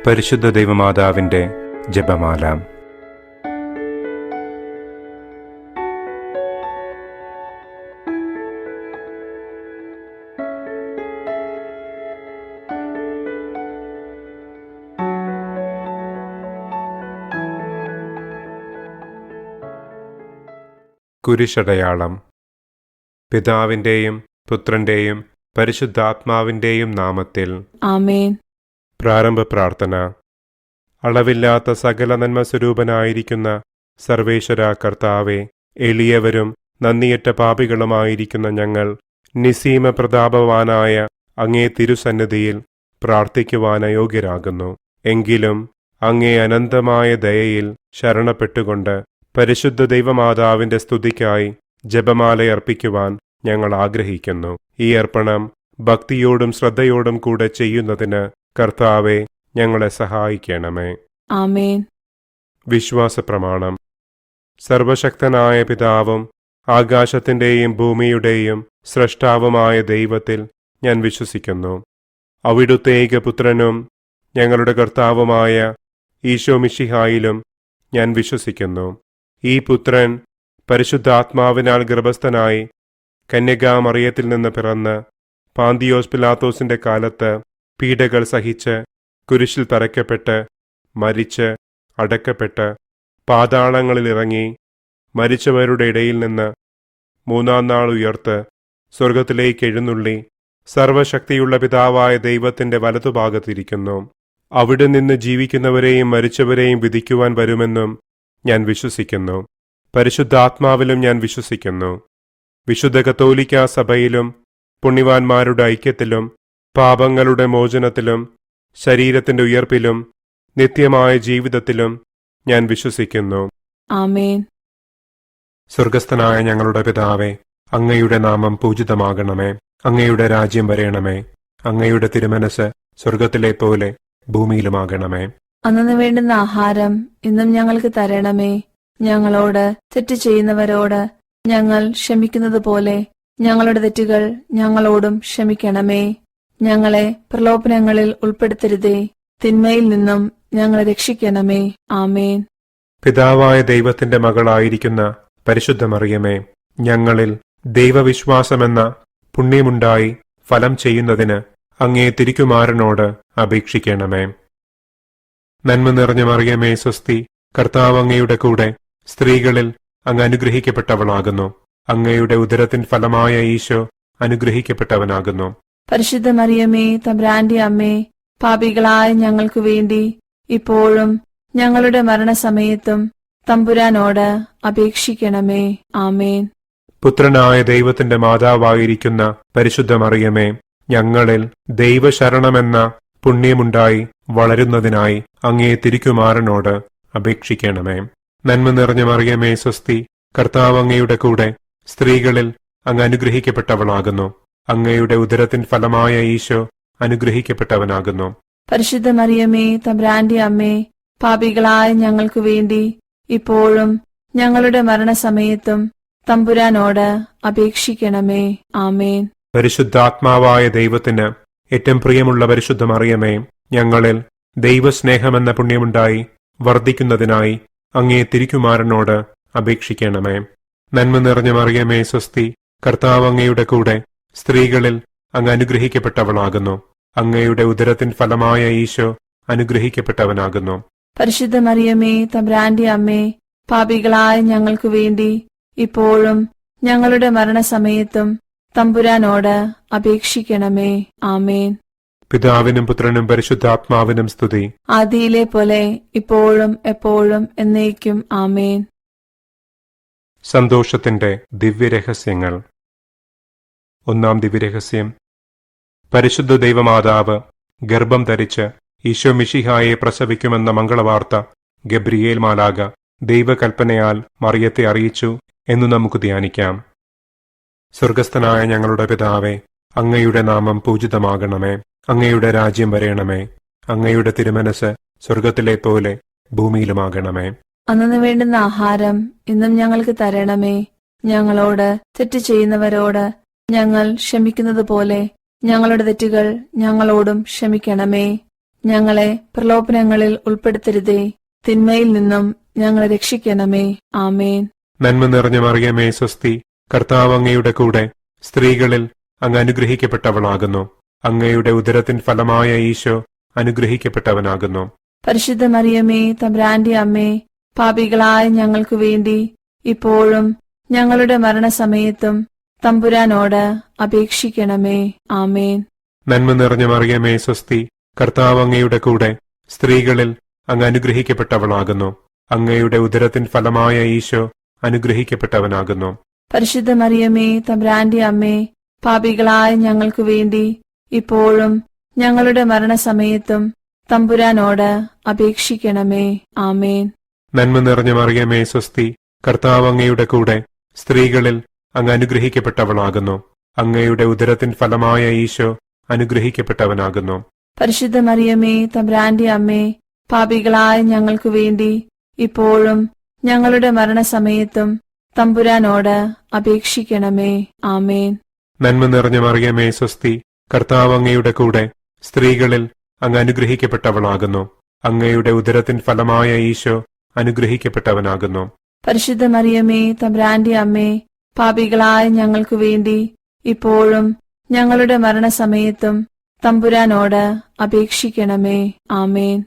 പരിശുദ്ധ ദൈവമാതാവിന്റെ ജപമാല. കുരിശടയാളം. പിതാവിന്റെയും പുത്രന്റെയും പരിശുദ്ധാത്മാവിന്റെയും നാമത്തിൽ ആമേൻ. പ്രാരംഭ പ്രാർത്ഥന. അളവില്ലാത്ത സകല നന്മ സ്വരൂപനായിരിക്കുന്ന സർവേശ്വര കർത്താവെ, എളിയവരും നന്ദിയറ്റ പാപികളുമായിരിക്കുന്ന ഞങ്ങൾ നിസീമ പ്രതാപവാനായ അങ്ങേ തിരുസന്നിധിയിൽ പ്രാർത്ഥിക്കുവാൻ അയോഗ്യരാകുന്നു. എങ്കിലും അങ്ങേ അനന്തമായ ദയയിൽ ശരണപ്പെട്ടുകൊണ്ട് പരിശുദ്ധ ദൈവമാതാവിന്റെ സ്തുതിക്കായി ജപമാലയർപ്പിക്കുവാൻ ഞങ്ങൾ ആഗ്രഹിക്കുന്നു. ഈ അർപ്പണം ഭക്തിയോടും ശ്രദ്ധയോടും കൂടെ ചെയ്യുന്നതിന് കർത്താവെ, ഞങ്ങളെ സഹായിക്കണമേ. ആമേൻ. വിശ്വാസ പ്രമാണം. സർവശക്തനായ പിതാവും ആകാശത്തിന്റെയും ഭൂമിയുടെയും സ്രഷ്ടാവുമായ ദൈവത്തിൽ ഞാൻ വിശ്വസിക്കുന്നു. അവിടുത്തെ ഏകപുത്രനും ഞങ്ങളുടെ കർത്താവുമായ ഈശോ മിശിഹായിലും ഞാൻ വിശ്വസിക്കുന്നു. ഈ പുത്രൻ പരിശുദ്ധാത്മാവിനാൽ ഗർഭസ്ഥനായി കന്യകാമറിയത്തിൽ നിന്ന് പിറന്ന് പാന്തിയോസ് പിലാത്തോസിന്റെ കാലത്ത് പീഡകൾ സഹിച്ച് കുരിശിൽ തറയ്ക്കപ്പെട്ട് മരിച്ച് അടക്കപ്പെട്ട് പാതാളങ്ങളിലിറങ്ങി മരിച്ചവരുടെ ഇടയിൽ നിന്ന് മൂന്നാം നാൾ ഉയർത്ത് സ്വർഗത്തിലേക്ക് എഴുന്നള്ളി സർവശക്തിയുള്ള പിതാവായ ദൈവത്തിന്റെ വലതുഭാഗത്തിരിക്കുന്നു. അവിടെ നിന്ന് ജീവിക്കുന്നവരെയും മരിച്ചവരെയും വിധിക്കുവാൻ വരുമെന്നും ഞാൻ വിശ്വസിക്കുന്നു. പരിശുദ്ധാത്മാവിലും ഞാൻ വിശ്വസിക്കുന്നു. വിശുദ്ധ കത്തോലിക്കാ സഭയിലും പുണ്യവാന്മാരുടെ ഐക്യത്തിലും പാപങ്ങളുടെ മോചനത്തിലും ശരീരത്തിന്റെ ഉയർപ്പിലും നിത്യമായ ജീവിതത്തിലും ഞാൻ വിശ്വസിക്കുന്നു. ആമേൻ. സ്വർഗസ്ഥനായ ഞങ്ങളുടെ പിതാവേ, അങ്ങയുടെ നാമം പൂജിതമാകണമേ. അങ്ങയുടെ രാജ്യം വരേണമേ. അങ്ങയുടെ തിരുമനസ് സ്വർഗത്തിലെ പോലെ ഭൂമിയിലുമാകണമേ. അന്നു വേണ്ടുന്ന ആഹാരം ഇന്നും ഞങ്ങൾക്ക് തരണമേ. ഞങ്ങളോട് തെറ്റ് ചെയ്യുന്നവരോട് ഞങ്ങൾ ക്ഷമിക്കുന്നത് പോലെ ഞങ്ങളുടെ തെറ്റുകൾ ഞങ്ങളോടും ക്ഷമിക്കണമേ. ഞങ്ങളെ പ്രലോഭനങ്ങളിൽ ഉൾപ്പെടുത്തരുതേ, തിന്മയിൽ നിന്നും ഞങ്ങളെ രക്ഷിക്കണമേ. ആമേൻ. പിതാവായ ദൈവത്തിന്റെ മകളായിരിക്കുന്ന പരിശുദ്ധ മറിയമേ, ഞങ്ങളിൽ ദൈവവിശ്വാസമെന്ന പുണ്യമുണ്ടായി ഫലം ചെയ്യുന്നതിന് അങ്ങേ തിരുക്കുമാരനോട് അപേക്ഷിക്കണമേ. നന്മ നിറഞ്ഞ മറിയമേ, സ്വസ്തി. കർത്താവ് അങ്ങയുടെ കൂടെ സ്ത്രീകളിൽ അങ്ങ് അനുഗ്രഹിക്കപ്പെട്ടവളാകുന്നു. അങ്ങയുടെ ഉദരത്തിൻ ഫലമായ ഈശോ അനുഗ്രഹിക്കപ്പെട്ടവനാകുന്നു. പരിശുദ്ധ മറിയമേ, തമ്പുരാന്റെ അമ്മേ, പാപികളായ ഞങ്ങൾക്ക് വേണ്ടി ഇപ്പോഴും ഞങ്ങളുടെ മരണസമയത്തും തമ്പുരാനോട് അപേക്ഷിക്കണമേ. ആമേൻ. പുത്രനായ ദൈവത്തിന്റെ മാതാവായിരിക്കുന്ന പരിശുദ്ധ മറിയമേ, ഞങ്ങളിൽ ദൈവശരണമെന്ന പുണ്യമുണ്ടായി വളരുന്നതിനായി അങ്ങേ തിരുക്കുമാരനോട് അപേക്ഷിക്കണമേ. നന്മ നിറഞ്ഞ മറിയമേ, സ്വസ്തി. കർത്താവ് അങ്ങയുടെ കൂടെ സ്ത്രീകളിൽ അങ്ങ് അനുഗ്രഹിക്കപ്പെട്ടവളാകുന്നു. അങ്ങയുടെ ഉദരത്തിൻ ഫലമായ ഈശോ അനുഗ്രഹിക്കപ്പെട്ടവനാകുന്നു. പരിശുദ്ധ മറിയമേ, തമ്പുരാന്റെ അമ്മേ, പാപികളായ ഞങ്ങൾക്ക് വേണ്ടി ഇപ്പോഴും ഞങ്ങളുടെ മരണസമയത്തും തമ്പുരാനോട് അപേക്ഷിക്കണമേ. ആമേൻ. പരിശുദ്ധാത്മാവായ ദൈവത്തിന് ഏറ്റവും പ്രിയമുള്ള പരിശുദ്ധ മറിയമേ, ഞങ്ങളിൽ ദൈവസ്നേഹമെന്ന പുണ്യമുണ്ടായി വർദ്ധിക്കുന്നതിനായി അങ്ങേ തിരുക്കുമാരനോട് അപേക്ഷിക്കണമേ. നന്മ നിറഞ്ഞ മറിയമേ, സ്വസ്തി. കർത്താവ് അങ്ങയുടെ കൂടെ സ്ത്രീകളിൽ അങ്ങ് അനുഗ്രഹിക്കപ്പെട്ടവളാകുന്നു. അങ്ങയുടെ ഉദരത്തിൻ ഫലമായ ഈശോ അനുഗ്രഹിക്കപ്പെട്ടവനാകുന്നു. പരിശുദ്ധ മറിയമേ, തമ്പുരാന്റെ അമ്മേ, പാപികളായ ഞങ്ങൾക്ക് വേണ്ടി ഇപ്പോഴും ഞങ്ങളുടെ മരണസമയത്തും തമ്പുരാനോട് അപേക്ഷിക്കണമേ. ആമേൻ. പിതാവിനും പുത്രനും പരിശുദ്ധാത്മാവിനും സ്തുതി. ആദിയിലെ പോലെ ഇപ്പോഴും എപ്പോഴും എന്നേക്കും. ആമേൻ. സന്തോഷത്തിന്റെ ദിവ്യരഹസ്യങ്ങൾ. ഒന്നാം ദിവ്യരഹസ്യം. പരിശുദ്ധ ദൈവമാതാവ് ഗർഭം ധരിച്ച് ഈശോ മിശിഹായെ പ്രസവിക്കുമെന്ന മംഗളവാർത്ത ഗബ്രിയേൽ മാലാഖ ദൈവകൽപ്പനയാൽ മറിയത്തെ അറിയിച്ചു എന്നു നമുക്ക് ധ്യാനിക്കാം. സ്വർഗസ്ഥനായ ഞങ്ങളുടെ പിതാവേ, അങ്ങയുടെ നാമം പൂജിതമാകണമേ. അങ്ങയുടെ രാജ്യം വരേണമേ. അങ്ങയുടെ തിരുമനസ് സ്വർഗത്തിലെ പോലെ ഭൂമിയിലുമാകണമേ. അന്നു വേണ്ടുന്ന ആഹാരം ഇന്നും ഞങ്ങൾക്ക് തരണമേ. ഞങ്ങളോട് തെറ്റ് ചെയ്യുന്നവരോട് ഞങ്ങൾ ക്ഷമിക്കുന്നത് പോലെ ഞങ്ങളുടെ തെറ്റുകൾ ഞങ്ങളോടും ക്ഷമിക്കണമേ. ഞങ്ങളെ പ്രലോഭനങ്ങളിൽ ഉൾപ്പെടുത്തരുതേ. തിന്മയിൽ നിന്നും ഞങ്ങളെ രക്ഷിക്കണമേ. ആമേൻ. നന്മ നിറഞ്ഞ മറിയമേ സ്വസ്തി, കർത്താവ് അങ്ങയുടെ കൂടെ സ്ത്രീകളിൽ അങ്ങ് അനുഗ്രഹിക്കപ്പെട്ടവളാകുന്നു. അങ്ങയുടെ ഉദരത്തിൻ ഫലമായ ഈശോ അനുഗ്രഹിക്കപ്പെട്ടവനാകുന്നു. പരിശുദ്ധ മറിയമേ, തമ്പുരാന്റെ അമ്മേ, പാപികളായ ഞങ്ങൾക്കു വേണ്ടി ഇപ്പോഴും ഞങ്ങളുടെ മരണസമയത്തും തമ്പുരാനോട് അപേക്ഷിക്കണമേ. ആമേൻ. നന്മ നിറഞ്ഞ മറിയമേ സ്വസ്തി, കർത്താവ് അങ്ങയുടെ കൂടെ സ്ത്രീകളിൽ അങ്ങ് അനുഗ്രഹിക്കപ്പെട്ടവളാകുന്നു. അങ്ങയുടെ ഉദരത്തിൻ ഫലമായ ഈശോ അനുഗ്രഹിക്കപ്പെട്ടവനാകുന്നു. പരിശുദ്ധ മറിയമേ, തമ്പുരാന്റെ അമ്മേ, പാപികളായ ഞങ്ങൾക്കു വേണ്ടി ഇപ്പോഴും ഞങ്ങളുടെ മരണസമയത്തും തമ്പുരാനോട് അപേക്ഷിക്കണമേ. ആമേൻ. നന്മ നിറഞ്ഞ മറിയമേ സ്വസ്തി, കർത്താവ് അങ്ങയുടെ കൂടെ സ്ത്രീകളിൽ അങ്ങ് അനുഗ്രഹിക്കപ്പെട്ടവളാകുന്നു. അങ്ങയുടെ ഉദരത്തിൻ ഫലമായ ഈശോ അനുഗ്രഹിക്കപ്പെട്ടവനാകുന്നു. പരിശുദ്ധ മറിയമേ, തമ്പുരാന്റെ അമ്മേ, പാപികളായ ഞങ്ങൾക്കു വേണ്ടി ഇപ്പോഴും ഞങ്ങളുടെ മരണസമയത്തും തമ്പുരാനോട് അപേക്ഷിക്കണമേ. ആമേൻ. നന്മ നിറഞ്ഞ മറിയമേ സ്വസ്തി, കർത്താവ് അങ്ങയുടെ കൂടെ സ്ത്രീകളിൽ അങ്ങ് അനുഗ്രഹിക്കപ്പെട്ടവളാകുന്നു. അങ്ങയുടെ ഉദരത്തിൻ ഫലമായ ഈശോ അനുഗ്രഹിക്കപ്പെട്ടവനാകുന്നു. പരിശുദ്ധ മറിയമേ, തമ്പുരാന്റെ അമ്മേ, പാപികളായ ഞങ്ങൾക്കു വേണ്ടി ഇപ്പോഴും ഞങ്ങളുടെ മരണസമയത്തും തമ്പുരാനോട് അപേക്ഷിക്കണമേ. ആമേൻ.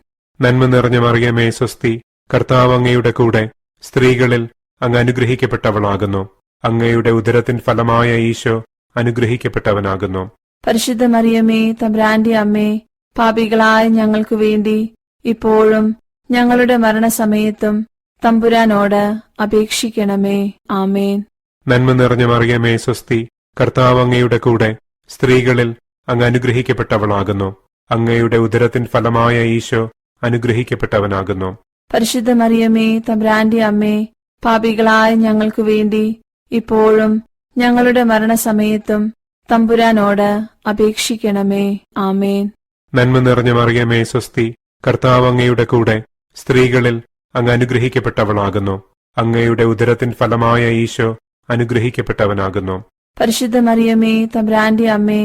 നന്മ നിറഞ്ഞ മറിയമേ സ്വസ്തി, കർത്താവ് അങ്ങയുടെ കൂടെ സ്ത്രീകളിൽ അങ്ങ് അനുഗ്രഹിക്കപ്പെട്ടവളാകുന്നു. അങ്ങയുടെ ഉദരത്തിൻ ഫലമായ ഈശോ അനുഗ്രഹിക്കപ്പെട്ടവനാകുന്നു. പരിശുദ്ധ മറിയമേ, തമ്പുരാന്റെ അമ്മേ, പാപികളായ ഞങ്ങൾക്കു വേണ്ടി ഇപ്പോഴും ഞങ്ങളുടെ മരണസമയത്തും തമ്പുരാനോട് അപേക്ഷിക്കണമേ. ആമേൻ. നന്മ നിറഞ്ഞ മറിയമേ സ്വസ്തി, കർത്താവ് അങ്ങയുടെ കൂടെ സ്ത്രീകളിൽ അങ്ങ് അനുഗ്രഹിക്കപ്പെട്ടവളാകുന്നു. അങ്ങയുടെ ഉദരത്തിൻ ഫലമായ ഈശോ അനുഗ്രഹിക്കപ്പെട്ടവനാകുന്നു. പരിശുദ്ധ മറിയമേ, തമ്പുരാന്റെ അമ്മേ, പാപികളായ ഞങ്ങൾക്കു വേണ്ടി ഇപ്പോഴും ഞങ്ങളുടെ മരണസമയത്തും തമ്പുരാനോട് അപേക്ഷിക്കണമേ. ആമേൻ. നന്മ നിറഞ്ഞ മറിയമേ സ്വസ്തി, കർത്താവ് അങ്ങയുടെ കൂടെ സ്ത്രീകളിൽ അങ്ങ് അനുഗ്രഹിക്കപ്പെട്ടവളാകുന്നു. അങ്ങയുടെ ഉദരത്തിൻ ഫലമായ ഈശോ അനുഗ്രഹിക്കപ്പെട്ടവനാകുന്നു. പരിശുദ്ധ മറിയമേ, തമ്പുരാന്റെ അമ്മേ,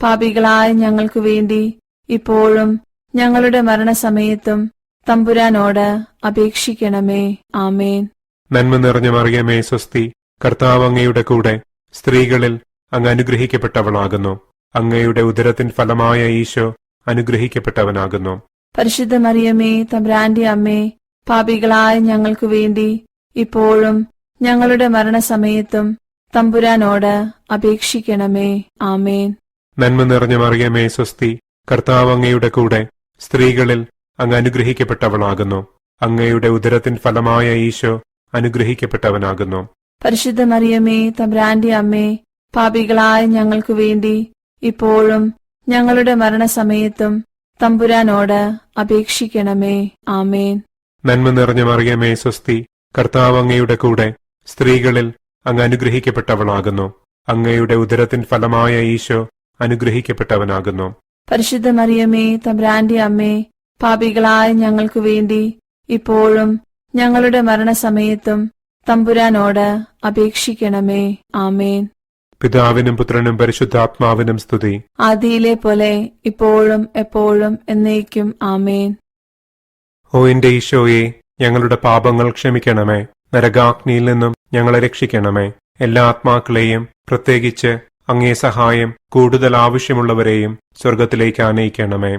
പാപികളായ ഞങ്ങൾക്കു വേണ്ടി ഇപ്പോഴും ഞങ്ങളുടെ മരണസമയത്തും തമ്പുരാനോട് അപേക്ഷിക്കണമേ. ആമേൻ. നന്മ നിറഞ്ഞ മറിയമേ സ്വസ്തി, കർത്താവ് അങ്ങയുടെ കൂടെ സ്ത്രീകളിൽ അങ്ങ് അനുഗ്രഹിക്കപ്പെട്ടവളാകുന്നു. അങ്ങയുടെ ഉദരത്തിൻ ഫലമായ ഈശോ അനുഗ്രഹിക്കപ്പെട്ടവനാകുന്നു. പരിശുദ്ധ മറിയമേ, തമ്പുരാന്റെ അമ്മേ, പാപികളായ ഞങ്ങൾക്കു വേണ്ടി ഇപ്പോഴും ഞങ്ങളുടെ മരണസമയത്തും തമ്പുരാനോട് അപേക്ഷിക്കണമേ. ആമേൻ. നന്മ നിറഞ്ഞ മറിയമേ സ്വസ്തി, കർത്താവ് അങ്ങയുടെ കൂടെ സ്ത്രീകളിൽ അങ്ങ് അനുഗ്രഹിക്കപ്പെട്ടവളാകുന്നു. അങ്ങയുടെ ഉദരത്തിൻ ഫലമായ ഈശോ അനുഗ്രഹിക്കപ്പെട്ടവനാകുന്നു. പരിശുദ്ധ മറിയമേ, തമ്പുരാന്റെ അമ്മേ, പാപികളായ ഞങ്ങൾക്കു വേണ്ടി ഇപ്പോഴും ഞങ്ങളുടെ മരണസമയത്തും തമ്പുരാനോട് അപേക്ഷിക്കണമേ. ആമേൻ. നന്മ നിറഞ്ഞ മറിയമേ സ്വസ്തി, കർത്താവ് അങ്ങയുടെ കൂടെ സ്ത്രീകളിൽ അങ്ങ് അനുഗ്രഹിക്കപ്പെട്ടവളാകുന്നു. അങ്ങയുടെ ഉദരത്തിൻ ഫലമായ ഈശോ അനുഗ്രഹിക്കപ്പെട്ടവനാകുന്നു. പരിശുദ്ധ മറിയമേ, തമ്പുരാന്റെ അമ്മേ, പാപികളായ ഞങ്ങൾക്കു വേണ്ടി ഇപ്പോഴും ഞങ്ങളുടെ മരണസമയത്തും തമ്പുരാനോട് അപേക്ഷിക്കണമേ. ആമേൻ. പിതാവിനും പുത്രനും പരിശുദ്ധാത്മാവിനും സ്തുതി. ആദിയിലെ പോലെ ഇപ്പോഴും എപ്പോഴും എന്നേക്കും. ആമേൻ. ഓ എന്റെ ഈശോയെ, ഞങ്ങളുടെ പാപങ്ങൾ ക്ഷമിക്കണമേ. നരകാഗ്നിയിൽ നിന്നും ഞങ്ങളെ രക്ഷിക്കണമേ. എല്ലാ ആത്മാക്കളെയും, പ്രത്യേകിച്ച് അങ്ങേ സഹായം കൂടുതൽ ആവശ്യമുള്ളവരെയും സ്വർഗത്തിലേക്ക് ആനയിക്കണമേ.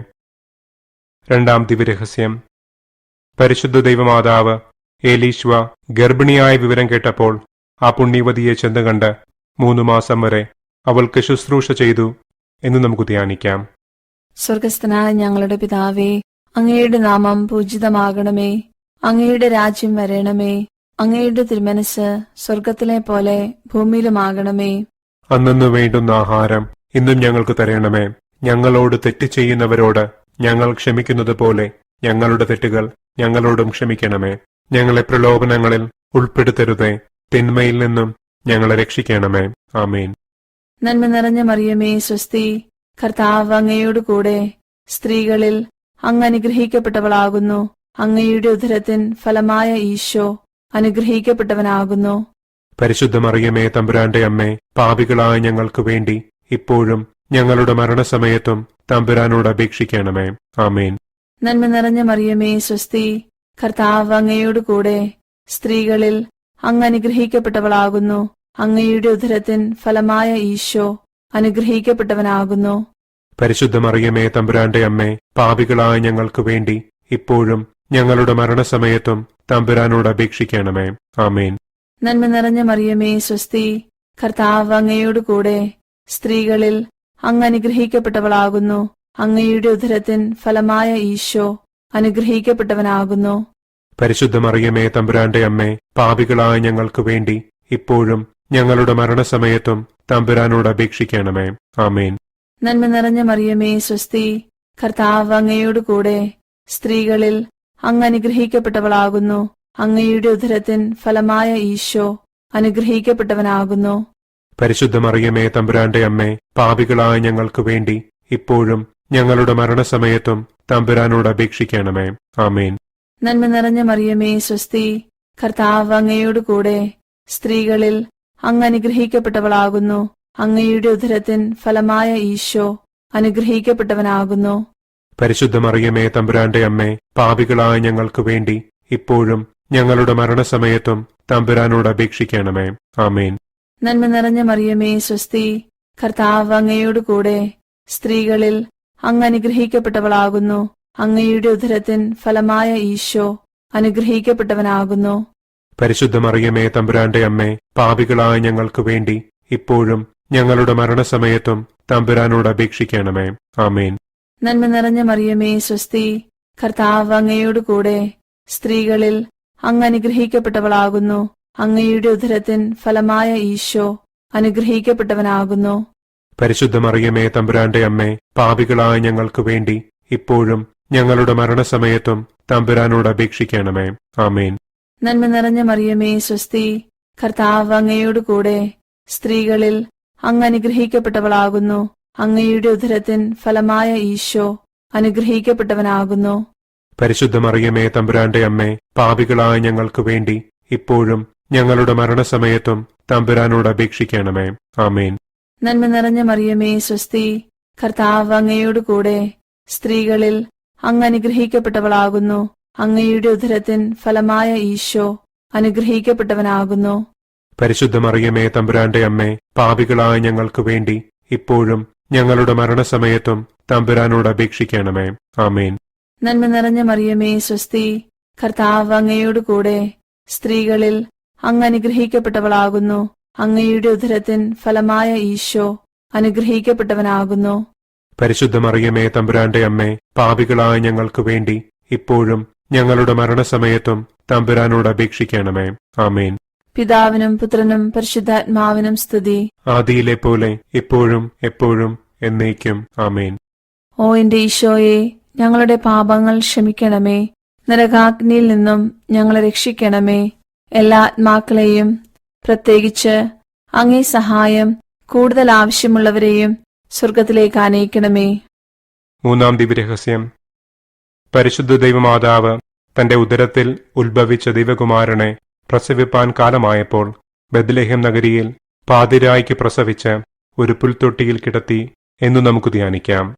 രണ്ടാം ദിവ്യരഹസ്യം. പരിശുദ്ധ ദൈവമാതാവ് ഏലീശ്വ ഗർഭിണിയായ വിവരം കേട്ടപ്പോൾ ആ പുണ്യവതിയെ ചെന്ന് കണ്ട് 3 മാസം വരെ അവൾക്ക് ശുശ്രൂഷ ചെയ്തു എന്ന് നമുക്ക് ധ്യാനിക്കാം. സ്വർഗസ്ഥനായ ഞങ്ങളുടെ പിതാവേ, അങ്ങയുടെ നാമം പൂജിതമാകണമേ. അങ്ങയുടെ രാജ്യം വരണമേ. അങ്ങയുടെ തിരുമനസ് സ്വർഗത്തിലെ പോലെ ഭൂമിയിലുമാകണമേ. അന്നു വേണ്ടുന്ന ആഹാരം ഇന്നും ഞങ്ങൾക്ക് തരണമേ. ഞങ്ങളോട് തെറ്റ് ചെയ്യുന്നവരോട് ഞങ്ങൾ ക്ഷമിക്കുന്നത് പോലെ ഞങ്ങളുടെ തെറ്റുകൾ ഞങ്ങളോടും ക്ഷമിക്കണമേ. ഞങ്ങളെ പ്രലോഭനങ്ങളിൽ ഉൾപ്പെടുത്തരുതേ. തിന്മയിൽ നിന്നും ഞങ്ങളെ രക്ഷിക്കണമേ. ആമേൻ. നന്മ നിറഞ്ഞ മറിയമേ സ്വസ്തി, കർത്താവ് അങ്ങയോട് കൂടെ സ്ത്രീകളിൽ അങ്ങ് അനുഗ്രഹിക്കപ്പെട്ടവളാകുന്നു. അങ്ങയുടെ ഉദരത്തിൻ ഫലമായ ഈശോ അനുഗ്രഹിക്കപ്പെട്ടവനാകുന്നു. പരിശുദ്ധ മറിയമേ, തമ്പുരാന്റെ അമ്മേ, പാപികളായ ഞങ്ങൾക്ക് വേണ്ടി ഇപ്പോഴും ഞങ്ങളുടെ മരണസമയത്തും തമ്പുരാനോട് അപേക്ഷിക്കണമേ. ആമേൻ. നന്മ നിറഞ്ഞ മറിയമേ സ്വസ്തി, കർത്താവ് അങ്ങയോട് കൂടെ സ്ത്രീകളിൽ അങ്ങ് അനുഗ്രഹിക്കപ്പെട്ടവളാകുന്നു. അങ്ങയുടെ ഉദരത്തിൻ ഫലമായ ഈശോ അനുഗ്രഹിക്കപ്പെട്ടവനാകുന്നു. പരിശുദ്ധ മറിയമേ തമ്പുരാന്റെ അമ്മേ, പാപികളായ ഞങ്ങൾക്ക് വേണ്ടി ഇപ്പോഴും ഞങ്ങളുടെ മരണസമയത്തും തമ്പുരാനോട് അപേക്ഷിക്കണമേ. ആമേൻ. നന്മ നിറഞ്ഞ മറിയമേ സ്വസ്തി, കർത്താവ് അങ്ങയോട് കൂടെ സ്ത്രീകളിൽ അങ്ങ് അനുഗ്രഹിക്കപ്പെട്ടവളാകുന്നു. അങ്ങയുടെ ഉദരത്തിൻ ഫലമായ ഈശോ അനുഗ്രഹിക്കപ്പെട്ടവനാകുന്നു. പരിശുദ്ധ മറിയമേ തമ്പുരാന്റെ അമ്മേ, പാപികളായ ഞങ്ങൾക്ക് വേണ്ടി ഇപ്പോഴും ഞങ്ങളുടെ മരണസമയത്തും തമ്പുരാനോട് അപേക്ഷിക്കണമേ. ആമേൻ. നന്മ നിറഞ്ഞ മറിയമേ സ്വസ്തി, കർത്താവ് അങ്ങയോട് കൂടെ സ്ത്രീകളിൽ അങ്ങ് അനുഗ്രഹിക്കപ്പെട്ടവളാകുന്നു. അങ്ങയുടെ ഉദരത്തിൻ ഫലമായ ഈശോ അനുഗ്രഹിക്കപ്പെട്ടവനാകുന്നു. പരിശുദ്ധ മറിയമേ തമ്പുരാന്റെ അമ്മേ, പാപികളായ ഞങ്ങൾക്ക് വേണ്ടി ഇപ്പോഴും ഞങ്ങളുടെ മരണസമയത്തും തമ്പുരാനോട് അപേക്ഷിക്കണമേ. ആമേൻ. നന്മ നിറഞ്ഞ മറിയമേ സ്വസ്തി, കർത്താവ് അങ്ങയോട് കൂടെ സ്ത്രീകളിൽ അങ്ങ് അനുഗ്രഹിക്കപ്പെട്ടവളാകുന്നു. അങ്ങയുടെ ഉദരത്തിൻ ഫലമായ ഈശോ അനുഗ്രഹിക്കപ്പെട്ടവനാകുന്നു. പരിശുദ്ധ മറിയമേ തമ്പുരാന്റെ അമ്മേ, പാപികളായ ഞങ്ങൾക്ക് വേണ്ടി ഇപ്പോഴും ഞങ്ങളുടെ മരണസമയത്തും തമ്പുരാനോട് അപേക്ഷിക്കണമേ. ആമേൻ. നന്മ നിറഞ്ഞ മറിയമേ സ്വസ്തി, കർത്താവ് അങ്ങയോട് കൂടെ സ്ത്രീകളിൽ അങ്ങ് അനുഗ്രഹിക്കപ്പെട്ടവളാകുന്നു. അങ്ങയുടെ ഉദരത്തിൻ ഫലമായ ഈശോ അനുഗ്രഹിക്കപ്പെട്ടവനാകുന്നു. പരിശുദ്ധ മറിയമേ തമ്പുരാന്റെ അമ്മേ, പാപികളായ ഞങ്ങൾക്ക് വേണ്ടി ഇപ്പോഴും ഞങ്ങളുടെ മരണസമയത്തും തമ്പുരാനോട് അപേക്ഷിക്കണമേ. ആമേൻ. നന്മ നിറഞ്ഞ മറിയമേ സ്വസ്തി, കർത്താവ് അങ്ങയോട് കൂടെ സ്ത്രീകളിൽ അങ്ങ് അനുഗ്രഹിക്കപ്പെട്ടവളാകുന്നു. അങ്ങയുടെ ഉദരത്തിൻ ഫലമായ ഈശോ അനുഗ്രഹിക്കപ്പെട്ടവനാകുന്നു. പരിശുദ്ധ മറിയമേ തമ്പുരാന്റെ അമ്മേ, പാപികളായ ഞങ്ങൾക്ക് വേണ്ടി ഇപ്പോഴും ഞങ്ങളുടെ മരണസമയത്തും തമ്പുരാനോട് അപേക്ഷിക്കണമേ. ആമേൻ. നന്മ നിറഞ്ഞ മറിയമേ സ്വസ്തി, കർത്താവ് അങ്ങയോട് കൂടെ സ്ത്രീകളിൽ അങ്ങ് അനുഗ്രഹിക്കപ്പെട്ടവളാകുന്നു. അങ്ങയുടെ ഉദരത്തിൻ ഫലമായ ഈശോ അനുഗ്രഹിക്കപ്പെട്ടവനാകുന്നു. പരിശുദ്ധ മറിയമേ തമ്പുരാന്റെ അമ്മേ, പാപികളായ ഞങ്ങൾക്ക് വേണ്ടി ഇപ്പോഴും ഞങ്ങളുടെ മരണസമയത്തും തമ്പുരാനോട് അപേക്ഷിക്കണമേ. ആമേൻ. നന്മ നിറഞ്ഞ മറിയമേ സ്വസ്തി, കർത്താവ് അങ്ങയോട് കൂടെ സ്ത്രീകളിൽ അങ്ങ് അനുഗ്രഹിക്കപ്പെട്ടവളാകുന്നു. അങ്ങയുടെ ഉദരത്തിൻ ഫലമായ ഈശോ അനുഗ്രഹിക്കപ്പെട്ടവനാകുന്നു. പരിശുദ്ധ മറിയമേ തമ്പുരാന്റെ അമ്മേ, പാപികളായ ഞങ്ങൾക്ക് വേണ്ടി ഇപ്പോഴും ഞങ്ങളുടെ മരണസമയത്തും തമ്പുരാനോട് അപേക്ഷിക്കണമേ. ആമേൻ. നന്മ നിറഞ്ഞ മറിയമേ സ്വസ്തി, കർത്താവ് അങ്ങയോട് കൂടെ സ്ത്രീകളിൽ അങ്ങ് അനുഗ്രഹിക്കപ്പെട്ടവളാകുന്നു. അങ്ങയുടെ ഉദരത്തിൻ ഫലമായ ഈശോ അനുഗ്രഹിക്കപ്പെട്ടവനാകുന്നു. പരിശുദ്ധ മറിയമേ തമ്പുരാന്റെ അമ്മേ, പാപികളായ ഞങ്ങൾക്ക് വേണ്ടി ഇപ്പോഴും ഞങ്ങളുടെ മരണസമയത്തും തമ്പുരാനോട് അപേക്ഷിക്കണമേ. ആമേൻ. പിതാവിനും പുത്രനും പരിശുദ്ധാത്മാവിനും സ്തുതി. ആദിയിലെ പോലെ ഇപ്പോഴും എപ്പോഴും എന്നേക്കും. ആമേൻ. ഓ എന്റെ ഈശോയെ, ഞങ്ങളുടെ പാപങ്ങൾ ക്ഷമിക്കണമേ. നരകാഗ്നിയിൽ നിന്നും ഞങ്ങളെ രക്ഷിക്കണമേ. എല്ലാ ആത്മാക്കളെയും, പ്രത്യേകിച്ച് അങ്ങേ സഹായം കൂടുതൽ ആവശ്യമുള്ളവരെയും സ്വർഗത്തിലേക്ക് ആനയിക്കണമേ. മൂന്നാം ദിവ്യരഹസ്യം. പരിശുദ്ധ ദൈവമാതാവ് തന്റെ ഉദരത്തിൽ ഉത്ഭവിച്ച ദൈവകുമാരനെ പ്രസവിപ്പാൻ കാലമായപ്പോൾ ബെത്ലഹേം നഗരിയിൽ പാതിരായ്ക്ക് പ്രസവിച്ച് ഒരു പുൽത്തൊട്ടിയിൽ കിടത്തി എന്നു നമുക്ക് ധ്യാനിക്കാം.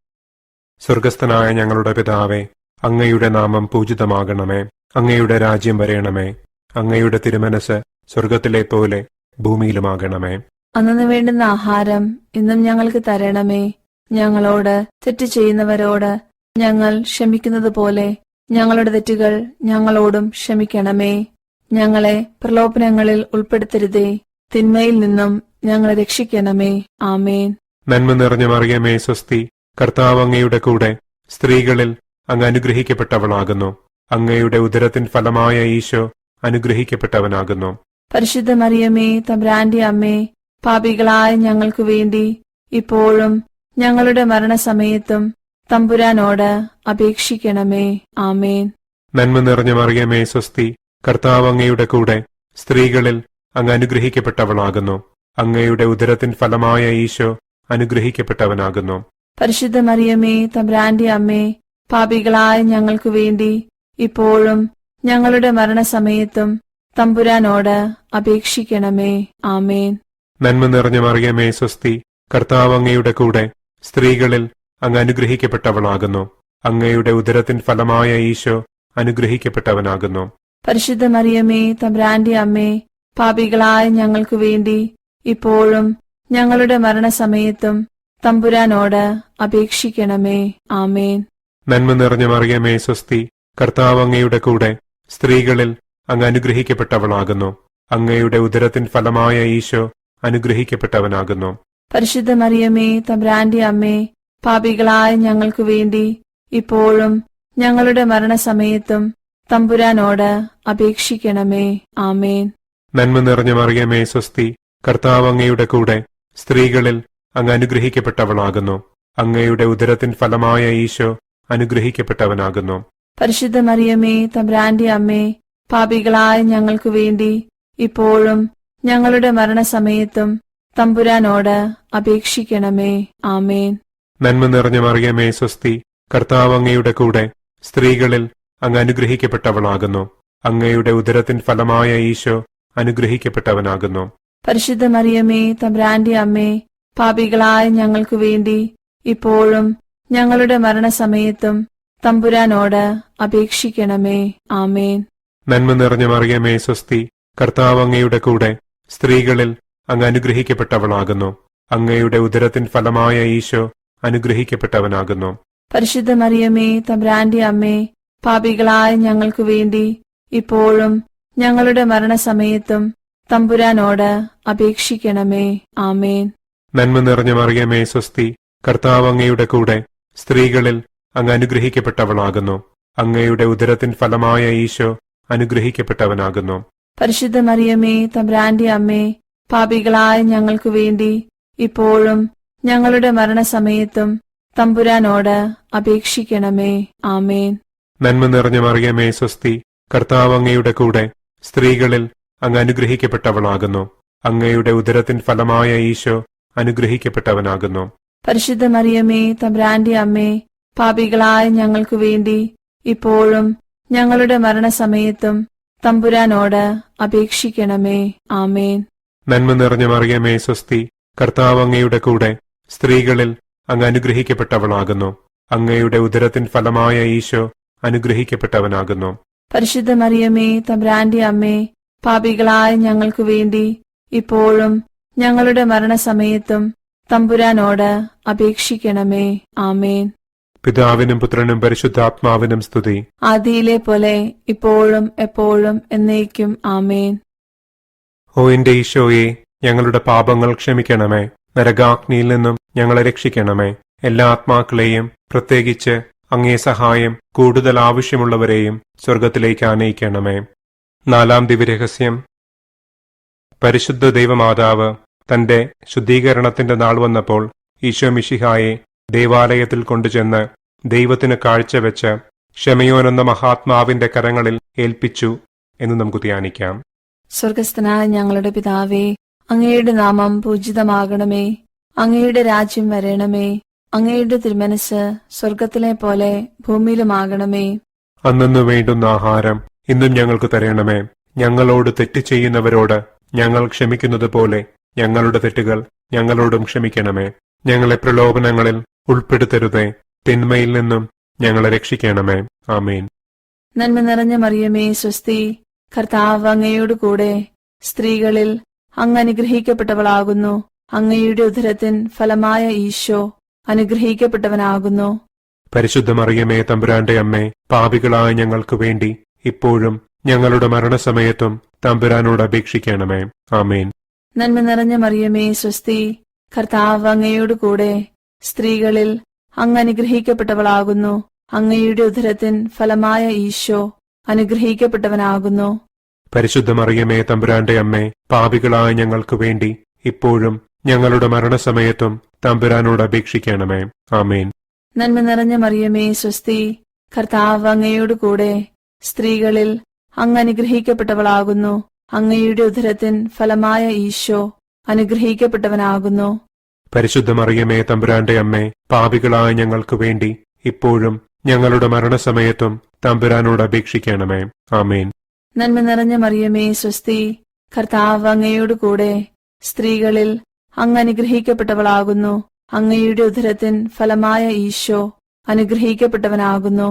സ്വർഗസ്ഥനായ ഞങ്ങളുടെ പിതാവേ, അങ്ങയുടെ നാമം പൂജിതമാകണമേ. അങ്ങയുടെ രാജ്യം വരേണമേ. അങ്ങയുടെ തിരുമനസ് സ്വർഗത്തിലെ പോലെ ഭൂമിയിലുമാകണമേ. അന്നു വേണ്ടുന്ന ആഹാരം ഇന്നും ഞങ്ങൾക്ക് തരണമേ. ഞങ്ങളോട് തെറ്റ് ചെയ്യുന്നവരോട് ഞങ്ങൾ ക്ഷമിക്കുന്നത് പോലെ ഞങ്ങളുടെ തെറ്റുകൾ ഞങ്ങളോടും ക്ഷമിക്കണമേ. ഞങ്ങളെ പ്രലോഭനങ്ങളിൽ ഉൾപ്പെടുത്തരുതേ. തിന്മയിൽ നിന്നും ഞങ്ങളെ രക്ഷിക്കണമേ. ആമേൻ. നന്മ നിറഞ്ഞ മറിയമേ സ്വസ്തി, കർത്താവ് അങ്ങയുടെ കൂടെ സ്ത്രീകളിൽ അങ്ങ് അനുഗ്രഹിക്കപ്പെട്ടവളാകുന്നു. അങ്ങയുടെ ഉദരത്തിൻ ഫലമായ ഈശോ അനുഗ്രഹിക്കപ്പെട്ടവനാകുന്നു. പരിശുദ്ധ മറിയമേ തമ്പുരാന്റെ അമ്മേ, പാപികളായ ഞങ്ങൾക്കു വേണ്ടി ഇപ്പോഴും ഞങ്ങളുടെ മരണസമയത്തും തമ്പുരാനോട് അപേക്ഷിക്കണമേ. ആമേൻ. നന്മ നിറഞ്ഞ മറിയമേ സ്വസ്തി, കർത്താവ് അങ്ങയുടെ കൂടെ സ്ത്രീകളിൽ അങ്ങ് അനുഗ്രഹിക്കപ്പെട്ടവളാകുന്നു. അങ്ങയുടെ ഉദരത്തിൻ ഫലമായ ഈശോ അനുഗ്രഹിക്കപ്പെട്ടവനാകുന്നു. പരിശുദ്ധ മറിയമേ തമ്പുരാന്റെ അമ്മേ, പാപികളായ ഞങ്ങൾക്കു വേണ്ടി ഇപ്പോഴും ഞങ്ങളുടെ മരണസമയത്തും തമ്പുരാനോട് അപേക്ഷിക്കണമേ. ആമേൻ. നന്മ നിറഞ്ഞ മറിയമേ സ്വസ്തി, കർത്താവ് അങ്ങയുടെ കൂടെ സ്ത്രീകളിൽ അങ്ങ് അനുഗ്രഹിക്കപ്പെട്ടവളാകുന്നു. അങ്ങയുടെ ഉദരത്തിൻ ഫലമായ ഈശോ അനുഗ്രഹിക്കപ്പെട്ടവനാകുന്നു. പരിശുദ്ധ മറിയമേ, തമ്പുരാന്റെ അമ്മേ, പാപികളായ ഞങ്ങൾക്ക് വേണ്ടി ഇപ്പോഴും ഞങ്ങളുടെ മരണസമയത്തും തമ്പുരാനോട് അപേക്ഷിക്കണമേ. ആമേൻ. നന്മ നിറഞ്ഞ മറിയമേ, സ്വസ്തി, കർത്താവ് അങ്ങയുടെ കൂടെ സ്ത്രീകളിൽ അങ്ങ് അനുഗ്രഹിക്കപ്പെട്ടവളാകുന്നു. അങ്ങയുടെ ഉദരത്തിൻ ഫലമായ ഈശോ അനുഗ്രഹിക്കപ്പെട്ടവനാകുന്നു. പരിശുദ്ധ മറിയമേ, തമ്പുരാന്റെ അമ്മേ, പാപികളായ ഞങ്ങൾക്ക് വേണ്ടി ഇപ്പോഴും ഞങ്ങളുടെ മരണസമയത്തും തമ്പുരാനോട് അപേക്ഷിക്കണമേ. ആമേൻ. നന്മ നിറഞ്ഞ മറിയമേ, സ്വസ്തി, കർത്താവ് അങ്ങയുടെ കൂടെ സ്ത്രീകളിൽ അങ്ങ് അനുഗ്രഹിക്കപ്പെട്ടവളാകുന്നു. അങ്ങയുടെ ഉദരത്തിൻ ഫലമായ ഈശോ അനുഗ്രഹിക്കപ്പെട്ടവനാകുന്നു. പരിശുദ്ധ മറിയമേ, തമ്പുരാന്റെ അമ്മേ, പാപികളായ ഞങ്ങൾക്ക് വേണ്ടി ഇപ്പോഴും ഞങ്ങളുടെ മരണസമയത്തും തമ്പുരാനോട് അപേക്ഷിക്കണമേ. ആമേൻ. നന്മ നിറഞ്ഞ മറിയമേ, സ്വസ്തി, കർത്താവ് അങ്ങയുടെ കൂടെ സ്ത്രീകളിൽ അങ്ങ് അനുഗ്രഹിക്കപ്പെട്ടവളാകുന്നു. അങ്ങയുടെ ഉദരത്തിൻ ഫലമായ ഈശോ അനുഗ്രഹിക്കപ്പെട്ടവനാകുന്നു. പരിശുദ്ധ മറിയമേ, തമ്പുരാന്റെ അമ്മേ, പാപികളായ ഞങ്ങൾക്ക് വേണ്ടി ഇപ്പോഴും ഞങ്ങളുടെ മരണസമയത്തും തമ്പുരാനോട് അപേക്ഷിക്കണമേ. ആമേൻ. നന്മ നിറഞ്ഞ മറിയമേ, സ്വസ്തി, കർത്താവ് അങ്ങയുടെ കൂടെ സ്ത്രീകളിൽ അങ്ങ് അനുഗ്രഹിക്കപ്പെട്ടവളാകുന്നു. അങ്ങയുടെ ഉദരത്തിൻ ഫലമായ ഈശോ അനുഗ്രഹിക്കപ്പെട്ടവനാകുന്നു. പരിശുദ്ധ മറിയമേ, തമ്പുരാന്റെ അമ്മേ, പാപികളായ ഞങ്ങൾക്ക് വേണ്ടി ഇപ്പോഴും ഞങ്ങളുടെ മരണസമയത്തും തമ്പുരാനോട് അപേക്ഷിക്കണമേ. ആമേൻ. നന്മ നിറഞ്ഞ മറിയമേ, സ്വസ്തി, കർത്താവ് അങ്ങയുടെ കൂടെ സ്ത്രീകളിൽ അങ്ങ് അനുഗ്രഹിക്കപ്പെട്ടവളാകുന്നു. അങ്ങയുടെ ഉദരത്തിൻ ഫലമായ ഈശോ അനുഗ്രഹിക്കപ്പെട്ടവനാകുന്നു. പരിശുദ്ധ മറിയമേ, തമ്പുരാന്റെ അമ്മേ, പാപികളായ ഞങ്ങൾക്ക് വേണ്ടി ഇപ്പോഴും ഞങ്ങളുടെ മരണസമയത്തും തമ്പുരാനോട് അപേക്ഷിക്കണമേ. ആമേൻ. നന്മ നിറഞ്ഞ മറിയമേ, സ്വസ്തി, കർത്താവ് അങ്ങയുടെ കൂടെ സ്ത്രീകളിൽ അങ്ങ് അനുഗ്രഹിക്കപ്പെട്ടവളാകുന്നു. അങ്ങയുടെ ഉദരത്തിൻ ഫലമായ ഈശോ അനുഗ്രഹിക്കപ്പെട്ടവനാകുന്നു. പരിശുദ്ധ മറിയമേ, തമ്പുരാന്റെ അമ്മേ, പാപികളായ ഞങ്ങൾക്ക് വേണ്ടി ഇപ്പോഴും ഞങ്ങളുടെ മരണസമയത്തും തമ്പുരാനോട് അപേക്ഷിക്കണമേ. ആമേൻ. നന്മ നിറഞ്ഞ മറിയമേ, സ്വസ്തി, കർത്താവ് അങ്ങയുടെ കൂടെ സ്ത്രീകളിൽ അങ്ങ് അനുഗ്രഹിക്കപ്പെട്ടവളാകുന്നു. അങ്ങയുടെ ഉദരത്തിൻ ഫലമായ ഈശോ അനുഗ്രഹിക്കപ്പെട്ടവനാകുന്നു. പരിശുദ്ധ മറിയമേ, തമ്പുരാന്റെ അമ്മേ, പാപികളായ ഞങ്ങൾക്ക് വേണ്ടി ഇപ്പോഴും ഞങ്ങളുടെ മരണസമയത്തും തമ്പുരാനോട് അപേക്ഷിക്കണമേ. ആമേൻ. പിതാവിനും പുത്രനും പരിശുദ്ധാത്മാവിനും സ്തുതി. ആദിയിലെ പോലെ ഇപ്പോഴും എപ്പോഴും എന്നേക്കും. ആമേൻ. ഓ എന്റെ ഈശോയെ, ഞങ്ങളുടെ പാപങ്ങൾ ക്ഷമിക്കണമേ. നരകാഗ്നിയിൽ നിന്നും ഞങ്ങളെ രക്ഷിക്കണമേ. എല്ലാ ആത്മാക്കളെയും, പ്രത്യേകിച്ച് അങ്ങേ സഹായം കൂടുതൽ ആവശ്യമുള്ളവരെയും സ്വർഗത്തിലേക്ക് ആനയിക്കണമേ. 4-ാം ദിവ്യരഹസ്യം. പരിശുദ്ധ ദൈവമാതാവ് തന്റെ ശുദ്ധീകരണത്തിന്റെ നാൾ വന്നപ്പോൾ ഈശോ മിശിഹായെ ദേവാലയത്തിൽ കൊണ്ടുചെന്ന് ദൈവത്തിന് കാഴ്ചവെച്ച് ഷെമയോൻ എന്ന മഹാത്മാവിന്റെ കരങ്ങളിൽ ഏൽപ്പിച്ചു എന്ന് നമുക്ക് ധ്യാനിക്കാം. സ്വർഗസ്ഥനായ ഞങ്ങളുടെ പിതാവേ, അങ്ങയുടെ നാമം പൂജിതമാകണമേ. അങ്ങയുടെ രാജ്യം വരണമേ. അങ്ങയുടെ തിരുമനസ് സ്വർഗത്തിലെ പോലെ ഭൂമിയിലുമാകണമേ. അന്നു വേണ്ടുന്ന ആഹാരം ഇന്നും ഞങ്ങൾക്ക് തരണമേ. ഞങ്ങളോട് തെറ്റ് ചെയ്യുന്നവരോട് ഞങ്ങൾ ക്ഷമിക്കുന്നത് പോലെ ഞങ്ങളുടെ തെറ്റുകൾ ഞങ്ങളോടും ക്ഷമിക്കണമേ. ഞങ്ങളെ പ്രലോഭനങ്ങളിൽ ഉൾപ്പെടുത്തരുതേ, തിന്മയിൽ നിന്നും ഞങ്ങളെ രക്ഷിക്കണമേ. ആമേൻ. നന്മ നിറഞ്ഞ മറിയമേ, സ്വസ്തി, കർത്താവ് അങ്ങയോട് കൂടെ സ്ത്രീകളിൽ അങ്ങ് അനുഗ്രഹിക്കപ്പെട്ടവളാകുന്നു. അങ്ങയുടെ ഉദരത്തിൻ ഫലമായ ഈശോ അനുഗ്രഹിക്കപ്പെട്ടവനാകുന്നു. പരിശുദ്ധ മറിയമേ, തമ്പുരാന്റെ അമ്മേ, പാപികളായ ഞങ്ങൾക്ക് വേണ്ടി ഇപ്പോഴും ഞങ്ങളുടെ മരണസമയത്തും തമ്പുരാനോട് അപേക്ഷിക്കണമേ. ആമേൻ. നന്മ നിറഞ്ഞ മറിയമേ, സ്വസ്തി, കർത്താവ് അങ്ങയോട് കൂടെ സ്ത്രീകളിൽ അങ്ങ് അനുഗ്രഹിക്കപ്പെട്ടവളാകുന്നു. അങ്ങയുടെ ഉദരത്തിൻ ഫലമായ ഈശോ അനുഗ്രഹിക്കപ്പെട്ടവനാകുന്നു. പരിശുദ്ധ മറിയമേ, തമ്പുരാന്റെ അമ്മേ, പാപികളായ ഞങ്ങൾക്ക് വേണ്ടി ഇപ്പോഴും ഞങ്ങളുടെ മരണസമയത്തും തമ്പുരാനോട് അപേക്ഷിക്കണമേ. ആമേൻ. നന്മ നിറഞ്ഞ മറിയമേ, സ്വസ്തി, കർത്താവ് അങ്ങയോട് കൂടെ സ്ത്രീകളിൽ അങ്ങ് അനുഗ്രഹിക്കപ്പെട്ടവളാകുന്നു. അങ്ങയുടെ ഉദരത്തിൻ ഫലമായ ഈശോ അനുഗ്രഹിക്കപ്പെട്ടവനാകുന്നു. പരിശുദ്ധ മറിയമേ, തമ്പുരാന്റെ അമ്മേ, പാപികളായ ഞങ്ങൾക്ക് വേണ്ടി ഇപ്പോഴും ഞങ്ങളുടെ മരണസമയത്തും തമ്പുരാനോട് അപേക്ഷിക്കണമേ. ആമേൻ. നന്മ നിറഞ്ഞ മറിയമേ, സ്വസ്തി, കർത്താവ് അങ്ങയോട് കൂടെ സ്ത്രീകളിൽ അങ്ങ് അനുഗ്രഹിക്കപ്പെട്ടവളാകുന്നു. അങ്ങയുടെ ഉദരത്തിൻ ഫലമായ ഈശോ അനുഗ്രഹിക്കപ്പെട്ടവനാകുന്നു.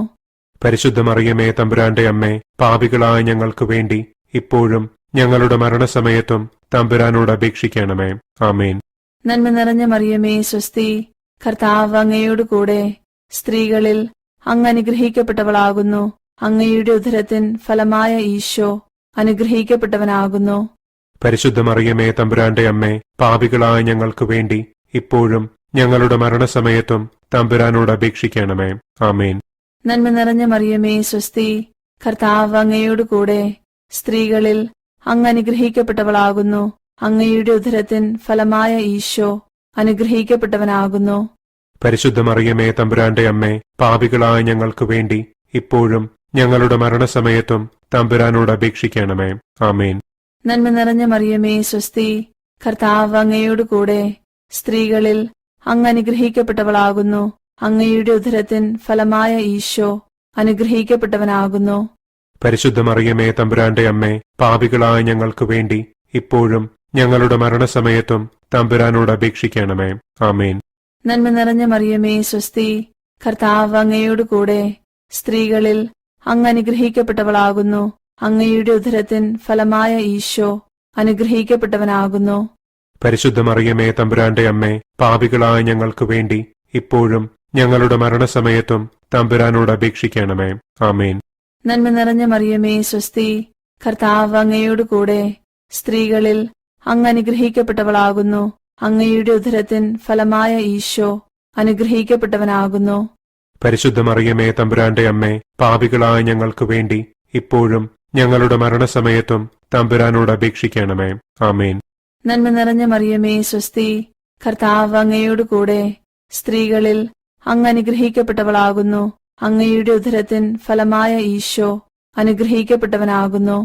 പരിശുദ്ധ മറിയമേ തമ്പുരാന്റെ അമ്മേ, പാപികളായ ഞങ്ങൾക്ക് വേണ്ടി ഇപ്പോഴും ഞങ്ങളുടെ മരണസമയത്തും തമ്പുരാനോട് അപേക്ഷിക്കണമേ. ആമേൻ. നന്മ നിറഞ്ഞ മറിയമേ സ്വസ്തി, കർത്താവ് അങ്ങയോട് കൂടെ സ്ത്രീകളിൽ അങ്ങ് അനുഗ്രഹിക്കപ്പെട്ടവളാകുന്നു. അങ്ങയുടെ ഉദരത്തിൻ ഫലമായ ഈശോ അനുഗ്രഹിക്കപ്പെട്ടവനാകുന്നു. പരിശുദ്ധ മറിയമേ തമ്പുരാന്റെ അമ്മേ, പാപികളായ ഞങ്ങൾക്ക് വേണ്ടി ഇപ്പോഴും ഞങ്ങളുടെ മരണസമയത്തും തമ്പുരാനോട് അപേക്ഷിക്കണമേ. ആമേൻ. നന്മ നിറഞ്ഞ മറിയമേ സ്വസ്തി, കർത്താവ് അങ്ങയോട് കൂടെ സ്ത്രീകളിൽ അങ്ങ് അനുഗ്രഹിക്കപ്പെട്ടവളാകുന്നു. അങ്ങയുടെ ഉദരത്തിൻ ഫലമായ ഈശോ അനുഗ്രഹിക്കപ്പെട്ടവനാകുന്നു. പരിശുദ്ധ മറിയമേ തമ്പുരാന്റെ അമ്മേ, പാപികളായ ഞങ്ങൾക്ക് വേണ്ടി ഇപ്പോഴും ഞങ്ങളുടെ മരണസമയത്തും തമ്പുരാനോട് അപേക്ഷിക്കണമേ. ആമേൻ. നന്മ നിറഞ്ഞ മറിയമേ സ്വസ്തി, കർത്താവ് അങ്ങയോട് കൂടെ സ്ത്രീകളിൽ അങ്ങ് അനുഗ്രഹിക്കപ്പെട്ടവളാകുന്നു. അങ്ങയുടെ ഉദരത്തിൻ ഫലമായ ഈശോ അനുഗ്രഹിക്കപ്പെട്ടവനാകുന്നു. പരിശുദ്ധ മറിയമേ തമ്പുരാന്റെ അമ്മേ, പാപികളായ ഞങ്ങൾക്ക് വേണ്ടി ഇപ്പോഴും ഞങ്ങളുടെ മരണസമയത്തും തമ്പുരാനോട് അപേക്ഷിക്കണമേ. ആമേൻ. നന്മ നിറഞ്ഞ മറിയമേ സ്വസ്തി, കർത്താവ് അങ്ങയോട് കൂടെ സ്ത്രീകളിൽ അങ്ങ് അനുഗ്രഹിക്കപ്പെട്ടവളാകുന്നു. അങ്ങയുടെ ഉദരത്തിൻ ഫലമായ ഈശോ അനുഗ്രഹിക്കപ്പെട്ടവനാകുന്നു. പരിശുദ്ധ മറിയമേ തമ്പുരാന്റെ അമ്മേ, പാപികളായ ഞങ്ങൾക്ക് വേണ്ടി ഇപ്പോഴും ഞങ്ങളുടെ മരണസമയത്തും തമ്പുരാനോട് അപേക്ഷിക്കണമേ. ആമേൻ. നന്മ നിറഞ്ഞ മറിയമേ സ്വസ്തി, കർത്താവ് അങ്ങയോട് കൂടെ സ്ത്രീകളിൽ അങ്ങ് അനുഗ്രഹിക്കപ്പെട്ടവളാകുന്നു. അങ്ങയുടെ ഉദരത്തിൻ ഫലമായ ഈശോ അനുഗ്രഹിക്കപ്പെട്ടവനാകുന്നു. പരിശുദ്ധ മറിയമേ തമ്പുരാന്റെ അമ്മേ, പാപികളായ ഞങ്ങൾക്ക് വേണ്ടി ഇപ്പോഴും ഞങ്ങളുടെ മരണസമയത്തും തമ്പുരാനോട് അപേക്ഷിക്കണമേ. ആമേൻ. നന്മ നിറഞ്ഞ മറിയമേ സ്വസ്തി, കർത്താവ് അങ്ങയോട് കൂടെ സ്ത്രീകളിൽ അങ്ങ് അനുഗ്രഹിക്കപ്പെട്ടവളാകുന്നു. അങ്ങയുടെ ഉദരത്തിൻ ഫലമായ ഈശോ അനുഗ്രഹിക്കപ്പെട്ടവനാകുന്നു.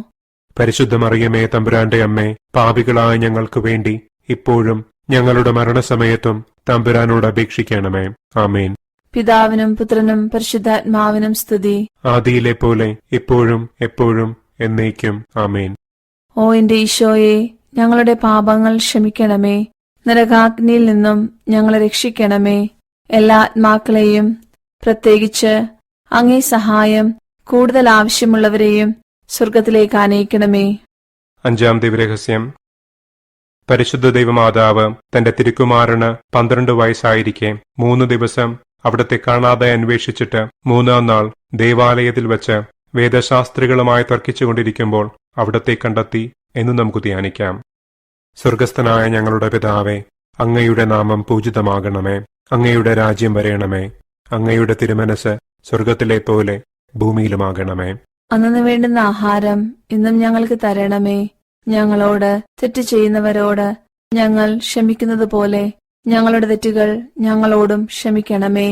പരിശുദ്ധ മറിയമേ തമ്പുരാന്റെ അമ്മേ, പാപികളായ ഞങ്ങൾക്ക് വേണ്ടി ഇപ്പോഴും ഞങ്ങളുടെ മരണസമയത്തും തമ്പുരാനോട് അപേക്ഷിക്കണമേ. ആമേൻ. പിതാവിനും പുത്രനും പരിശുദ്ധാത്മാവിനും സ്തുതി. ആദിയിലെ പോലെ ഇപ്പോഴും എപ്പോഴും എന്നേക്കും. ആമേൻ. ഓ എന്റെ ഈശോയെ, ഞങ്ങളുടെ പാപങ്ങൾ ക്ഷമിക്കണമേ. നരകാഗ്നിയിൽ നിന്നും ഞങ്ങളെ രക്ഷിക്കണമേ. എല്ലാ ആത്മാക്കളെയും, പ്രത്യേകിച്ച് അങ്ങേ സഹായം കൂടുതൽ ആവശ്യമുള്ളവരെയും സ്വർഗത്തിലേക്ക് ആനയിക്കണമേ. അഞ്ചാം ദിവരഹസ്യം. പരിശുദ്ധ ദൈവമാതാവ് തന്റെ തിരുക്കുമാരന് 12 വയസ്സായിരിക്കെ 3 ദിവസം അവിടത്തെ കാണാതെ അന്വേഷിച്ചിട്ട് 3-ാം നാൾ ദേവാലയത്തിൽ വച്ച് വേദശാസ്ത്രികളുമായി തർക്കിച്ചുകൊണ്ടിരിക്കുമ്പോൾ അവിടത്തെ കണ്ടെത്തി എന്ന് നമുക്ക് ധ്യാനിക്കാം. സ്വർഗസ്ഥനായ ഞങ്ങളുടെ പിതാവേ, അങ്ങയുടെ നാമം പൂജിതമാകണമേ. അങ്ങയുടെ രാജ്യം വരയണമേ. അങ്ങയുടെ തിരുമനസ് സ്വർഗത്തിലെ പോലെ ഭൂമിയിലുമാകണമേ. അന്നു വേണ്ടുന്ന ആഹാരം ഇന്നും ഞങ്ങൾക്ക് തരണമേ. ഞങ്ങളോട് തെറ്റ് ചെയ്യുന്നവരോട് ഞങ്ങൾ ക്ഷമിക്കുന്നത് പോലെ ഞങ്ങളുടെ തെറ്റുകൾ ഞങ്ങളോടും ക്ഷമിക്കണമേ.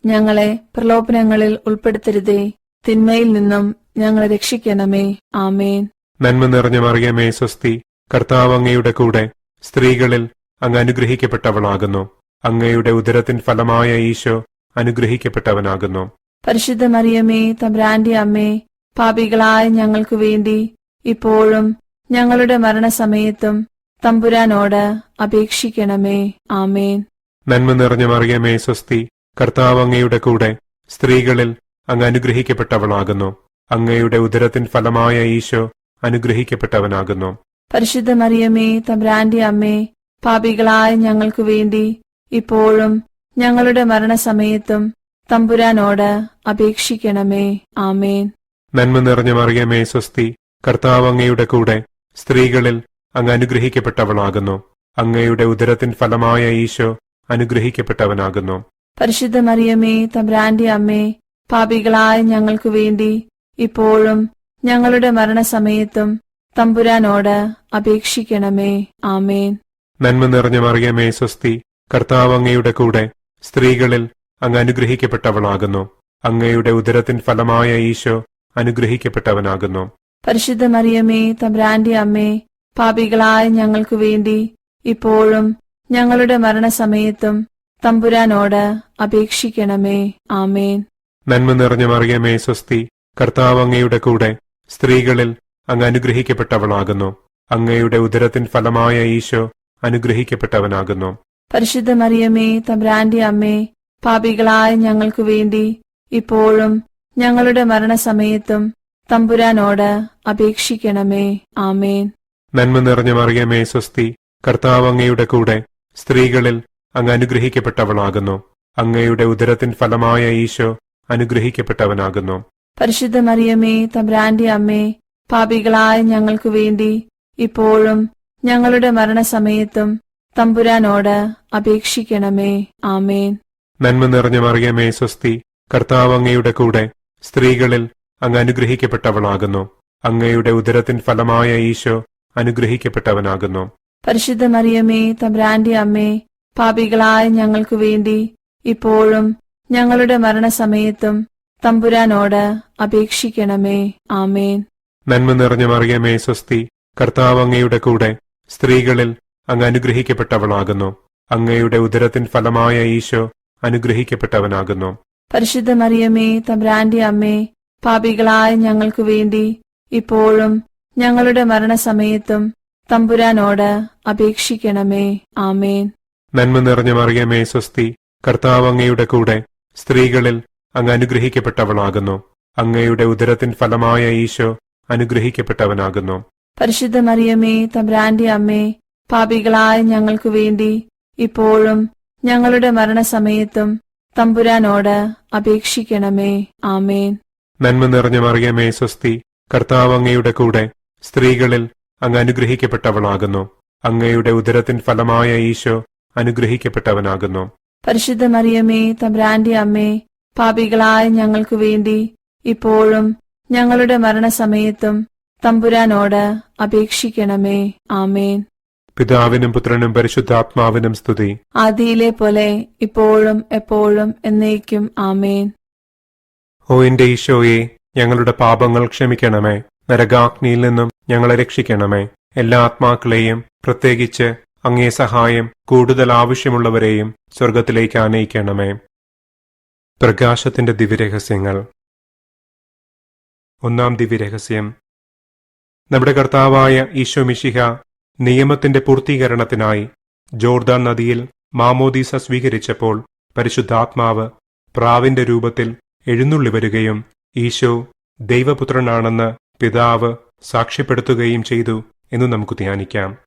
ഞങ്ങളെ പ്രലോഭനങ്ങളിൽ ഉൾപ്പെടുത്തരുതേ. തിന്മയിൽ നിന്നും ഞങ്ങളെ രക്ഷിക്കണമേ. ആമേൻ. നന്മ നിറഞ്ഞ മറിയമേ സ്വസ്തി, കർത്താവ് അങ്ങയുടെ കൂടെ സ്ത്രീകളിൽ അങ്ങ് അനുഗ്രഹിക്കപ്പെട്ടവളാകുന്നു. അങ്ങയുടെ ഉദരത്തിൻ ഫലമായ ഈശോ അനുഗ്രഹിക്കപ്പെട്ടവനാകുന്നു. പരിശുദ്ധ മറിയമേ തമ്പുരാന്റെ അമ്മേ, പാപികളായ ഞങ്ങൾക്ക് വേണ്ടി ഇപ്പോഴും ഞങ്ങളുടെ മരണസമയത്തും തമ്പുരാനോട് അപേക്ഷിക്കണമേ. ആമേൻ. നന്മ നിറഞ്ഞ മറിയമേ സ്വസ്തി, കർത്താവ് അങ്ങയുടെ കൂടെ സ്ത്രീകളിൽ അങ്ങ് അനുഗ്രഹിക്കപ്പെട്ടവളാകുന്നു. അങ്ങയുടെ ഉദരത്തിൻ ഫലമായ ഈശോ അനുഗ്രഹിക്കപ്പെട്ടവനാകുന്നു. പരിശുദ്ധ മറിയമേ തമ്പുരാന്റെ അമ്മേ, പാപികളായ ഞങ്ങൾക്ക് വേണ്ടി ഇപ്പോഴും ഞങ്ങളുടെ മരണസമയത്തും തമ്പുരാനോട് അപേക്ഷിക്കണമേ. ആമേൻ. നന്മ നിറഞ്ഞ മറിയമേ സ്വസ്തി, കർത്താവ് അങ്ങയുടെ കൂടെ സ്ത്രീകളിൽ അങ്ങ് അനുഗ്രഹിക്കപ്പെട്ടവളാകുന്നു. അങ്ങയുടെ ഉദരത്തിൻ ഫലമായ ഈശോ അനുഗ്രഹിക്കപ്പെട്ടവനാകുന്നു. പരിശുദ്ധ മറിയമേ തമ്പുരാന്റെ അമ്മേ, പാപികളായ ഞങ്ങൾക്ക് വേണ്ടി ഇപ്പോഴും ഞങ്ങളുടെ മരണസമയത്തും തമ്പുരാനോട് അപേക്ഷിക്കണമേ. ആമേൻ. നന്മ നിറഞ്ഞ മറിയമേ സ്വസ്തി, കർത്താവ് അങ്ങയുടെ കൂടെ സ്ത്രീകളിൽ അങ്ങ് അനുഗ്രഹിക്കപ്പെട്ടവളാകുന്നു. അങ്ങയുടെ ഉദരത്തിൻ ഫലമായ ഈശോ അനുഗ്രഹിക്കപ്പെട്ടവനാകുന്നു. പരിശുദ്ധ മറിയമേ തമ്പുരാന്റെ അമ്മേ, പാപികളായ ഞങ്ങൾക്ക് വേണ്ടി ഇപ്പോഴും ഞങ്ങളുടെ മരണസമയത്തും തമ്പുരാനോട് അപേക്ഷിക്കണമേ. ആമേൻ. നന്മ നിറഞ്ഞ മറിയമേ സ്വസ്തി, കർത്താവ് അങ്ങയുടെ കൂടെ സ്ത്രീകളിൽ അങ്ങ് അനുഗ്രഹിക്കപ്പെട്ടവളാകുന്നു. അങ്ങയുടെ ഉദരത്തിൻ ഫലമായ ഈശോ അനുഗ്രഹിക്കപ്പെട്ടവനാകുന്നു. പരിശുദ്ധ മറിയമേ തമ്പുരാന്റെ അമ്മേ, പാപികളായ ഞങ്ങൾക്കു വേണ്ടി ഇപ്പോഴും ഞങ്ങളുടെ മരണസമയത്തും തമ്പുരാനോട് അപേക്ഷിക്കണമേ. ആമേൻ. നന്മ നിറഞ്ഞ മറിയമേ സ്വസ്തി, കർത്താവ് അങ്ങയുടെ കൂടെ സ്ത്രീകളിൽ അങ്ങ് അനുഗ്രഹിക്കപ്പെട്ടവളാകുന്നു. അങ്ങയുടെ ഉദരത്തിൻ ഫലമായ ഈശോ അനുഗ്രഹിക്കപ്പെട്ടവനാകുന്നു. പരിശുദ്ധ മറിയമേ, തമ്പുരാന്റെ അമ്മേ, പാപികളായ ഞങ്ങൾക്കു വേണ്ടി ഇപ്പോഴും ഞങ്ങളുടെ മരണസമയത്തും തമ്പുരാനോട് അപേക്ഷിക്കണമേ. ആമേൻ. നന്മ നിറഞ്ഞ മറിയമേ സ്വസ്തി, കർത്താവ് അങ്ങയുടെ കൂടെ സ്ത്രീകളിൽ അങ്ങ് അനുഗ്രഹിക്കപ്പെട്ടവളാകുന്നു. അങ്ങയുടെ ഉദരത്തിൻ ഫലമായ ഈശോ അനുഗ്രഹിക്കപ്പെട്ടവനാകുന്നു. പരിശുദ്ധ മറിയമേ, തമ്പുരാന്റെ അമ്മേ, പാപികളായ ഞങ്ങൾക്കു വേണ്ടി ഇപ്പോഴും ഞങ്ങളുടെ മരണസമയത്തും തമ്പുരാനോട് അപേക്ഷിക്കണമേ. ആമേൻ. നന്മ നിറഞ്ഞ മറിയമേ സ്വസ്തി, കർത്താവ് അങ്ങയുടെ കൂടെ സ്ത്രീകളിൽ അങ്ങ് അനുഗ്രഹിക്കപ്പെട്ടവളാകുന്നു. അങ്ങയുടെ ഉദരത്തിൻ ഫലമായ ഈശോ അനുഗ്രഹിക്കപ്പെട്ടവനാകുന്നു. പരിശുദ്ധ മറിയമേ, തമ്പുരാന്റെ അമ്മേ, പാപികളായ ഞങ്ങൾക്കു വേണ്ടി ഇപ്പോഴും ഞങ്ങളുടെ മരണസമയത്തും തമ്പുരാനോട് അപേക്ഷിക്കണമേ. ആമേൻ. നന്മ നിറഞ്ഞ മറിയമേ സ്വസ്തി, കർത്താവ് അങ്ങയുടെ കൂടെ സ്ത്രീകളിൽ അങ്ങ് അനുഗ്രഹിക്കപ്പെട്ടവളാകുന്നു. അങ്ങയുടെ ഉദരത്തിൻ ഫലമായ ഈശോ അനുഗ്രഹിക്കപ്പെട്ടവനാകുന്നു. പരിശുദ്ധ മറിയമേ, തമ്പുരാന്റെ അമ്മേ, പാപികളായ ഞങ്ങൾക്കു വേണ്ടി ഇപ്പോഴും ഞങ്ങളുടെ മരണസമയത്തും തമ്പുരാനോട് അപേക്ഷിക്കണമേ. ആമേൻ. നന്മ നിറഞ്ഞ മറിയമേ സ്വസ്തി, കർത്താവ് അങ്ങയുടെ കൂടെ സ്ത്രീകളിൽ അങ്ങ് അനുഗ്രഹിക്കപ്പെട്ടവളാകുന്നു. അങ്ങയുടെ ഉദരത്തിൻ ഫലമായ ഈശോ അനുഗ്രഹിക്കപ്പെട്ടവനാകുന്നു. പരിശുദ്ധ മറിയമേ, തമ്പുരാന്റെ അമ്മേ, പാപികളായ ഞങ്ങൾക്കു വേണ്ടി ഇപ്പോഴും ഞങ്ങളുടെ മരണസമയത്തും തമ്പുരാനോട് അപേക്ഷിക്കണമേ. ആമേൻ. പിതാവിനും പുത്രനും പരിശുദ്ധാത്മാവിനും സ്തുതി. ആദിയിലെ പോലെ ഇപ്പോഴും എപ്പോഴും എന്നേക്കും. ആമേൻ. ഓ എന്റെ ഈശോയെ, ഞങ്ങളുടെ പാപങ്ങൾ ക്ഷമിക്കണമേ. നരകാഗ്നിയിൽ നിന്നും ഞങ്ങളെ രക്ഷിക്കണമേ. എല്ലാ ആത്മാക്കളെയും, പ്രത്യേകിച്ച് അങ്ങേ സഹായം കൂടുതൽ ആവശ്യമുള്ളവരെയും സ്വർഗത്തിലേക്ക് ആനയിക്കണമേ. പ്രകാശത്തിന്റെ ദിവ്യരഹസ്യങ്ങൾ. ഒന്നാം ദിവ്യരഹസ്യം. നമ്മുടെ കർത്താവായ ഈശോ മിശിഹ നിയമത്തിന്റെ പൂർത്തീകരണത്തിനായി ജോർദാൻ നദിയിൽ മാമോദീസ സ്വീകരിച്ചപ്പോൾ പരിശുദ്ധാത്മാവ് പ്രാവിന്റെ രൂപത്തിൽ എഴുന്നള്ളി വരികയും ഈശോ ദൈവപുത്രനാണെന്ന് പിതാവ് സാക്ഷ്യപ്പെടുത്തുകയും ചെയ്തു എന്ന് നമുക്ക് ധ്യാനിക്കാം.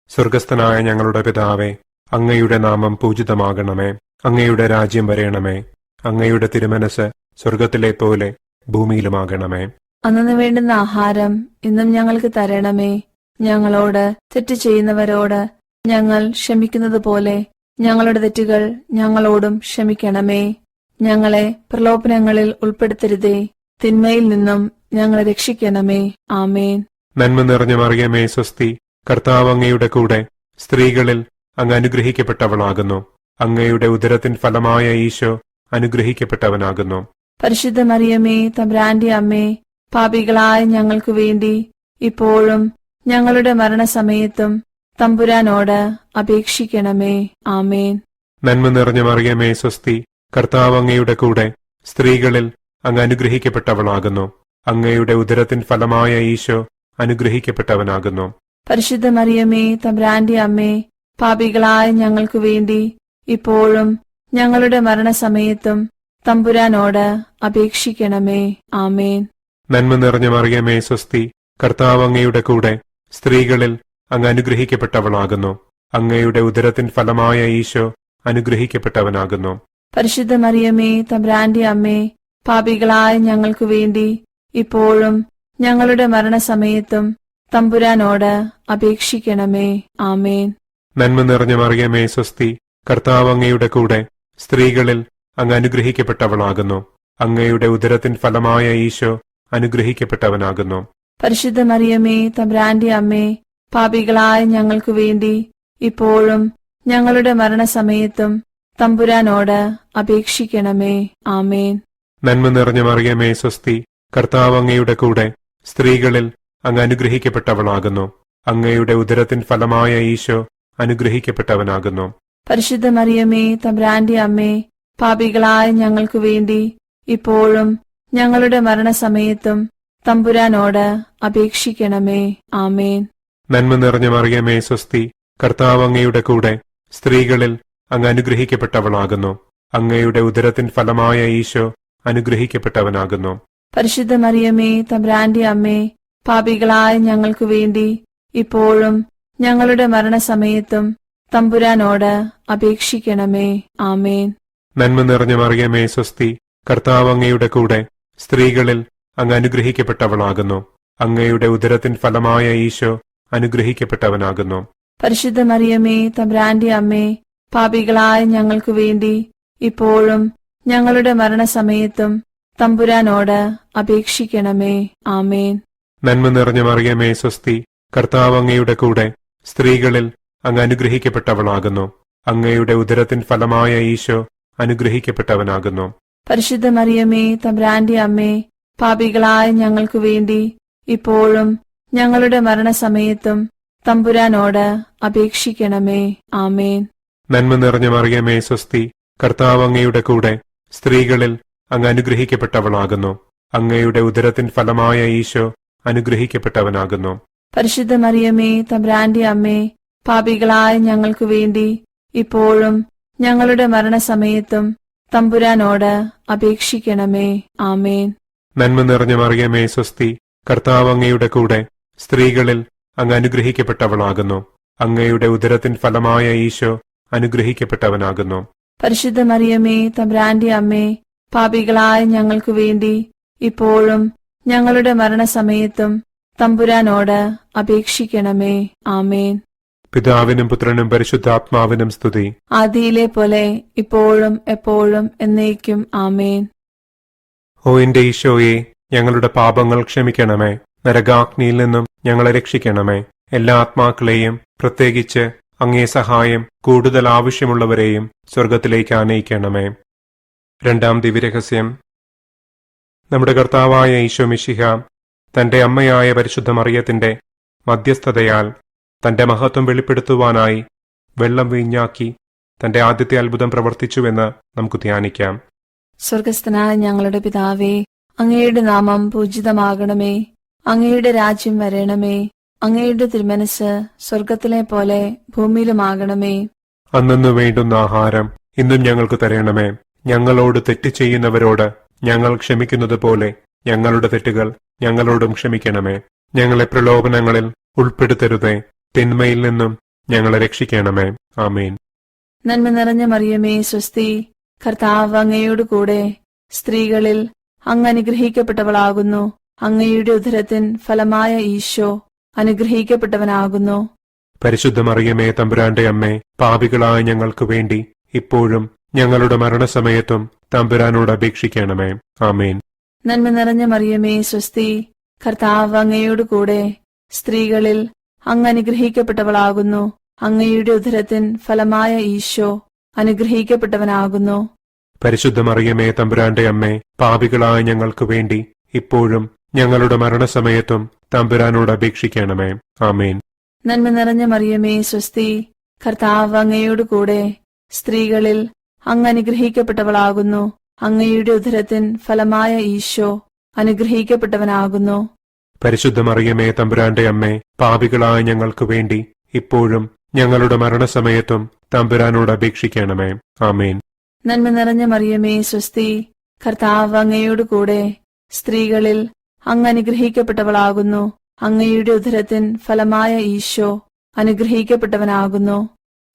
സ്വർഗസ്ഥനായ ഞങ്ങളുടെ പിതാവേ, അങ്ങയുടെ നാമം പൂജിതമാകണമേ. അങ്ങയുടെ രാജ്യം വരയണമേ. അങ്ങയുടെ തിരുമനസ് സ്വർഗത്തിലെ പോലെ ഭൂമിയിലുമാകണമേ. അന്നു വേണ്ടുന്ന ആഹാരം ഇന്നും ഞങ്ങൾക്ക് തരണമേ. ഞങ്ങളോട് തെറ്റ് ചെയ്യുന്നവരോട് ഞങ്ങൾ ക്ഷമിക്കുന്നത് പോലെ ഞങ്ങളുടെ തെറ്റുകൾ ഞങ്ങളോടും ക്ഷമിക്കണമേ. ഞങ്ങളെ പ്രലോഭനങ്ങളിൽ ഉൾപ്പെടുത്തരുതേ, തിന്മയിൽ നിന്നും ഞങ്ങളെ രക്ഷിക്കണമേ. ആമേൻ. നന്മ നിറഞ്ഞ മറിയമേ സ്വസ്തി, കർത്താവ് അങ്ങയുടെ കൂടെ സ്ത്രീകളിൽ അങ്ങ് അനുഗ്രഹിക്കപ്പെട്ടവളാകുന്നു. അങ്ങയുടെ ഉദരത്തിൻ ഫലമായ ഈശോ അനുഗ്രഹിക്കപ്പെട്ടവനാകുന്നു. പരിശുദ്ധ മറിയമേ, തമ്പുരാന്റെ അമ്മേ, പാപികളായ ഞങ്ങൾക്കു വേണ്ടി ഇപ്പോഴും ഞങ്ങളുടെ മരണസമയത്തും തമ്പുരാനോട് അപേക്ഷിക്കണമേ. ആമേൻ. നന്മ നിറഞ്ഞ മറിയമേ സ്വസ്തി, കർത്താവ് അങ്ങയുടെ കൂടെ സ്ത്രീകളിൽ അങ്ങ് അനുഗ്രഹിക്കപ്പെട്ടവളാകുന്നു. അങ്ങയുടെ ഉദരത്തിൻ ഫലമായ ഈശോ അനുഗ്രഹിക്കപ്പെട്ടവനാകുന്നു. പരിശുദ്ധ മറിയമേ, തമ്പുരാന്റെ അമ്മേ, പാപികളായ ഞങ്ങൾക്കു വേണ്ടി ഇപ്പോഴും ഞങ്ങളുടെ മരണസമയത്തും തമ്പുരാനോട് അപേക്ഷിക്കണമേ. ആമേൻ. നന്മ നിറഞ്ഞ മറിയമേ സ്വസ്തി, കർത്താവ് അങ്ങയുടെ കൂടെ സ്ത്രീകളിൽ അങ്ങ് അനുഗ്രഹിക്കപ്പെട്ടവളാകുന്നു. അങ്ങയുടെ ഉദരത്തിൻ ഫലമായ ഈശോ അനുഗ്രഹിക്കപ്പെട്ടവനാകുന്നു. പരിശുദ്ധ മറിയമേ, തമ്പുരാന്റെ അമ്മേ, പാപികളായ ഞങ്ങൾക്കു വേണ്ടി ഇപ്പോഴും ഞങ്ങളുടെ മരണസമയത്തും തമ്പുരാനോട് അപേക്ഷിക്കണമേ. ആമേൻ. നന്മ നിറഞ്ഞ മറിയമേ സ്വസ്തി, കർത്താവ് അങ്ങയുടെ കൂടെ സ്ത്രീകളിൽ അങ്ങ് അനുഗ്രഹിക്കപ്പെട്ടവളാകുന്നു. അങ്ങയുടെ ഉദരത്തിൻ ഫലമായ ഈശോ അനുഗ്രഹിക്കപ്പെട്ടവനാകുന്നു. പരിശുദ്ധ മറിയമേ, തമ്പുരാന്റെ അമ്മേ, പാപികളായ ഞങ്ങൾക്കു വേണ്ടി ഇപ്പോഴും ഞങ്ങളുടെ മരണസമയത്തും തമ്പുരാനോട് അപേക്ഷിക്കണമേ. ആമേൻ. നന്മ നിറഞ്ഞ മറിയമേ സ്വസ്തി, കർത്താവ് അങ്ങയുടെ കൂടെ സ്ത്രീകളിൽ അങ്ങ് അനുഗ്രഹിക്കപ്പെട്ടവളാകുന്നു. അങ്ങയുടെ ഉദരത്തിൻ ഫലമായ ഈശോ അനുഗ്രഹിക്കപ്പെട്ടവനാകുന്നു. പരിശുദ്ധ മറിയമേ, തമ്പുരാന്റെ അമ്മേ, പാപികളായ ഞങ്ങൾക്കു വേണ്ടി ഇപ്പോഴും ഞങ്ങളുടെ മരണസമയത്തും തമ്പുരാനോട് അപേക്ഷിക്കണമേ. ആമേൻ. നന്മ നിറഞ്ഞ മറിയമേ സ്വസ്തി, കർത്താവ് അങ്ങയുടെ കൂടെ സ്ത്രീകളിൽ അങ്ങ് അനുഗ്രഹിക്കപ്പെട്ടവളാകുന്നു. അങ്ങയുടെ ഉദരത്തിൻ ഫലമായ ഈശോ അനുഗ്രഹിക്കപ്പെട്ടവനാകുന്നു. പരിശുദ്ധ മറിയമേ, തമ്പുരാന്റെ അമ്മേ, പാപികളായ ഞങ്ങൾക്ക് വേണ്ടി ഇപ്പോഴും ഞങ്ങളുടെ മരണസമയത്തും തമ്പുരാനോട് അപേക്ഷിക്കണമേ. ആമേൻ. നന്മ നിറഞ്ഞ മറിയമേ, സ്വസ്തി, കർത്താവ് അങ്ങയുടെ കൂടെ സ്ത്രീകളിൽ അങ്ങ് അനുഗ്രഹിക്കപ്പെട്ടവളാകുന്നു. അങ്ങയുടെ ഉദരത്തിൻ ഫലമായ ഈശോ അനുഗ്രഹിക്കപ്പെട്ടവനാകുന്നു. പരിശുദ്ധ മറിയമേ, തമ്പുരാന്റെ അമ്മേ, പാപികളായ ഞങ്ങൾക്ക് വേണ്ടി ഇപ്പോഴും ഞങ്ങളുടെ മരണസമയത്തും തമ്പുരാനോട് അപേക്ഷിക്കണമേ. ആമേൻ. നന്മ നിറഞ്ഞ മറിയമേ, സ്വസ്തി, കർത്താവ് അങ്ങയുടെ കൂടെ സ്ത്രീകളിൽ അങ്ങ് അനുഗ്രഹിക്കപ്പെട്ടവളാകുന്നു. അങ്ങയുടെ ഉദരത്തിൻ ഫലമായ ഈശോ അനുഗ്രഹിക്കപ്പെട്ടവനാകുന്നു. പരിശുദ്ധ മറിയമേ, തമ്പുരാന്റെ അമ്മേ, പാപികളായ ഞങ്ങൾക്ക് വേണ്ടി ഇപ്പോഴും ഞങ്ങളുടെ മരണസമയത്തും തമ്പുരാനോട് അപേക്ഷിക്കണമേ. ആമേൻ. നന്മ നിറഞ്ഞ മറിയമേ, സ്വസ്തി, കർത്താവ് അങ്ങയുടെ കൂടെ സ്ത്രീകളിൽ അങ്ങ് അനുഗ്രഹിക്കപ്പെട്ടവളാകുന്നു. അങ്ങയുടെ ഉദരത്തിൻ ഫലമായ ഈശോ അനുഗ്രഹിക്കപ്പെട്ടവനാകുന്നു. പരിശുദ്ധ മറിയമേ, തമ്പുരാന്റെ അമ്മേ, പാപികളായ ഞങ്ങൾക്ക് വേണ്ടി ഇപ്പോഴും ഞങ്ങളുടെ മരണസമയത്തും തമ്പുരാനോട് അപേക്ഷിക്കണമേ. ആമേൻ. നന്മ നിറഞ്ഞ മറിയമേ, സ്വസ്തി, കർത്താവ് അങ്ങയുടെ കൂടെ സ്ത്രീകളിൽ അങ്ങ് അനുഗ്രഹിക്കപ്പെട്ടവളാകുന്നു. അങ്ങയുടെ ഉദരത്തിൻ ഫലമായ ഈശോ അനുഗ്രഹിക്കപ്പെട്ടവനാകുന്നു. പരിശുദ്ധ മറിയമേ, തമ്പുരാന്റെ അമ്മേ, പാപികളായ ഞങ്ങൾക്ക് വേണ്ടി ഇപ്പോഴും ഞങ്ങളുടെ മരണസമയത്തും തമ്പുരാനോട് അപേക്ഷിക്കണമേ. ആമേൻ. പിതാവിനും പുത്രനും പരിശുദ്ധാത്മാവിനും സ്തുതി. ആദിയിലെ പോലെ ഇപ്പോഴും എപ്പോഴും എന്നേക്കും. ആമേൻ. ഓ എന്റെ ഈശോയെ, ഞങ്ങളുടെ പാപങ്ങൾ ക്ഷമിക്കണമേ. നരകാഗ്നിയിൽ നിന്നും ഞങ്ങളെ രക്ഷിക്കണമേ. എല്ലാ ആത്മാക്കളെയും, പ്രത്യേകിച്ച് അങ്ങേ സഹായം കൂടുതൽ ആവശ്യമുള്ളവരെയും സ്വർഗത്തിലേക്ക് ആനയിക്കണമേ. രണ്ടാം ദിവ്യരഹസ്യം. നമ്മുടെ കർത്താവായ ഈശോ മിശിഹ തന്റെ അമ്മയായ പരിശുദ്ധ മറിയത്തിന്റെ മധ്യസ്ഥതയാൽ തന്റെ മഹത്വം വെളിപ്പെടുത്തുവാനായി വെള്ളം വീഞ്ഞാക്കി തന്റെ ആദ്യത്തെ അത്ഭുതം പ്രവർത്തിച്ചുവെന്ന് നമുക്ക് ധ്യാനിക്കാം. സ്വർഗസ്ഥനായ ഞങ്ങളുടെ പിതാവേ, അങ്ങയുടെ നാമം പൂജിതമാകണമേ. അങ്ങയുടെ രാജ്യം വരണമേ. അങ്ങയുടെ തിരുമനസ് സ്വർഗത്തിലെ പോലെ ഭൂമിയിലുമാകണമേ. അന്നന്നു വേണ്ടുന്ന ആഹാരം ഇന്നും ഞങ്ങൾക്ക് തരണമേ. ഞങ്ങളോട് തെറ്റ് ചെയ്യുന്നവരോട് ഞങ്ങൾ ക്ഷമിക്കുന്നത് പോലെ ഞങ്ങളുടെ തെറ്റുകൾ ഞങ്ങളോടും ക്ഷമിക്കണമേ. ഞങ്ങളെ പ്രലോഭനങ്ങളിൽ ഉൾപ്പെടുത്തരുതേ. തിന്മയിൽ നിന്നും ഞങ്ങളെ രക്ഷിക്കണമേ. ആമേൻ. നന്മ നിറഞ്ഞ മറിയമേ, സ്വസ്തി, കർത്താവ് അങ്ങയോട് കൂടെ സ്ത്രീകളിൽ അങ്ങ് അനുഗ്രഹിക്കപ്പെട്ടവളാകുന്നു. അങ്ങയുടെ ഉദരത്തിൻ ഫലമായ ഈശോ അനുഗ്രഹിക്കപ്പെട്ടവനാകുന്നു. പരിശുദ്ധ മറിയമേ, തമ്പുരാന്റെ അമ്മേ, പാപികളായ ഞങ്ങൾക്ക് വേണ്ടി ഇപ്പോഴും ഞങ്ങളുടെ മരണസമയത്തും തമ്പുരാനോട് അപേക്ഷിക്കണമേ. ആമേൻ. നന്മ നിറഞ്ഞ മറിയമേ, സ്വസ്തി, കർത്താവ് അങ്ങയോട് കൂടെ സ്ത്രീകളിൽ അങ്ങ് അനുഗ്രഹിക്കപ്പെട്ടവളാകുന്നു. അങ്ങയുടെ ഉദരത്തിൻ ഫലമായ ഈശോ അനുഗ്രഹിക്കപ്പെട്ടവനാകുന്നു. പരിശുദ്ധ മറിയമേ, തമ്പുരാന്റെ അമ്മേ, പാപികളായ ഞങ്ങൾക്ക് വേണ്ടി ഇപ്പോഴും ഞങ്ങളുടെ മരണസമയത്തും തമ്പുരാനോട് അപേക്ഷിക്കണമേ. ആമേൻ. നന്മ നിറഞ്ഞ മറിയമേ, സ്വസ്തി, കർത്താവ് അങ്ങയോട് കൂടെ സ്ത്രീകളിൽ അങ്ങ് അനുഗ്രഹിക്കപ്പെട്ടവളാകുന്നു. അങ്ങയുടെ ഉദരത്തിൻ ഫലമായ ഈശോ അനുഗ്രഹിക്കപ്പെട്ടവനാകുന്നു. പരിശുദ്ധ മറിയമേ, തമ്പുരാന്റെ അമ്മേ, പാപികളായ ഞങ്ങൾക്ക് വേണ്ടി ഇപ്പോഴും ഞങ്ങളുടെ മരണസമയത്തും തമ്പുരാനോട് അപേക്ഷിക്കണമേ. ആമേൻ. നന്മ നിറഞ്ഞ മറിയമേ, സ്വസ്തി, കർത്താവ് അങ്ങയോട് കൂടെ സ്ത്രീകളിൽ അങ്ങ് അനുഗ്രഹിക്കപ്പെട്ടവളാകുന്നു. അങ്ങയുടെ ഉദരത്തിൻ ഫലമായ ഈശോ അനുഗ്രഹിക്കപ്പെട്ടവനാകുന്നു.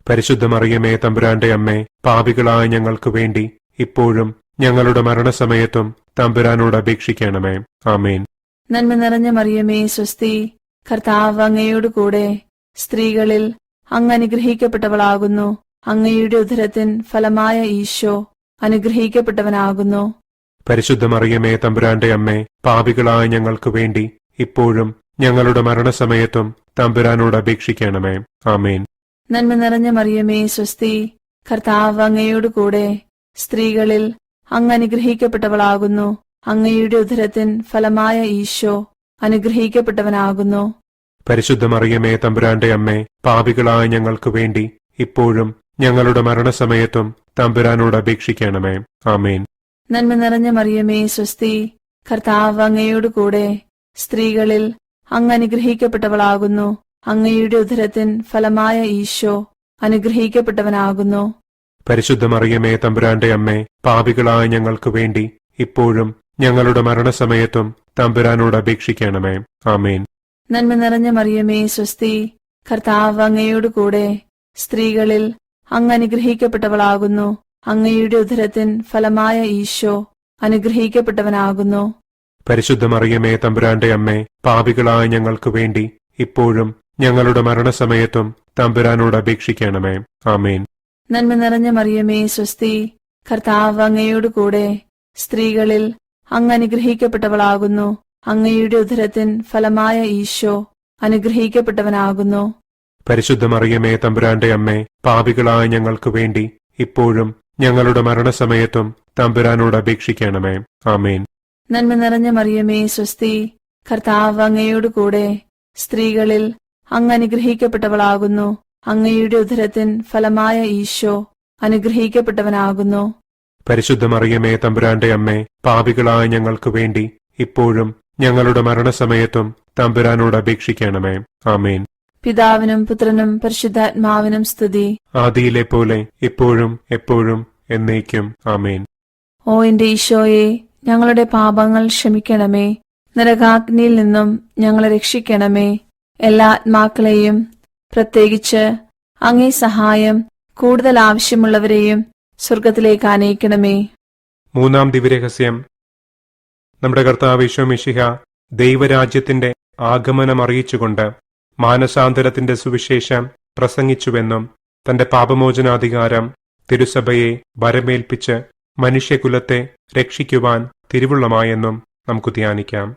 പരിശുദ്ധ മറിയമേ, തമ്പുരാന്റെ അമ്മേ, പാപികളായ ഞങ്ങൾക്ക് വേണ്ടി ഇപ്പോഴും ഞങ്ങളുടെ മരണസമയത്തും തമ്പുരാനോട് അപേക്ഷിക്കണമേ. ആമേൻ. നന്മ നിറഞ്ഞ മറിയമേ, സ്വസ്തി, കർത്താവ് അങ്ങയോട് കൂടെ സ്ത്രീകളിൽ അങ്ങ് അനുഗ്രഹിക്കപ്പെട്ടവളാകുന്നു. അങ്ങയുടെ ഉദരത്തിൻ ഫലമായ ഈശോ അനുഗ്രഹിക്കപ്പെട്ടവനാകുന്നു. പരിശുദ്ധ മറിയമേ, തമ്പുരാന്റെ അമ്മേ, പാപികളായ ഞങ്ങൾക്ക് വേണ്ടി ഇപ്പോഴും ഞങ്ങളുടെ മരണസമയത്തും തമ്പുരാനോട് അപേക്ഷിക്കണമേ. ആമേൻ. നന്മ നിറഞ്ഞ മറിയമേ, സ്വസ്തി, കർത്താവ് അങ്ങയോട് കൂടെ സ്ത്രീകളിൽ അങ്ങ് അനുഗ്രഹിക്കപ്പെട്ടവളാകുന്നു. അങ്ങയുടെ ഉദരത്തിൻ ഫലമായ ഈശോ അനുഗ്രഹിക്കപ്പെട്ടവനാകുന്നു. പരിശുദ്ധ മറിയമേ, തമ്പുരാന്റെ അമ്മേ, പാപികളായ ഞങ്ങൾക്ക് വേണ്ടി ഇപ്പോഴും ഞങ്ങളുടെ മരണസമയത്തും തമ്പുരാനോട് അപേക്ഷിക്കണമേ. ആമേൻ. നന്മ നിറഞ്ഞ മറിയമേ, സ്വസ്തി, കർത്താവ് അങ്ങയോട് കൂടെ സ്ത്രീകളിൽ അങ്ങ് അനുഗ്രഹിക്കപ്പെട്ടവളാകുന്നു. അങ്ങയുടെ ഉദരത്തിൻ ഫലമായ ഈശോ അനുഗ്രഹിക്കപ്പെട്ടവനാകുന്നു. പരിശുദ്ധ മറിയമേ തമ്പുരാന്റെ അമ്മേ, പാപികളായ ഞങ്ങൾക്ക് വേണ്ടി ഇപ്പോഴും ഞങ്ങളുടെ മരണസമയത്തും തമ്പുരാനോട് അപേക്ഷിക്കണമേ. ആമേൻ. നന്മ നിറഞ്ഞ മറിയമേ സ്വസ്തി, കർത്താവ് അങ്ങയോട് കൂടെ സ്ത്രീകളിൽ അങ്ങ് അനുഗ്രഹിക്കപ്പെട്ടവളാകുന്നു. അങ്ങയുടെ ഉദരത്തിൻ ഫലമായ ഈശോ അനുഗ്രഹിക്കപ്പെട്ടവനാകുന്നു. പരിശുദ്ധ മറിയമേ തമ്പുരാന്റെ അമ്മേ, പാപികളായ ഞങ്ങൾക്ക് വേണ്ടി ഇപ്പോഴും ഞങ്ങളുടെ മരണസമയത്തും തമ്പുരാനോട് അപേക്ഷിക്കണമേ. ആമേൻ. നന്മ നിറഞ്ഞ മറിയമേ സ്വസ്തി, കർത്താവ് അങ്ങയോട് കൂടെ സ്ത്രീകളിൽ അങ്ങ് അനുഗ്രഹിക്കപ്പെട്ടവളാകുന്നു. അങ്ങയുടെ ഉദരത്തിൻ ഫലമായ ഈശോ അനുഗ്രഹിക്കപ്പെട്ടവനാകുന്നു. പരിശുദ്ധ മറിയമേ തമ്പുരാന്റെ അമ്മേ, പാപികളായ ഞങ്ങൾക്ക് വേണ്ടി ഇപ്പോഴും ഞങ്ങളുടെ മരണസമയത്തും തമ്പുരാനോട് അപേക്ഷിക്കണമേ. ആമേൻ. നന്മ നിറഞ്ഞ മറിയമേ സ്വസ്തി, കർത്താവ് അങ്ങയോട് കൂടെ സ്ത്രീകളിൽ അങ്ങ് അനുഗ്രഹിക്കപ്പെട്ടവളാകുന്നു. അങ്ങയുടെ ഉദരത്തിൻ ഫലമായ ഈശോ അനുഗ്രഹിക്കപ്പെട്ടവനാകുന്നു. പരിശുദ്ധ മറിയമേ തമ്പുരാന്റെ അമ്മേ, പാപികളായ ഞങ്ങൾക്ക് വേണ്ടി ഇപ്പോഴും ഞങ്ങളുടെ മരണസമയത്തും തമ്പുരാനോട് അപേക്ഷിക്കണമേ. ആമേൻ. പിതാവിനും പുത്രനും പരിശുദ്ധാത്മാവിനും സ്തുതി. ആദിയിലെ പോലെ ഇപ്പോഴും എപ്പോഴും എന്നേക്കും. ആമേൻ. ഓ എന്റെ ഈശോയെ, ഞങ്ങളുടെ പാപങ്ങൾ ക്ഷമിക്കണമേ. നരകാഗ്നിയിൽ നിന്നും ഞങ്ങളെ രക്ഷിക്കണമേ. എല്ലാ ആത്മാക്കളെയും, പ്രത്യേകിച്ച് അങ്ങേ സഹായം കൂടുതൽ ആവശ്യമുള്ളവരെയും സ്വർഗത്തിലേക്ക് ആനയിക്കണമേ. മൂന്നാം ദിവ്യരഹസ്യം. നമ്മുടെ കർത്താവ് ഈശോ മിശിഹ ദൈവരാജ്യത്തിന്റെ ആഗമനം അറിയിച്ചുകൊണ്ട് മാനസാന്തരത്തിന്റെ സുവിശേഷം പ്രസംഗിച്ചുവെന്നും തന്റെ പാപമോചനാധികാരം തിരുസഭയെ വരമേൽപ്പിച്ച് മനുഷ്യകുലത്തെ രക്ഷിക്കുവാൻ തിരുവുള്ളമായെന്നും നമുക്ക് ധ്യാനിക്കാം.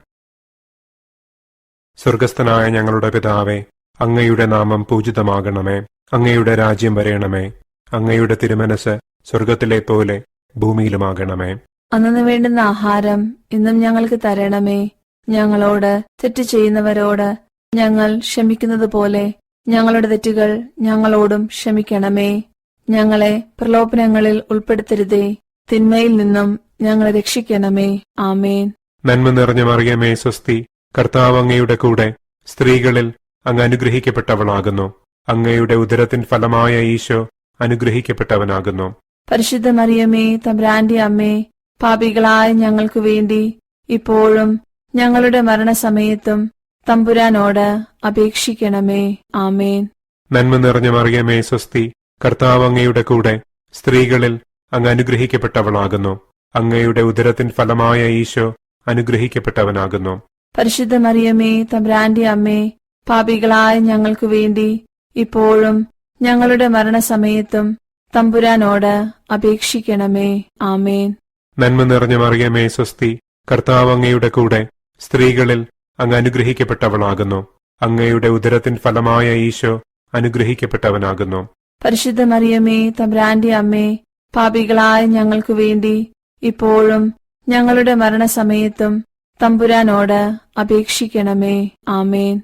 സ്വർഗസ്ഥനായ ഞങ്ങളുടെ പിതാവേ, അങ്ങയുടെ നാമം പൂജിതമാകണമേ. അങ്ങയുടെ രാജ്യം വരയണമേ. അങ്ങയുടെ തിരുമനസ് സ്വർഗത്തിലെ പോലെ ഭൂമിയിലുമാകണമേ. അന്നു വേണ്ടുന്ന ആഹാരം ഇന്നും ഞങ്ങൾക്ക് തരണമേ. ഞങ്ങളോട് തെറ്റ് ചെയ്യുന്നവരോട് ഞങ്ങൾ ക്ഷമിക്കുന്നത് പോലെ ഞങ്ങളുടെ തെറ്റുകൾ ഞങ്ങളോടും ക്ഷമിക്കണമേ. ഞങ്ങളെ പ്രലോഭനങ്ങളിൽ ഉൾപ്പെടുത്തരുതേ. തിന്മയിൽ നിന്നും ഞങ്ങളെ രക്ഷിക്കണമേ. ആമേൻ. നന്മ നിറഞ്ഞ മറിയമേ സ്വസ്തി, കർത്താവ് അങ്ങയുടെ കൂടെ സ്ത്രീകളിൽ അങ്ങ് അനുഗ്രഹിക്കപ്പെട്ടവളാകുന്നു. അങ്ങയുടെ ഉദരത്തിൻ ഫലമായ ഈശോ അനുഗ്രഹിക്കപ്പെട്ടവനാകുന്നു. പരിശുദ്ധ മറിയമേ തമ്പുരാന്റെ അമ്മേ, പാപികളായ ഞങ്ങൾക്ക് വേണ്ടി ഇപ്പോഴും ഞങ്ങളുടെ മരണസമയത്തും തമ്പുരാനോട് അപേക്ഷിക്കണമേ. ആമേൻ. നന്മ നിറഞ്ഞ മറിയമേ സ്വസ്തി, കർത്താവ് അങ്ങയുടെ കൂടെ സ്ത്രീകളിൽ അങ്ങ് അനുഗ്രഹിക്കപ്പെട്ടവളാകുന്നു. അങ്ങയുടെ ഉദരത്തിൻ ഫലമായ ഈശോ അനുഗ്രഹിക്കപ്പെട്ടവനാകുന്നു. പരിശുദ്ധ മറിയമേ തമ്പുരാന്റെ അമ്മേ, പാപികളായ ഞങ്ങൾക്ക് വേണ്ടി ഇപ്പോഴും ഞങ്ങളുടെ മരണസമയത്തും തമ്പുരാനോട് അപേക്ഷിക്കണമേ. ആമേൻ. നന്മ നിറഞ്ഞ മറിയമേ സ്വസ്തി, കർത്താവ് അങ്ങയുടെ കൂടെ സ്ത്രീകളിൽ അങ്ങ് അനുഗ്രഹിക്കപ്പെട്ടവളാകുന്നു. അങ്ങയുടെ ഉദരത്തിൻ ഫലമായ ഈശോ അനുഗ്രഹിക്കപ്പെട്ടവനാകുന്നു. പരിശുദ്ധ മറിയമേ തമ്പുരാന്റെ അമ്മേ, പാപികളായ ഞങ്ങൾക്ക് വേണ്ടി ഇപ്പോഴും ഞങ്ങളുടെ മരണസമയത്തും തമ്പുരാനോട് അപേക്ഷിക്കണമേ. ആമേൻ.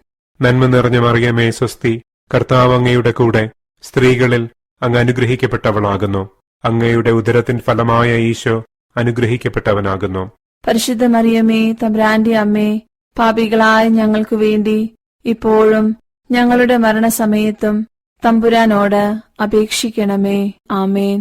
നന്മ നിറഞ്ഞ മറിയമേ സ്വസ്തി, കർത്താവ് അങ്ങയുടെ കൂടെ സ്ത്രീകളിൽ അങ്ങ് അനുഗ്രഹിക്കപ്പെട്ടവളാകുന്നു. അങ്ങയുടെ ഉദരത്തിൻ ഫലമായ ഈശോ അനുഗ്രഹിക്കപ്പെട്ടവനാകുന്നു. പരിശുദ്ധ മറിയമേ തമ്പുരാന്റെ അമ്മേ, പാപികളായ ഞങ്ങൾക്ക് വേണ്ടി ഇപ്പോഴും ഞങ്ങളുടെ മരണസമയത്തും തമ്പുരാനോട് അപേക്ഷിക്കണമേ. ആമേൻ.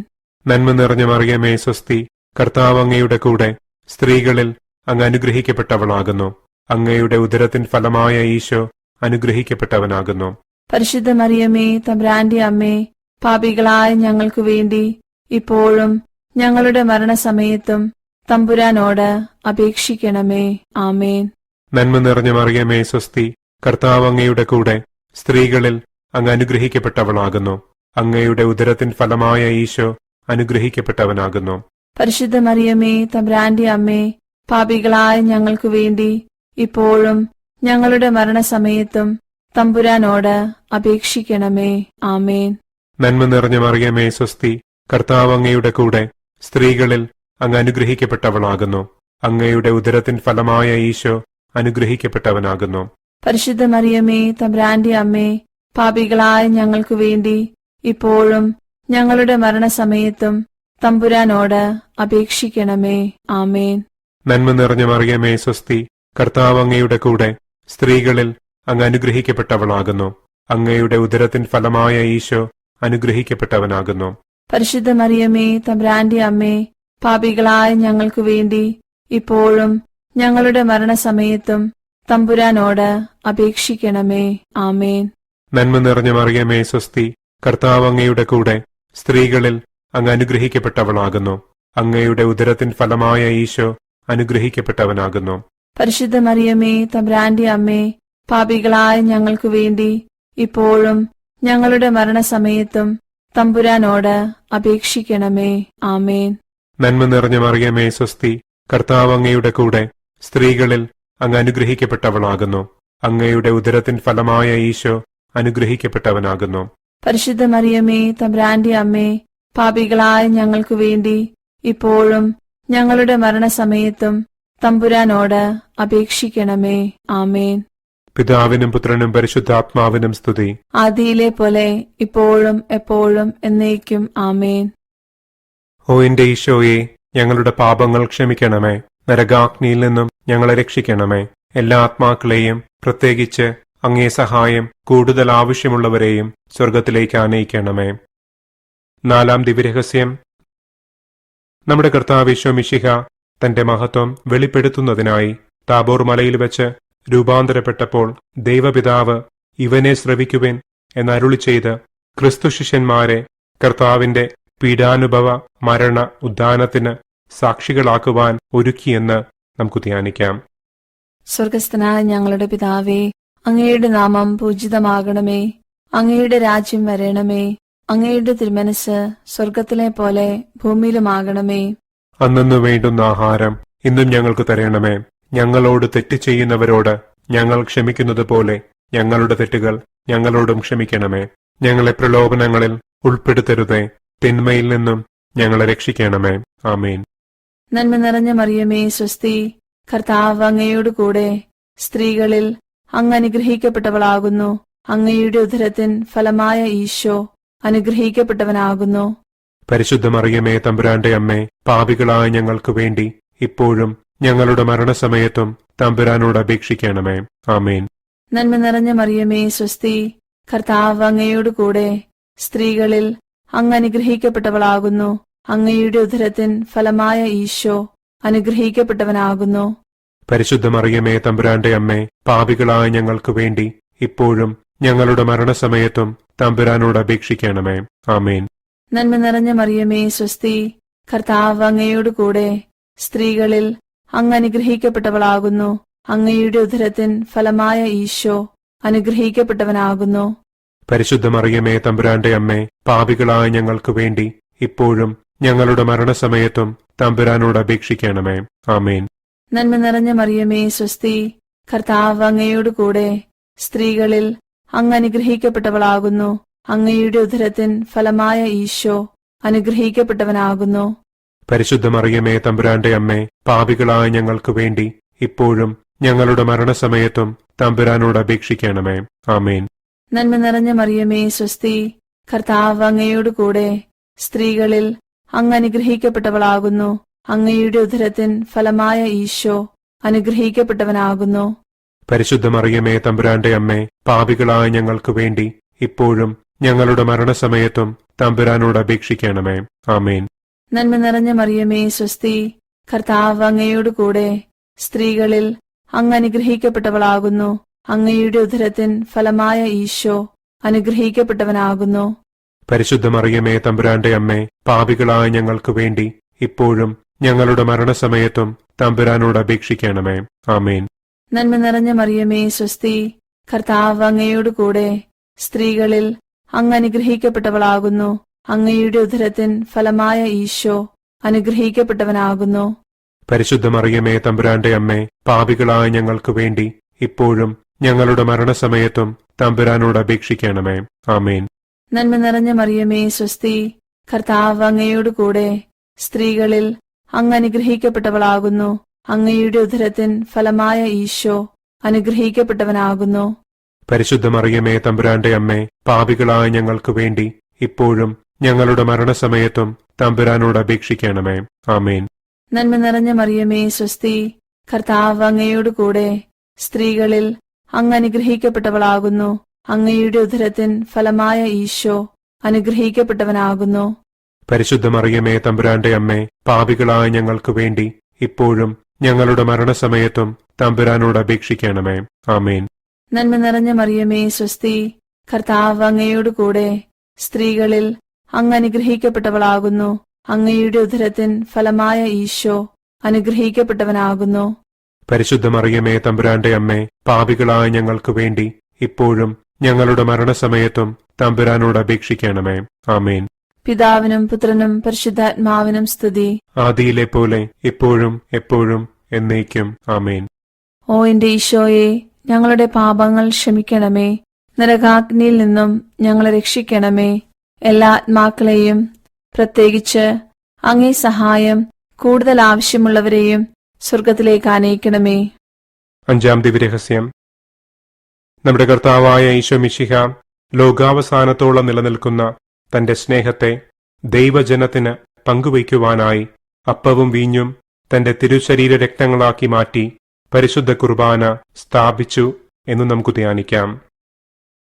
നന്മ നിറഞ്ഞ മറിയമേ സ്വസ്തി, കർത്താവ് അങ്ങയുടെ കൂടെ സ്ത്രീകളിൽ അങ്ങ് അനുഗ്രഹിക്കപ്പെട്ടവളാകുന്നു. അങ്ങയുടെ ഉദരത്തിൻ ഫലമായ ഈശോ അനുഗ്രഹിക്കപ്പെട്ടവനാകുന്നു. പരിശുദ്ധ മറിയമേ തമ്പുരാന്റെ അമ്മേ, പാപികളായ ഞങ്ങൾക്ക് വേണ്ടി ഇപ്പോഴും ഞങ്ങളുടെ മരണസമയത്തും തമ്പുരാനോട് അപേക്ഷിക്കണമേ. ആമേൻ. നന്മ നിറഞ്ഞ മറിയമേ സ്വസ്തി, കർത്താവ് അങ്ങയുടെ കൂടെ സ്ത്രീകളിൽ അങ്ങ് അനുഗ്രഹിക്കപ്പെട്ടവളാകുന്നു. അങ്ങയുടെ ഉദരത്തിൻ ഫലമായ ഈശോ അനുഗ്രഹിക്കപ്പെട്ടവനാകുന്നു. പരിശുദ്ധ മറിയമേ തമ്പുരാന്റെ അമ്മേ, പാപികളായ ഞങ്ങൾക്ക് വേണ്ടി ഇപ്പോഴും ഞങ്ങളുടെ മരണസമയത്തും തമ്പുരാനോട് അപേക്ഷിക്കണമേ. ആമേൻ. നന്മ നിറഞ്ഞ മറിയമേ സ്വസ്തി, കർത്താവ് അങ്ങയുടെ കൂടെ സ്ത്രീകളിൽ അങ്ങ് അനുഗ്രഹിക്കപ്പെട്ടവളാകുന്നു. അങ്ങയുടെ ഉദരത്തിൻ ഫലമായ ഈശോ അനുഗ്രഹിക്കപ്പെട്ടവനാകുന്നു. പരിശുദ്ധ മറിയമേ തമ്പുരാന്റെ അമ്മേ, പാപികളായ ഞങ്ങൾക്ക് വേണ്ടി ഇപ്പോഴും ഞങ്ങളുടെ മരണസമയത്തും തമ്പുരാനോട് അപേക്ഷിക്കണമേ. ആമേൻ. നന്മ നിറഞ്ഞ മറിയമേ സ്വസ്തി, കർത്താവ് അങ്ങയുടെ കൂടെ സ്ത്രീകളിൽ അങ്ങ് അനുഗ്രഹിക്കപ്പെട്ടവളാകുന്നു. അങ്ങയുടെ ഉദരത്തിൻ ഫലമായ ഈശോ അനുഗ്രഹിക്കപ്പെട്ടവനാകുന്നു. പരിശുദ്ധ മറിയമേ തമ്പുരാന്റെ അമ്മേ, പാപികളായ ഞങ്ങൾക്കു വേണ്ടി ഇപ്പോഴും ഞങ്ങളുടെ മരണസമയത്തും തമ്പുരാനോട് അപേക്ഷിക്കണമേ. ആമേൻ. നന്മ നിറഞ്ഞ മറിയമേ സ്വസ്തി, കർത്താവ് അങ്ങയുടെ കൂടെ, സ്ത്രീകളിൽ അങ്ങ് അനുഗ്രഹിക്കപ്പെട്ടവളാകുന്നു. അങ്ങയുടെ ഉദരത്തിൻ ഫലമായ ഈശോ അനുഗ്രഹിക്കപ്പെട്ടവനാകുന്നു. പരിശുദ്ധ മറിയമേ തമ്പുരാന്റെ അമ്മേ, പാപികളായ ഞങ്ങൾക്കു വേണ്ടി ഇപ്പോഴും ഞങ്ങളുടെ മരണസമയത്തും തമ്പുരാനോട് അപേക്ഷിക്കണമേ. ആമേൻ. നന്മ നിറഞ്ഞ മറിയമേ സ്വസ്തി, കർത്താവ് അങ്ങയുടെ കൂടെ, സ്ത്രീകളിൽ അങ്ങ് അനുഗ്രഹിക്കപ്പെട്ടവളാകുന്നു. അങ്ങയുടെ ഉദരത്തിൻ ഫലമായ ഈശോ അനുഗ്രഹിക്കപ്പെട്ടവനാകുന്നു. പരിശുദ്ധ മറിയമേ തമ്പുരാന്റെ അമ്മേ, പാപികളായ ഞങ്ങൾക്കു വേണ്ടി ഇപ്പോഴും ഞങ്ങളുടെ മരണസമയത്തും തമ്പുരാനോട് അപേക്ഷിക്കണമേ. ആമേൻ. പിതാവിനും പുത്രനും പരിശുദ്ധാത്മാവിനും സ്തുതി. ആദിയിലെ പോലെ ഇപ്പോഴും എപ്പോഴും എന്നേക്കും. ആമേൻ. ഓ എന്റെ ഈശോയെ, ഞങ്ങളുടെ പാപങ്ങൾ ക്ഷമിക്കണമേ. നരകാഗ്നിയിൽ നിന്നും ഞങ്ങളെ രക്ഷിക്കണമേ. എല്ലാ ആത്മാക്കളെയും, പ്രത്യേകിച്ച് അങ്ങേ സഹായം കൂടുതൽ ആവശ്യമുള്ളവരെയും സ്വർഗത്തിലേക്ക് ആനയിക്കണമേ. 4-ാം ദിവ്യരഹസ്യം. നമ്മുടെ കർത്താവ് ഈശോ മിശിഹ തന്റെ മഹത്വം വെളിപ്പെടുത്തുന്നതിനായി താബോർ മലയിൽ വെച്ച് രൂപാന്തരപ്പെട്ടപ്പോൾ ദൈവപിതാവ് ഇവനെ ശ്രവിക്കുവിൻ എന്നരുളി ചെയ്ത് ക്രിസ്തു ശിഷ്യന്മാരെ കർത്താവിന്റെ പീഡാനുഭവ മരണ ഉദ്ധാനത്തിന് സാക്ഷികളാക്കുവാൻ ഒരുക്കിയെന്ന് നമുക്ക് ധ്യാനിക്കാം. സ്വർഗസ്ഥനായ ഞങ്ങളുടെ പിതാവേ, അങ്ങയുടെ നാമം പൂജിതമാകണമേ. അങ്ങയുടെ രാജ്യം വരണമേ. അങ്ങയുടെ തിരുമനസ് സ്വർഗത്തിലെ പോലെ ഭൂമിയിലുമാകണമേ. അന്നന്നു വേണ്ടുന്ന ആഹാരം ഇന്നും ഞങ്ങൾക്ക് തരണമേ. ഞങ്ങളോട് തെറ്റ് ചെയ്യുന്നവരോട് ഞങ്ങൾ ക്ഷമിക്കുന്നത് പോലെ ഞങ്ങളുടെ തെറ്റുകൾ ഞങ്ങളോടും ക്ഷമിക്കണമേ. ഞങ്ങളെ പ്രലോഭനങ്ങളിൽ ഉൾപ്പെടുത്തരുതേ, തിന്മയിൽ നിന്നും ഞങ്ങളെ രക്ഷിക്കണമേ. ആമേൻ. നന്മ നിറഞ്ഞ മറിയമേ സ്വസ്തി, കർത്താവ് അങ്ങയോട് കൂടെ, സ്ത്രീകളിൽ അങ്ങ് അനുഗ്രഹിക്കപ്പെട്ടവളാകുന്നു. അങ്ങയുടെ ഉദരത്തിൻ ഫലമായ ഈശോ അനുഗ്രഹിക്കപ്പെട്ടവനാകുന്നു. പരിശുദ്ധ മറിയമേ തമ്പുരാന്റെ അമ്മേ, പാപികളായ ഞങ്ങൾക്ക് വേണ്ടി ഇപ്പോഴും ഞങ്ങളുടെ മരണസമയത്തും തമ്പുരാനോട് അപേക്ഷിക്കണമേ. ആമേൻ. നന്മ നിറഞ്ഞ മറിയമേ സ്വസ്തി, കർത്താവ് അങ്ങയോട് കൂടെ, സ്ത്രീകളിൽ അങ്ങ് അനുഗ്രഹിക്കപ്പെട്ടവളാകുന്നു. അങ്ങയുടെ ഉദരത്തിൻ ഫലമായ ഈശോ അനുഗ്രഹിക്കപ്പെട്ടവനാകുന്നു. പരിശുദ്ധ മറിയമേ തമ്പുരാന്റെ അമ്മേ, പാപികളായ ഞങ്ങൾക്ക് വേണ്ടി ഇപ്പോഴും ഞങ്ങളുടെ മരണസമയത്തും തമ്പുരാനോട് അപേക്ഷിക്കണമേ. ആമേൻ. നന്മ നിറഞ്ഞ മറിയമേ സ്വസ്തി, കർത്താവ് അങ്ങയോട് കൂടെ, സ്ത്രീകളിൽ അങ്ങ് അനുഗ്രഹിക്കപ്പെട്ടവളാകുന്നു. അങ്ങയുടെ ഉദരത്തിൻ ഫലമായ ഈശോ അനുഗ്രഹിക്കപ്പെട്ടവനാകുന്നു. പരിശുദ്ധ മറിയമേ തമ്പുരാന്റെ അമ്മേ, പാപികളായ ഞങ്ങൾക്ക് വേണ്ടി ഇപ്പോഴും ഞങ്ങളുടെ മരണസമയത്തും തമ്പുരാനോട് അപേക്ഷിക്കണമേ. ആമേൻ. നന്മ നിറഞ്ഞ മറിയമേ സ്വസ്തി, കർത്താവ് അങ്ങയോട് കൂടെ, സ്ത്രീകളിൽ അങ്ങ് അനുഗ്രഹിക്കപ്പെട്ടവളാകുന്നു. അങ്ങയുടെ ഉദരത്തിൻ ഫലമായ ഈശോ അനുഗ്രഹിക്കപ്പെട്ടവനാകുന്നു. പരിശുദ്ധ മറിയമേ തമ്പുരാന്റെ അമ്മേ, പാപികളായ ഞങ്ങൾക്ക് വേണ്ടി ഇപ്പോഴും ഞങ്ങളുടെ മരണസമയത്തും തമ്പുരാനോട് അപേക്ഷിക്കണമേ. ആമേൻ. നന്മ നിറഞ്ഞ മറിയമേ സ്വസ്തി, കർത്താവ് അങ്ങയോട് കൂടെ, സ്ത്രീകളിൽ അങ്ങ് അനുഗ്രഹിക്കപ്പെട്ടവളാകുന്നു. അങ്ങയുടെ ഉദരത്തിൻ ഫലമായ ഈശോ അനുഗ്രഹിക്കപ്പെട്ടവനാകുന്നു. പരിശുദ്ധ മറിയമേ തമ്പുരാന്റെ അമ്മേ, പാപികളായ ഞങ്ങൾക്ക് വേണ്ടി ഇപ്പോഴും ഞങ്ങളുടെ മരണസമയത്തും തമ്പുരാനോട് അപേക്ഷിക്കണമേ. ആമേൻ. നന്മ നിറഞ്ഞ മറിയമേ സ്വസ്തി, കർത്താവ് അങ്ങയോട് കൂടെ, സ്ത്രീകളിൽ അങ്ങ് അനുഗ്രഹിക്കപ്പെട്ടവളാകുന്നു. അങ്ങയുടെ ഉദരത്തിൻ ഫലമായ ഈശോ അനുഗ്രഹിക്കപ്പെട്ടവനാകുന്നു. പരിശുദ്ധ മറിയമേ തമ്പുരാന്റെ അമ്മേ, പാപികളായ ഞങ്ങൾക്ക് വേണ്ടി ഇപ്പോഴും ഞങ്ങളുടെ മരണസമയത്തും തമ്പുരാനോട് അപേക്ഷിക്കണമേ. ആമേൻ. നന്മ നിറഞ്ഞ മറിയമേ സ്വസ്തി, കർത്താവ് അങ്ങയോട് കൂടെ, സ്ത്രീകളിൽ അങ്ങ് അനുഗ്രഹിക്കപ്പെട്ടവളാകുന്നു. അങ്ങയുടെ ഉദരത്തിൻ ഫലമായ ഈശോ അനുഗ്രഹിക്കപ്പെട്ടവനാകുന്നു. പരിശുദ്ധ മറിയമേ തമ്പുരാന്റെ അമ്മേ, പാപികളായ ഞങ്ങൾക്ക് വേണ്ടി ഇപ്പോഴും ഞങ്ങളുടെ മരണസമയത്തും തമ്പുരാനോട് അപേക്ഷിക്കണമേ. ആമേൻ. നന്മ നിറഞ്ഞ മറിയമേ സ്വസ്തി, കർത്താവ് അങ്ങയോട് കൂടെ, സ്ത്രീകളിൽ അങ്ങ് അനുഗ്രഹിക്കപ്പെട്ടവളാകുന്നു. അങ്ങയുടെ ഉദരത്തിൻ ഫലമായ ഈശോ അനുഗ്രഹിക്കപ്പെട്ടവനാകുന്നു. പരിശുദ്ധ മറിയമേ തമ്പുരാന്റെ അമ്മേ, പാപികളായ ഞങ്ങൾക്ക് വേണ്ടി ഇപ്പോഴും ഞങ്ങളുടെ മരണസമയത്തും തമ്പുരാനോട് അപേക്ഷിക്കണമേ. ആമേൻ. നന്മ നിറഞ്ഞ മറിയമേ സ്വസ്തി, കർത്താവ് അങ്ങയോട് കൂടെ, സ്ത്രീകളിൽ അങ്ങ് അനുഗ്രഹിക്കപ്പെട്ടവളാകുന്നു. അങ്ങയുടെ ഉദരത്തിൻ ഫലമായ ഈശോ അനുഗ്രഹിക്കപ്പെട്ടവനാകുന്നു. പരിശുദ്ധ മറിയമേ തമ്പുരാന്റെ അമ്മേ, പാപികളായ ഞങ്ങൾക്ക് വേണ്ടി ഇപ്പോഴും ഞങ്ങളുടെ മരണസമയത്തും തമ്പുരാനോട് അപേക്ഷിക്കണമേ. ആമേൻ. നന്മ നിറഞ്ഞ മറിയമേ സ്വസ്തി, കർത്താവ് അങ്ങയോട് കൂടെ സ്ത്രീകളിൽ അങ്ങ് അനുഗ്രഹിക്കപ്പെട്ടവളാകുന്നു. അങ്ങയുടെ ഉദരത്തിൻ ഫലമായ ഈശോ അനുഗ്രഹിക്കപ്പെട്ടവനാകുന്നു. പരിശുദ്ധ മറിയമേ തമ്പുരാന്റെ അമ്മേ, പാപികളായ ഞങ്ങൾക്ക് വേണ്ടി ഇപ്പോഴും ഞങ്ങളുടെ മരണസമയത്തും തമ്പുരാനോട് അപേക്ഷിക്കണമേ. ആമേൻ. പിതാവിനും പുത്രനും പരിശുദ്ധാത്മാവിനും സ്തുതി. ആദിയിലെ പോലെ ഇപ്പോഴും എപ്പോഴും എന്നേക്കും. ആമേൻ. ഓ എന്റെ ഈശോയെ, ഞങ്ങളുടെ പാപങ്ങൾ ക്ഷമിക്കണമേ. നരകാഗ്നിയിൽ നിന്നും ഞങ്ങളെ രക്ഷിക്കണമേ. എല്ലാ ആത്മാക്കളെയും, പ്രത്യേകിച്ച് അങ്ങേ സഹായം കൂടുതൽ ആവശ്യമുള്ളവരെയും സ്വർഗത്തിലേക്ക് ആനയിക്കണമേ. അഞ്ചാം ദിവ്യരഹസ്യം. നമ്മുടെ കർത്താവായ ഈശോ മിശിഹ ലോകാവസാനത്തോളം നിലനിൽക്കുന്ന തന്റെ സ്നേഹത്തെ ദൈവജനത്തിന് പങ്കുവയ്ക്കുവാനായി അപ്പവും വീഞ്ഞും തന്റെ തിരുശരീര രക്തങ്ങളാക്കി മാറ്റി പരിശുദ്ധ കുർബാന സ്ഥാപിച്ചു എന്ന് നമുക്ക് ധ്യാനിക്കാം.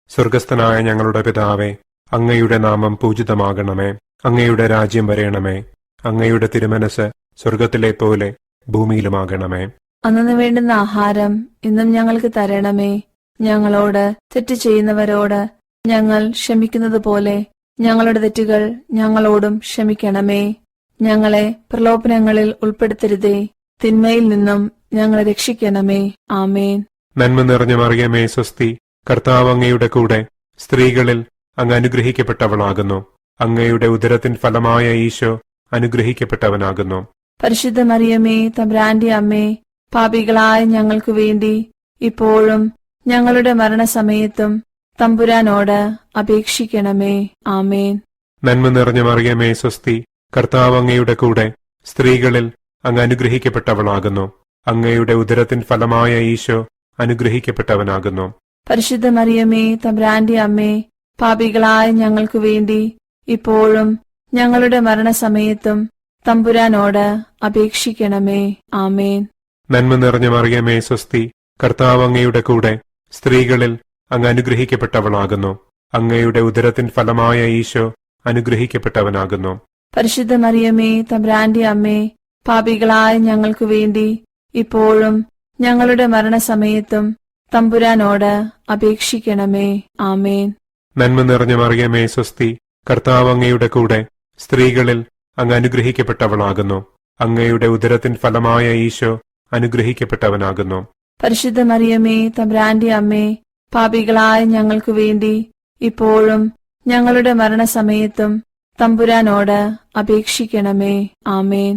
സ്വർഗസ്ഥനായ ഞങ്ങളുടെ പിതാവേ, അങ്ങയുടെ നാമം പൂജിതമാകണമേ. അങ്ങയുടെ രാജ്യം വരയണമേ. അങ്ങയുടെ തിരുമനസ് സ്വർഗത്തിലെ പോലെ ഭൂമിയിലുമാകണമേ. അന്നു വേണ്ടുന്ന ആഹാരം ഇന്നും ഞങ്ങൾക്ക് തരണമേ. ഞങ്ങളോട് തെറ്റ് ചെയ്യുന്നവരോട് ഞങ്ങൾ ക്ഷമിക്കുന്നത് പോലെ ഞങ്ങളുടെ തെറ്റുകൾ ഞങ്ങളോടും ക്ഷമിക്കണമേ. ഞങ്ങളെ പ്രലോഭനങ്ങളിൽ ഉൾപ്പെടുത്തരുതേ. തിന്മയിൽ നിന്നും ഞങ്ങളെ രക്ഷിക്കണമേ. ആമേൻ. നന്മ നിറഞ്ഞ മറിയമേ സ്വസ്തി, കർത്താവ് അങ്ങയുടെ കൂടെ സ്ത്രീകളിൽ അങ്ങ് അനുഗ്രഹിക്കപ്പെട്ടവളാകുന്നു. അങ്ങയുടെ ഉദരത്തിൻ ഫലമായ ഈശോ അനുഗ്രഹിക്കപ്പെട്ടവനാകുന്നു. പരിശുദ്ധ മറിയമേ തമ്പുരാന്റെ അമ്മേ, പാപികളായ ഞങ്ങൾക്ക് വേണ്ടി ഇപ്പോഴും ഞങ്ങളുടെ മരണസമയത്തും തമ്പുരാനോട് അപേക്ഷിക്കണമേ. ആമേൻ. നന്മ നിറഞ്ഞ മറിയമേ സ്വസ്തി, കർത്താവ് അങ്ങയുടെ കൂടെ സ്ത്രീകളിൽ അങ്ങ് അനുഗ്രഹിക്കപ്പെട്ടവളാകുന്നു. അങ്ങയുടെ ഉദരത്തിൻ ഫലമായ ഈശോ അനുഗ്രഹിക്കപ്പെട്ടവനാകുന്നു. പരിശുദ്ധ മറിയമേ തമ്പുരാന്റെ അമ്മേ, പാപികളായ ഞങ്ങൾക്ക് വേണ്ടി ഇപ്പോഴും ഞങ്ങളുടെ മരണസമയത്തും തമ്പുരാനോട് അപേക്ഷിക്കണമേ. ആമേൻ. നന്മ നിറഞ്ഞ മറിയമേ സ്വസ്തി, കർത്താവ് അങ്ങയുടെ കൂടെ സ്ത്രീകളിൽ അങ്ങ് അനുഗ്രഹിക്കപ്പെട്ടവളാകുന്നു. അങ്ങയുടെ ഉദരത്തിൻ ഫലമായ ഈശോ അനുഗ്രഹിക്കപ്പെട്ടവനാകുന്നു. പരിശുദ്ധ മറിയമേ തമ്പുരാന്റെ അമ്മേ, പാപികളായ ഞങ്ങൾക്ക് വേണ്ടി ഇപ്പോഴും ഞങ്ങളുടെ മരണസമയത്തും തമ്പുരാനോട് അപേക്ഷിക്കണമേ. ആമേൻ. നന്മ നിറഞ്ഞ മറിയമേ സ്വസ്തി, കർത്താവ് അങ്ങയുടെ കൂടെ സ്ത്രീകളിൽ അങ്ങ് അനുഗ്രഹിക്കപ്പെട്ടവളാകുന്നു. അങ്ങയുടെ ഉദരത്തിൻ ഫലമായ ഈശോ അനുഗ്രഹിക്കപ്പെട്ടവനാകുന്നു. പരിശുദ്ധ മറിയമേ തമ്പുരാന്റെ അമ്മേ, പാപികളായ ഞങ്ങൾക്ക് വേണ്ടി ഇപ്പോഴും ഞങ്ങളുടെ മരണസമയത്തും തമ്പുരാനോട് അപേക്ഷിക്കണമേ. ആമേൻ.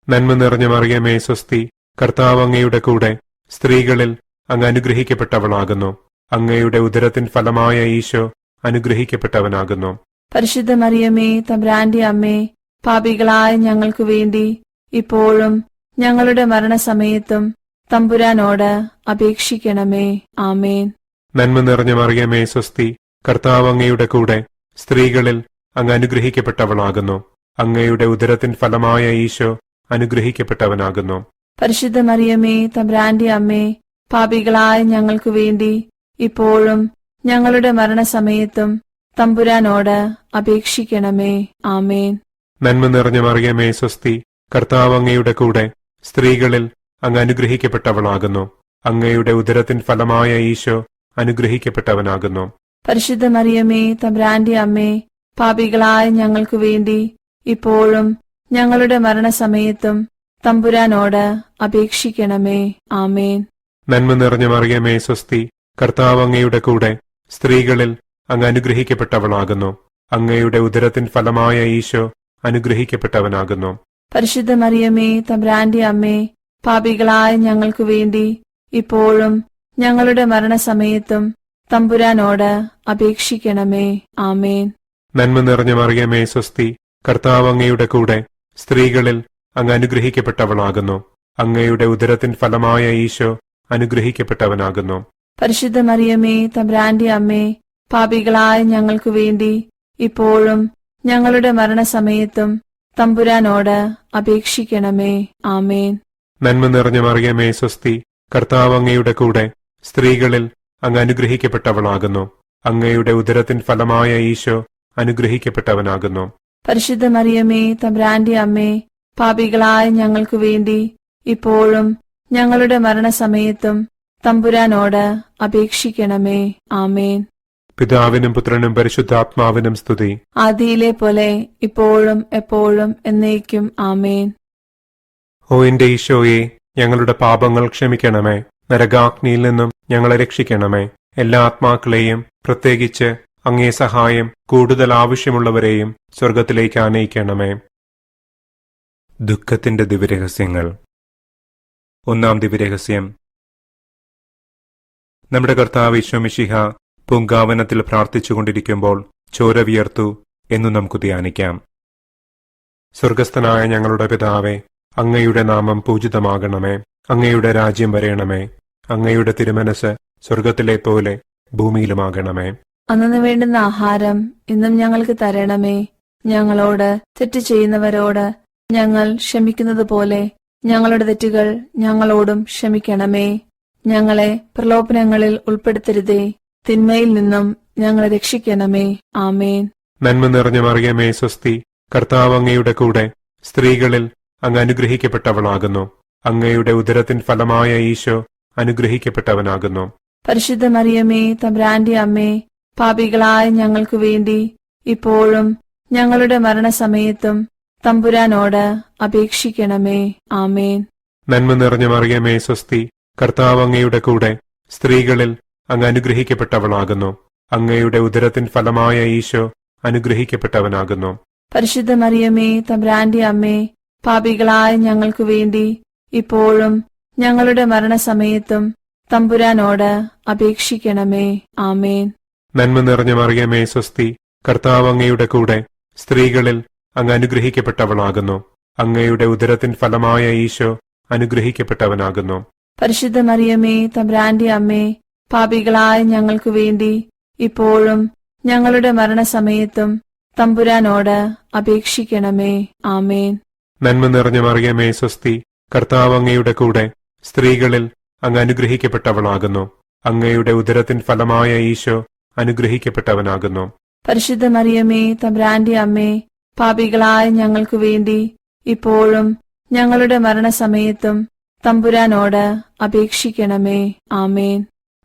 നന്മ നിറഞ്ഞ മറിയമേ സ്വസ്തി, കർത്താവ് അങ്ങയുടെ കൂടെ സ്ത്രീകളിൽ അങ്ങ് അനുഗ്രഹിക്കപ്പെട്ടവളാകുന്നു. അങ്ങയുടെ ഉദരത്തിൻ ഫലമായ ഈശോ അനുഗ്രഹിക്കപ്പെട്ടവനാകുന്നു. പരിശുദ്ധ മറിയമേ തമ്പുരാന്റെ അമ്മേ, പാപികളായ ഞങ്ങൾക്ക് വേണ്ടി ഇപ്പോഴും ഞങ്ങളുടെ മരണസമയത്തും തമ്പുരാനോട് അപേക്ഷിക്കണമേ. ആമേൻ. നന്മ നിറഞ്ഞ മറിയമേ സ്വസ്തി, കർത്താവ് അങ്ങയുടെ കൂടെ സ്ത്രീകളിൽ അങ്ങ് അനുഗ്രഹിക്കപ്പെട്ടവളാകുന്നു. അങ്ങയുടെ ഉദരത്തിൻ ഫലമായ ഈശോ അനുഗ്രഹിക്കപ്പെട്ടവനാകുന്നു. പരിശുദ്ധ മറിയമേ തമ്പുരാന്റെ അമ്മേ, പാപികളായ ഞങ്ങൾക്ക് വേണ്ടി ഇപ്പോഴും ഞങ്ങളുടെ മരണസമയത്തും തമ്പുരാനോട് അപേക്ഷിക്കണമേ. ആമേൻ. നന്മ നിറഞ്ഞ മറിയമേ സ്വസ്തി, കർത്താവ് അങ്ങയുടെ കൂടെ സ്ത്രീകളിൽ അങ്ങ് അനുഗ്രഹിക്കപ്പെട്ടവളാകുന്നു. അങ്ങയുടെ ഉദരത്തിൻ ഫലമായ ഈശോ അനുഗ്രഹിക്കപ്പെട്ടവനാകുന്നു. പരിശുദ്ധ മറിയമേ തമ്പുരാന്റെ അമ്മേ, പാപികളായ ഞങ്ങൾക്ക് വേണ്ടി ഇപ്പോഴും ഞങ്ങളുടെ മരണസമയത്തും തമ്പുരാനോട് അപേക്ഷിക്കണമേ. ആമേൻ. നന്മ നിറഞ്ഞ മറിയമേ സ്വസ്തി, കർത്താവ് അങ്ങയുടെ കൂടെ സ്ത്രീകളിൽ അങ്ങ് അനുഗ്രഹിക്കപ്പെട്ടവളാകുന്നു. അങ്ങയുടെ ഉദരത്തിൻ ഫലമായ ഈശോ അനുഗ്രഹിക്കപ്പെട്ടവനാകുന്നു. പരിശുദ്ധ മറിയമേ തമ്പുരാന്റെ അമ്മേ, പാപികളായ ഞങ്ങൾക്ക് വേണ്ടി ഇപ്പോഴും ഞങ്ങളുടെ മരണസമയത്തും തമ്പുരാനോട് അപേക്ഷിക്കണമേ. ആമേൻ. നന്മ നിറഞ്ഞ മറിയമേ സ്വസ്തി, കർത്താവ് അങ്ങയുടെ കൂടെ സ്ത്രീകളിൽ അങ്ങ് അനുഗ്രഹിക്കപ്പെട്ടവളാകുന്നു. അങ്ങയുടെ ഉദരത്തിൻ ഫലമായ ഈശോ അനുഗ്രഹിക്കപ്പെട്ടവനാകുന്നു. പരിശുദ്ധ മറിയമേ തമ്പുരാന്റെ അമ്മേ, പാപികളായ ഞങ്ങൾക്ക് വേണ്ടി ഇപ്പോഴും ഞങ്ങളുടെ മരണസമയത്തും തമ്പുരാനോട് അപേക്ഷിക്കണമേ. ആമേൻ. നന്മ നിറഞ്ഞ മറിയമേ സ്വസ്തി, കർത്താവ് അങ്ങയുടെ കൂടെ സ്ത്രീകളിൽ അങ്ങ് അനുഗ്രഹിക്കപ്പെട്ടവളാകുന്നു. അങ്ങയുടെ ഉദരത്തിൻ ഫലമായ ഈശോ അനുഗ്രഹിക്കപ്പെട്ടവനാകുന്നു. പരിശുദ്ധ മറിയമേ തമ്പുരാന്റെ അമ്മേ, പാപികളായ ഞങ്ങൾക്ക് വേണ്ടി ഇപ്പോഴും ഞങ്ങളുടെ മരണസമയത്തും തമ്പുരാനോട് അപേക്ഷിക്കണമേ. ആമേൻ. പിതാവിനും പുത്രനും പരിശുദ്ധാത്മാവിനും സ്തുതി. ആദിയിലെ പോലെ ഇപ്പോഴും എപ്പോഴും എന്നേക്കും. ആമേൻ. ഓ എന്റെ ഈശോയെ, ഞങ്ങളുടെ പാപങ്ങൾ ക്ഷമിക്കണമേ. നരകാഗ്നിയിൽ നിന്നും ഞങ്ങളെ രക്ഷിക്കണമേ. എല്ലാ ആത്മാക്കളെയും, പ്രത്യേകിച്ച് അങ്ങേ സഹായം കൂടുതൽ ആവശ്യമുള്ളവരെയും സ്വർഗത്തിലേക്ക് ആനയിക്കണമേ. ദുഃഖത്തിന്റെ ദിവ്യരഹസ്യങ്ങൾ. ഒന്നാം ദിവ്യരഹസ്യം. നമ്മുടെ കർത്താവ് ഈശോ മിശിഹ പൂങ്കാവനത്തിൽ പ്രാർത്ഥിച്ചുകൊണ്ടിരിക്കുമ്പോൾ ചോര വിയർത്തു എന്നു നമുക്ക് ധ്യാനിക്കാം. സ്വർഗസ്ഥനായ ഞങ്ങളുടെ പിതാവേ, അങ്ങയുടെ നാമം പൂജിതമാകണമേ. അങ്ങയുടെ രാജ്യം വരയണമേ. അങ്ങയുടെ തിരുമനസ് സ്വർഗത്തിലെ പോലെ ഭൂമിയിലുമാകണമേ. അന്നു വേണ്ടുന്ന ആഹാരം ഇന്നും ഞങ്ങൾക്ക് തരണമേ. ഞങ്ങളോട് തെറ്റ് ചെയ്യുന്നവരോട് ഞങ്ങൾ ക്ഷമിക്കുന്നത് പോലെ ഞങ്ങളുടെ തെറ്റുകൾ ഞങ്ങളോടും ക്ഷമിക്കണമേ. ഞങ്ങളെ പ്രലോഭനങ്ങളിൽ ഉൾപ്പെടുത്തരുതേ, തിന്മയിൽ നിന്നും ഞങ്ങളെ രക്ഷിക്കണമേ. ആമേൻ. നന്മ നിറഞ്ഞ മറിയമേ സ്വസ്തി, കർത്താവ് അങ്ങയുടെ കൂടെ സ്ത്രീകളിൽ അങ്ങ് അനുഗ്രഹിക്കപ്പെട്ടവളാകുന്നു. അങ്ങയുടെ ഉദരത്തിൻ ഫലമായ ഈശോ അനുഗ്രഹിക്കപ്പെട്ടവനാകുന്നു. പരിശുദ്ധ മറിയമേ തമ്പുരാന്റെ അമ്മേ, പാപികളായ ഞങ്ങൾക്ക് വേണ്ടി ഇപ്പോഴും ഞങ്ങളുടെ മരണസമയത്തും തമ്പുരാനോട് അപേക്ഷിക്കണമേ. ആമേൻ. നന്മ നിറഞ്ഞ മറിയമേ സ്വസ്തി, കർത്താവ് അങ്ങയുടെ കൂടെ സ്ത്രീകളിൽ അങ്ങ് അനുഗ്രഹിക്കപ്പെട്ടവളാകുന്നു. അങ്ങയുടെ ഉദരത്തിൻ ഫലമായ ഈശോ അനുഗ്രഹിക്കപ്പെട്ടവനാകുന്നു. പരിശുദ്ധ മറിയമേ തമ്പുരാന്റെ അമ്മേ, പാപികളായ ഞങ്ങൾക്ക് വേണ്ടി ഇപ്പോഴും ഞങ്ങളുടെ മരണസമയത്തും തമ്പുരാനോട് അപേക്ഷിക്കണമേ. ആമേൻ. നന്മ നിറഞ്ഞ മറിയമേ സ്വസ്തി, കർത്താവ് അങ്ങയുടെ കൂടെ സ്ത്രീകളിൽ അങ്ങ് അനുഗ്രഹിക്കപ്പെട്ടവളാകുന്നു. അങ്ങയുടെ ഉദരത്തിൻ ഫലമായ ഈശോ അനുഗ്രഹിക്കപ്പെട്ടവനാകുന്നു. പരിശുദ്ധ മറിയമേ തമ്പുരാന്റെ അമ്മേ, പാപികളായ ഞങ്ങൾക്ക് വേണ്ടി ഇപ്പോഴും ഞങ്ങളുടെ മരണസമയത്തും തമ്പുരാനോട് അപേക്ഷിക്കണമേ. ആമേൻ. നന്മ നിറഞ്ഞ മറിയമേ സ്വസ്തി, കർത്താവ് അങ്ങയുടെ കൂടെ സ്ത്രീകളിൽ അങ്ങ് അനുഗ്രഹിക്കപ്പെട്ടവളാകുന്നു. അങ്ങയുടെ ഉദരത്തിൻ ഫലമായ ഈശോ അനുഗ്രഹിക്കപ്പെട്ടവനാകുന്നു. പരിശുദ്ധ മറിയമേ തമ്പുരാന്റെ അമ്മേ, പാപികളായ ഞങ്ങൾക്ക് വേണ്ടി ഇപ്പോഴും ഞങ്ങളുടെ മരണസമയത്തും തമ്പുരാനോട് അപേക്ഷിക്കണമേ. ആമേൻ.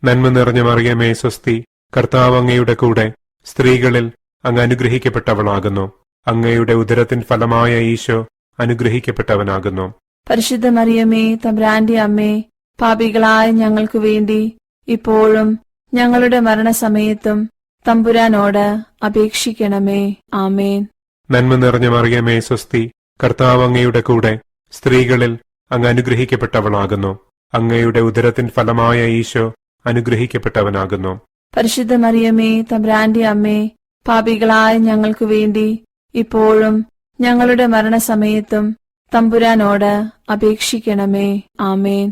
നന്മ നിറഞ്ഞ മറിയമേ സ്വസ്തി, കർത്താവ് അങ്ങയുടെ കൂടെ സ്ത്രീകളിൽ അങ്ങ് അനുഗ്രഹിക്കപ്പെട്ടവളാകുന്നു. അങ്ങയുടെ ഉദരത്തിൻ ഫലമായ ഈശോ അനുഗ്രഹിക്കപ്പെട്ടവനാകുന്നു. പരിശുദ്ധ മറിയമേ തമ്പുരാന്റെ അമ്മേ, പാപികളായ ഞങ്ങൾക്ക് വേണ്ടി ഇപ്പോഴും ഞങ്ങളുടെ മരണസമയത്തും തമ്പുരാനോട് അപേക്ഷിക്കണമേ. ആമേൻ. നന്മ നിറഞ്ഞ മറിയമേ സ്വസ്തി, കർത്താവ് അങ്ങയുടെ കൂടെ സ്ത്രീകളിൽ അങ്ങ് അനുഗ്രഹിക്കപ്പെട്ടവളാകുന്നു. അങ്ങയുടെ ഉദരത്തിൻ ഫലമായ ഈശോ അനുഗ്രഹിക്കപ്പെട്ടവനാകുന്നു. പരിശുദ്ധ മറിയമേ തമ്പുരാന്റെ അമ്മേ, പാപികളായ ഞങ്ങൾക്ക് വേണ്ടി ഇപ്പോഴും ഞങ്ങളുടെ മരണസമയത്തും തമ്പുരാനോട് അപേക്ഷിക്കണമേ. ആമേൻ.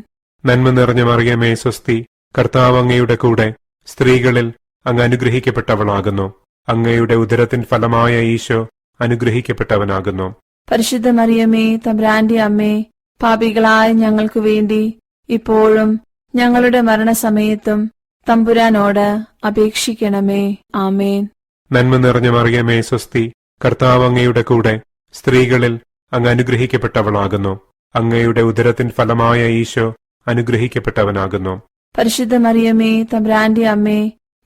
നന്മ നിറഞ്ഞ മറിയമേ സ്വസ്തി, കർത്താവ് അങ്ങയുടെ കൂടെ സ്ത്രീകളിൽ അങ്ങ് അനുഗ്രഹിക്കപ്പെട്ടവളാകുന്നു. അങ്ങയുടെ ഉദരത്തിൻ ഫലമായ ഈശോ അനുഗ്രഹിക്കപ്പെട്ടവനാകുന്നു. പരിശുദ്ധ മറിയമേ തമ്പുരാന്റെ അമ്മേ, പാപികളായ ഞങ്ങൾക്ക് വേണ്ടി ഇപ്പോഴും ഞങ്ങളുടെ മരണസമയത്തും തമ്പുരാനോട് അപേക്ഷിക്കണമേ. ആമേൻ. നന്മ നിറഞ്ഞ മറിയമേ സ്വസ്തി, കർത്താവ് അങ്ങയുടെ കൂടെ സ്ത്രീകളിൽ അങ്ങ് അനുഗ്രഹിക്കപ്പെട്ടവളാകുന്നു. അങ്ങയുടെ ഉദരത്തിൻ ഫലമായ ഈശോ അനുഗ്രഹിക്കപ്പെട്ടവനാകുന്നു. പരിശുദ്ധ മറിയമേ തമ്പുരാന്റെ അമ്മേ,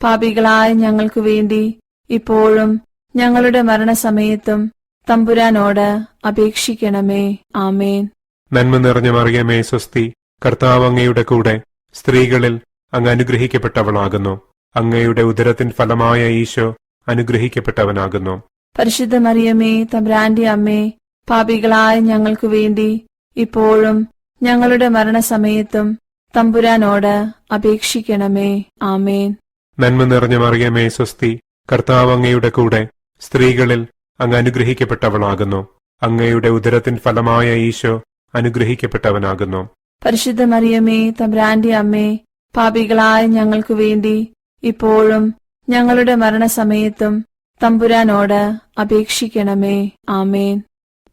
പാപികളായ ഞങ്ങൾക്ക് വേണ്ടി ഇപ്പോഴും ഞങ്ങളുടെ മരണസമയത്തും തമ്പുരാനോട് അപേക്ഷിക്കണമേ. ആമേൻ. നന്മ നിറഞ്ഞ മറിയമേ സ്വസ്തി, കർത്താവ് അങ്ങയുടെ കൂടെ സ്ത്രീകളിൽ അങ്ങ് അനുഗ്രഹിക്കപ്പെട്ടവളാകുന്നു. അങ്ങയുടെ ഉദരത്തിൻ ഫലമായ ഈശോ അനുഗ്രഹിക്കപ്പെട്ടവനാകുന്നു. പരിശുദ്ധ മറിയമേ തമ്പുരാന്റെ അമ്മേ, പാപികളായ ഞങ്ങൾക്ക് വേണ്ടി ഇപ്പോഴും ഞങ്ങളുടെ മരണസമയത്തും തമ്പുരാനോട് അപേക്ഷിക്കണമേ. ആമേൻ. നന്മ നിറഞ്ഞ മറിയമേ സ്വസ്തി, കർത്താവ് അങ്ങയുടെ കൂടെ സ്ത്രീകളിൽ അങ്ങ് അനുഗ്രഹിക്കപ്പെട്ടവളാകുന്നു. അങ്ങയുടെ ഉദരത്തിൻ ഫലമായ ഈശോ അനുഗ്രഹിക്കപ്പെട്ടവനാകുന്നു. പരിശുദ്ധ മറിയമേ തമ്പുരാന്റെ അമ്മേ, പാപികളായ ഞങ്ങൾക്ക് വേണ്ടി ഇപ്പോഴും ഞങ്ങളുടെ മരണസമയത്തും തമ്പുരാനോട് അപേക്ഷിക്കണമേ. ആമേൻ.